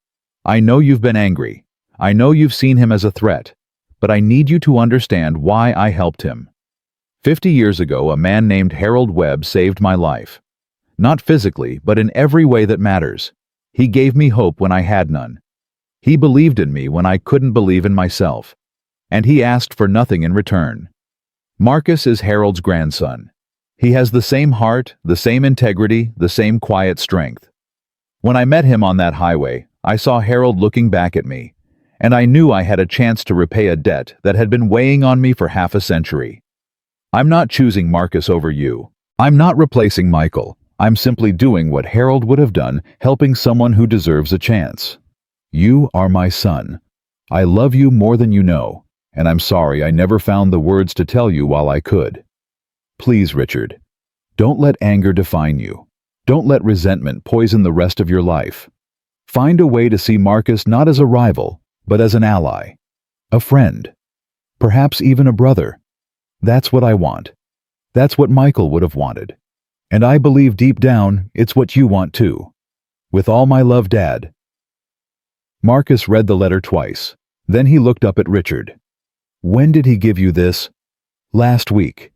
I know you've been angry. I know you've seen him as a threat, but I need you to understand why I helped him. 50 years ago, a man named Harold Webb saved my life. Not physically, but in every way that matters. He gave me hope when I had none. He believed in me when I couldn't believe in myself. And he asked for nothing in return. Marcus is Harold's grandson. He has the same heart, the same integrity, the same quiet strength. When I met him on that highway, I saw Harold looking back at me, and I knew I had a chance to repay a debt that had been weighing on me for half a century. I'm not choosing Marcus over you. I'm not replacing Michael. I'm simply doing what Harold would have done, helping someone who deserves a chance. You are my son. I love you more than you know, and I'm sorry I never found the words to tell you while I could. Please, Richard, don't let anger define you. Don't let resentment poison the rest of your life. Find a way to see Marcus not as a rival, but as an ally, a friend, perhaps even a brother. That's what I want. That's what Michael would have wanted. And I believe deep down it's what you want too. With all my love, Dad." Marcus read the letter twice. Then he looked up at Richard. When did he give you this? Last week,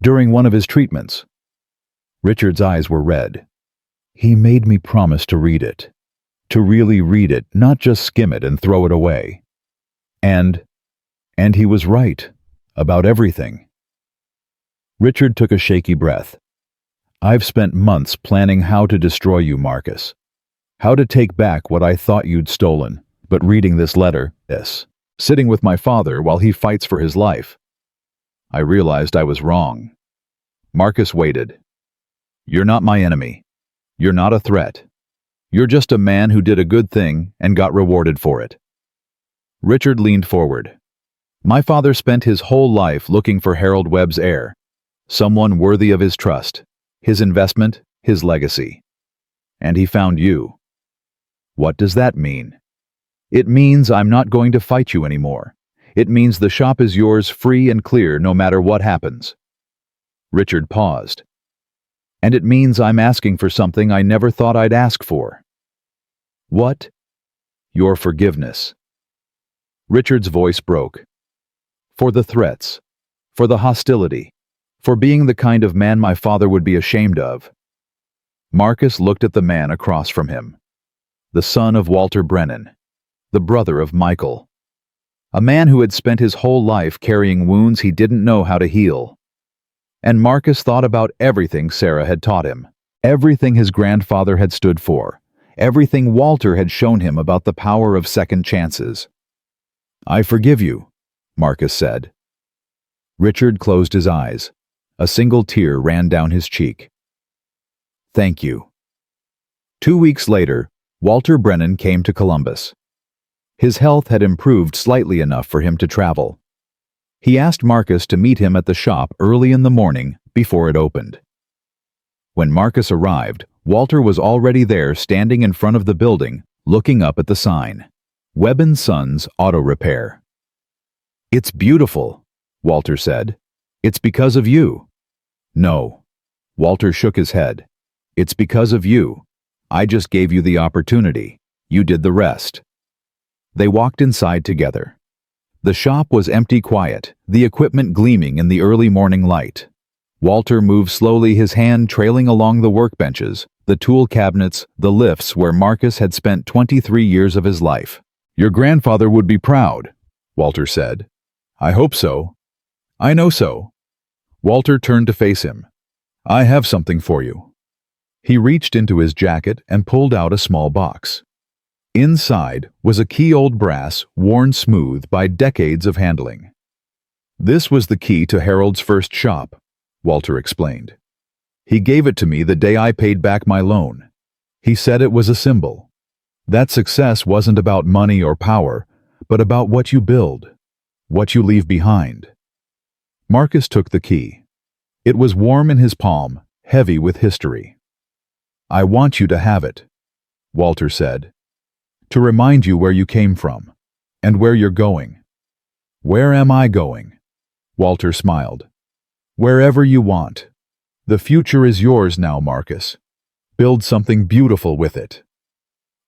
during one of his treatments. Richard's eyes were red. He made me promise to read it. To really read it, not just skim it and throw it away. And he was right. About everything. Richard took a shaky breath. I've spent months planning how to destroy you, Marcus. How to take back what I thought you'd stolen, but reading this letter, sitting with my father while he fights for his life. I realized I was wrong. Marcus waited. You're not my enemy. You're not a threat. You're just a man who did a good thing and got rewarded for it. Richard leaned forward. My father spent his whole life looking for Harold Webb's heir, someone worthy of his trust, his investment, his legacy. And he found you. What does that mean? It means I'm not going to fight you anymore. It means the shop is yours free and clear no matter what happens. Richard paused. And it means I'm asking for something I never thought I'd ask for. What? Your forgiveness. Richard's voice broke. For the threats, for the hostility, for being the kind of man my father would be ashamed of. Marcus looked at the man across from him. The son of Walter Brennan, the brother of Michael. A man who had spent his whole life carrying wounds he didn't know how to heal. And Marcus thought about everything Sarah had taught him, everything his grandfather had stood for, everything Walter had shown him about the power of second chances. I forgive you, Marcus said. Richard closed his eyes. A single tear ran down his cheek. Thank you. 2 weeks later, Walter Brennan came to Columbus. His health had improved slightly enough for him to travel. He asked Marcus to meet him at the shop early in the morning before it opened. When Marcus arrived, Walter was already there standing in front of the building, looking up at the sign. Webb & Sons Auto Repair. It's beautiful, Walter said. It's because of you. No. Walter shook his head. It's because of you. I just gave you the opportunity. You did the rest. They walked inside together. The shop was empty quiet, the equipment gleaming in the early morning light. Walter moved slowly, his hand trailing along the workbenches, the tool cabinets, the lifts where Marcus had spent 23 years of his life. Your grandfather would be proud, Walter said. I hope so. I know so. Walter turned to face him. I have something for you. He reached into his jacket and pulled out a small box. Inside was a key, old brass, worn smooth by decades of handling. This was the key to Harold's first shop, Walter explained. He gave it to me the day I paid back my loan. He said it was a symbol. That success wasn't about money or power, but about what you build, what you leave behind. Marcus took the key. It was warm in his palm, heavy with history. I want you to have it, Walter said, to remind you where you came from, and where you're going. Where am I going? Walter smiled. Wherever you want. The future is yours now, Marcus. Build something beautiful with it.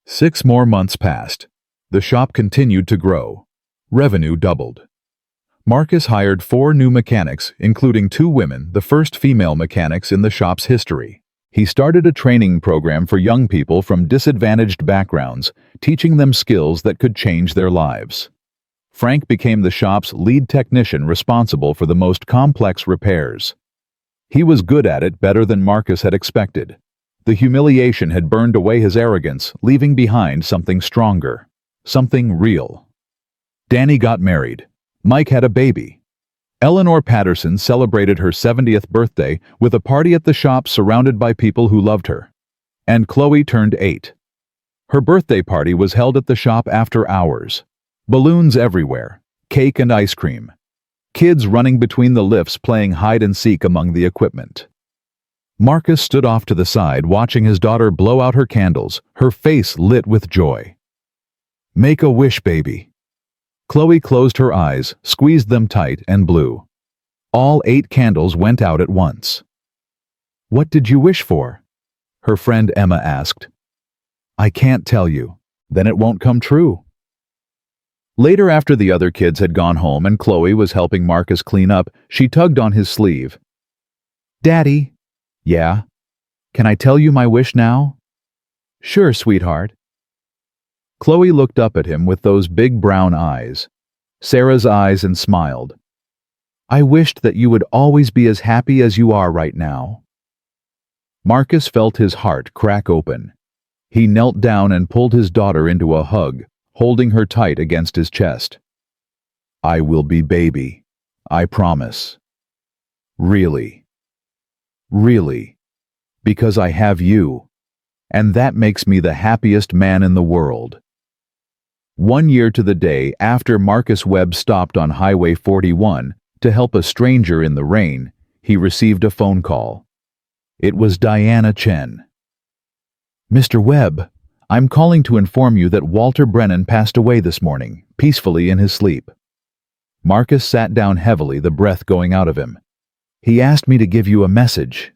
6 more months passed. The shop continued to grow. Revenue doubled. Marcus hired 4 new mechanics, including 2 women, the first female mechanics in the shop's history. He started a training program for young people from disadvantaged backgrounds, teaching them skills that could change their lives. Frank became the shop's lead technician responsible for the most complex repairs. He was good at it, better than Marcus had expected. The humiliation had burned away his arrogance, leaving behind something stronger, something real. Danny got married. Mike had a baby. Eleanor Patterson celebrated her 70th birthday with a party at the shop surrounded by people who loved her. And Chloe turned 8. Her birthday party was held at the shop after hours. Balloons everywhere, cake and ice cream. Kids running between the lifts playing hide and seek among the equipment. Marcus stood off to the side watching his daughter blow out her candles, her face lit with joy. Make a wish, baby. Chloe closed her eyes, squeezed them tight, and blew. All 8 candles went out at once. What did you wish for? Her friend Emma asked. I can't tell you. Then it won't come true. Later, after the other kids had gone home and Chloe was helping Marcus clean up, she tugged on his sleeve. "Daddy." "Yeah? Can I tell you my wish now?" "Sure, sweetheart." Chloe looked up at him with those big brown eyes, Sarah's eyes, and smiled. "I wished that you would always be as happy as you are right now." Marcus felt his heart crack open. He knelt down and pulled his daughter into a hug, holding her tight against his chest. "I will be baby. I promise. Really. Really. Because I have you. And that makes me the happiest man in the world." 1 year to the day after Marcus Webb stopped on Highway 41 to help a stranger in the rain, he received a phone call. It was Diana Chen. "Mr. Webb, I'm calling to inform you that Walter Brennan passed away this morning, peacefully in his sleep." Marcus sat down heavily, the breath going out of him. "He asked me to give you a message."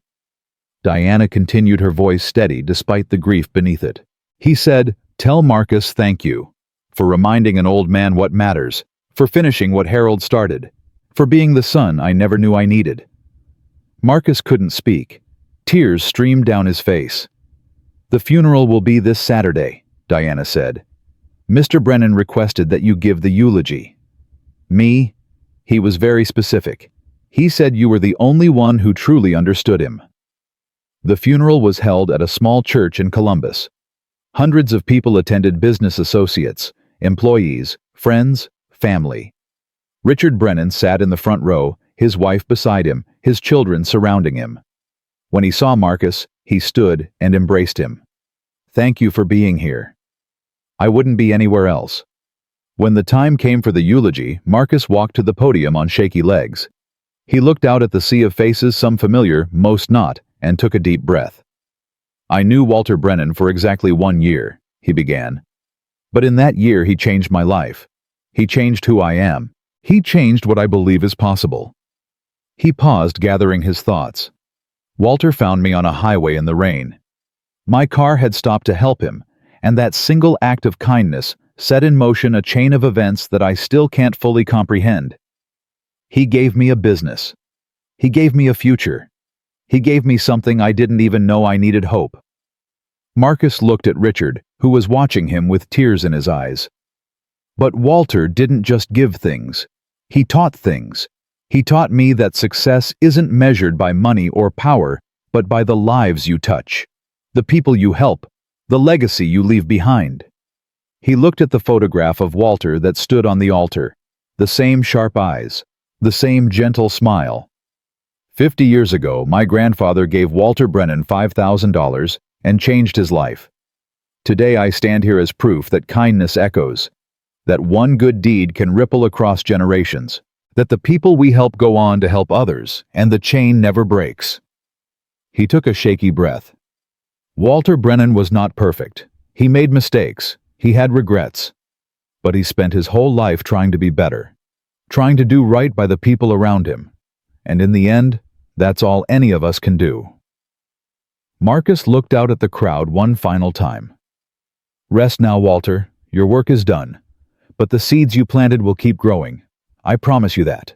Diana continued, her voice steady despite the grief beneath it. He said, "Tell Marcus thank you for reminding an old man what matters, for finishing what Harold started, for being the son I never knew I needed." Marcus couldn't speak. Tears streamed down his face. "The funeral will be this Saturday," Diana said. "Mr. Brennan requested that you give the eulogy." "Me?" He was very specific. He said you were the only one who truly understood him. The funeral was held at a small church in Columbus. Hundreds of people attended: business associates, employees, friends, family. Richard Brennan sat in the front row, his wife beside him, his children surrounding him. When he saw Marcus, he stood and embraced him. "Thank you for being here. I wouldn't be anywhere else." When the time came for the eulogy, Marcus walked to the podium on shaky legs. He looked out at the sea of faces, some familiar, most not, and took a deep breath. "I knew Walter Brennan for exactly 1 year," he began. "But in that year he changed my life. He changed who I am. He changed what I believe is possible." He paused, gathering his thoughts. Walter found me on a highway in the rain. My car had stopped to help him, and that single act of kindness set in motion a chain of events that I still can't fully comprehend. He gave me a business. He gave me a future. He gave me something I didn't even know I needed: hope. Marcus looked at Richard, who was watching him with tears in his eyes. "But Walter didn't just give things. He taught things. He taught me that success isn't measured by money or power, but by the lives you touch, the people you help, the legacy you leave behind." He looked at the photograph of Walter that stood on the altar, the same sharp eyes, the same gentle smile. 50 years ago, my grandfather gave Walter Brennan $5,000 and changed his life. Today I stand here as proof that kindness echoes, that one good deed can ripple across generations, that the people we help go on to help others, and the chain never breaks. He took a shaky breath. Walter Brennan was not perfect. He made mistakes. He had regrets. But he spent his whole life trying to be better, trying to do right by the people around him. And in the end, that's all any of us can do. Marcus looked out at the crowd one final time. "Rest now, Walter. Your work is done. But the seeds you planted will keep growing. I promise you that."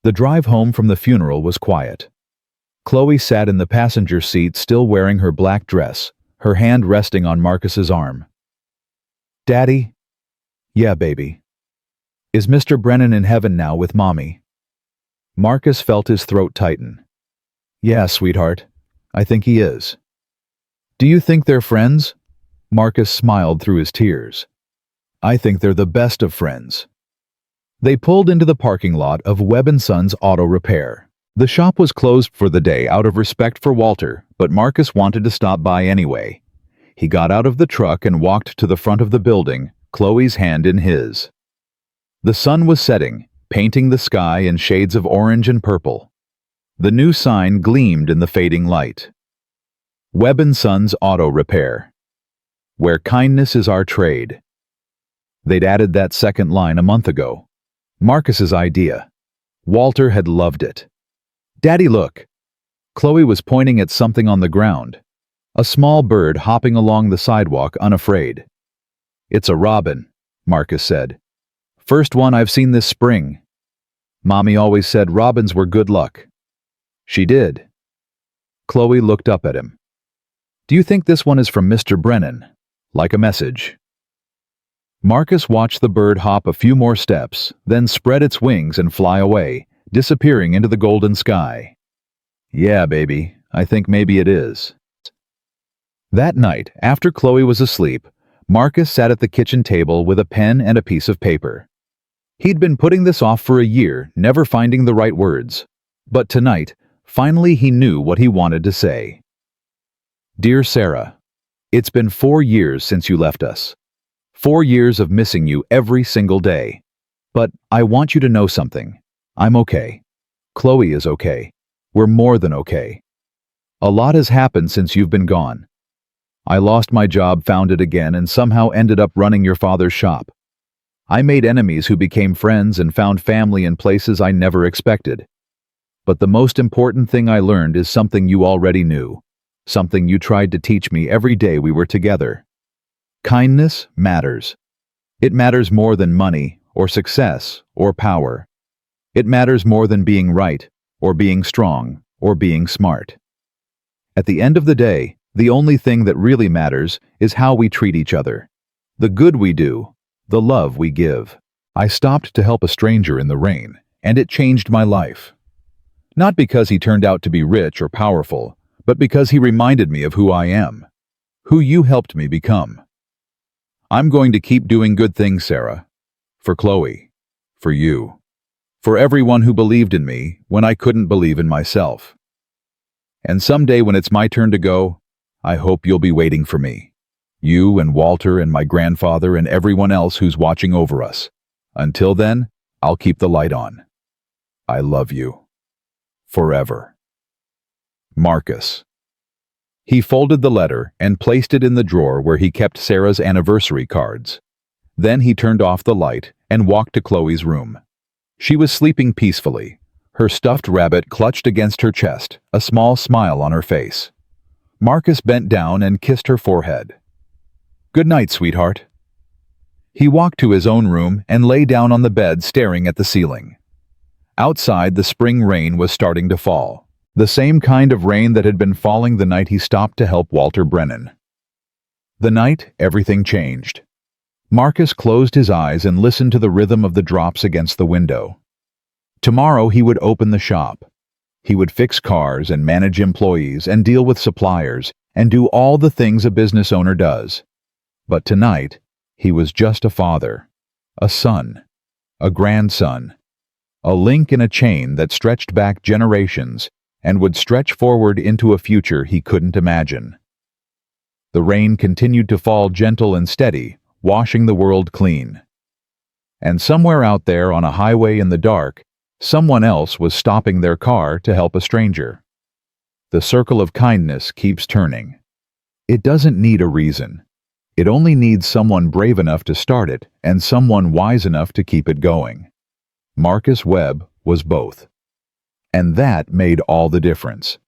The drive home from the funeral was quiet. Chloe sat in the passenger seat, still wearing her black dress, her hand resting on Marcus's arm. "Daddy?" "Yeah, baby." "Is Mr. Brennan in heaven now with Mommy?" Marcus felt his throat tighten. "Yeah, sweetheart. I think he is." "Do you think they're friends?" Marcus smiled through his tears. "I think they're the best of friends." They pulled into the parking lot of Webb & Sons Auto Repair. The shop was closed for the day out of respect for Walter, but Marcus wanted to stop by anyway. He got out of the truck and walked to the front of the building, Chloe's hand in his. The sun was setting, painting the sky in shades of orange and purple. The new sign gleamed in the fading light. Webb & Sons Auto Repair. Where kindness is our trade. They'd added that second line a month ago. Marcus's idea. Walter had loved it. "Daddy, look." Chloe was pointing at something on the ground. A small bird hopping along the sidewalk, unafraid. "It's a robin," Marcus said. "First one I've seen this spring. Mommy always said robins were good luck." "She did." Chloe looked up at him. "Do you think this one is from Mr. Brennan? Like a message?" Marcus watched the bird hop a few more steps, then spread its wings and fly away, disappearing into the golden sky. "Yeah, baby, I think maybe it is." That night, after Chloe was asleep, Marcus sat at the kitchen table with a pen and a piece of paper. He'd been putting this off for a year, never finding the right words. But tonight, finally he knew what he wanted to say. "Dear Sarah, it's been 4 years since you left us. 4 years of missing you every single day. But I want you to know something. I'm okay. Chloe is okay. We're more than okay. A lot has happened since you've been gone. I lost my job, found it again, and somehow ended up running your father's shop. I made enemies who became friends and found family in places I never expected. But the most important thing I learned is something you already knew, something you tried to teach me every day we were together. Kindness matters. It matters more than money, or success, or power. It matters more than being right, or being strong, or being smart. At the end of the day, the only thing that really matters is how we treat each other. The good we do, the love we give." I stopped to help a stranger in the rain, and it changed my life. Not because he turned out to be rich or powerful, but because he reminded me of who I am, who you helped me become. I'm going to keep doing good things, Sarah. For Chloe, for you, for everyone who believed in me when I couldn't believe in myself. And someday when it's my turn to go, I hope you'll be waiting for me. You and Walter and my grandfather and everyone else who's watching over us. Until then, I'll keep the light on. I love you. Forever. Marcus. He folded the letter and placed it in the drawer where he kept Sarah's anniversary cards. Then he turned off the light and walked to Chloe's room. She was sleeping peacefully, her stuffed rabbit clutched against her chest, a small smile on her face. Marcus bent down and kissed her forehead. "Good night, sweetheart." He walked to his own room and lay down on the bed staring at the ceiling. Outside, the spring rain was starting to fall, the same kind of rain that had been falling the night he stopped to help Walter Brennan. The night, everything changed. Marcus closed his eyes and listened to the rhythm of the drops against the window. Tomorrow he would open the shop. He would fix cars and manage employees and deal with suppliers and do all the things a business owner does. But tonight, he was just a father, a son, a grandson, a link in a chain that stretched back generations and would stretch forward into a future he couldn't imagine. The rain continued to fall gentle and steady, washing the world clean. And somewhere out there on a highway in the dark, someone else was stopping their car to help a stranger. The circle of kindness keeps turning. It doesn't need a reason. It only needs someone brave enough to start it and someone wise enough to keep it going. Marcus Webb was both. And that made all the difference.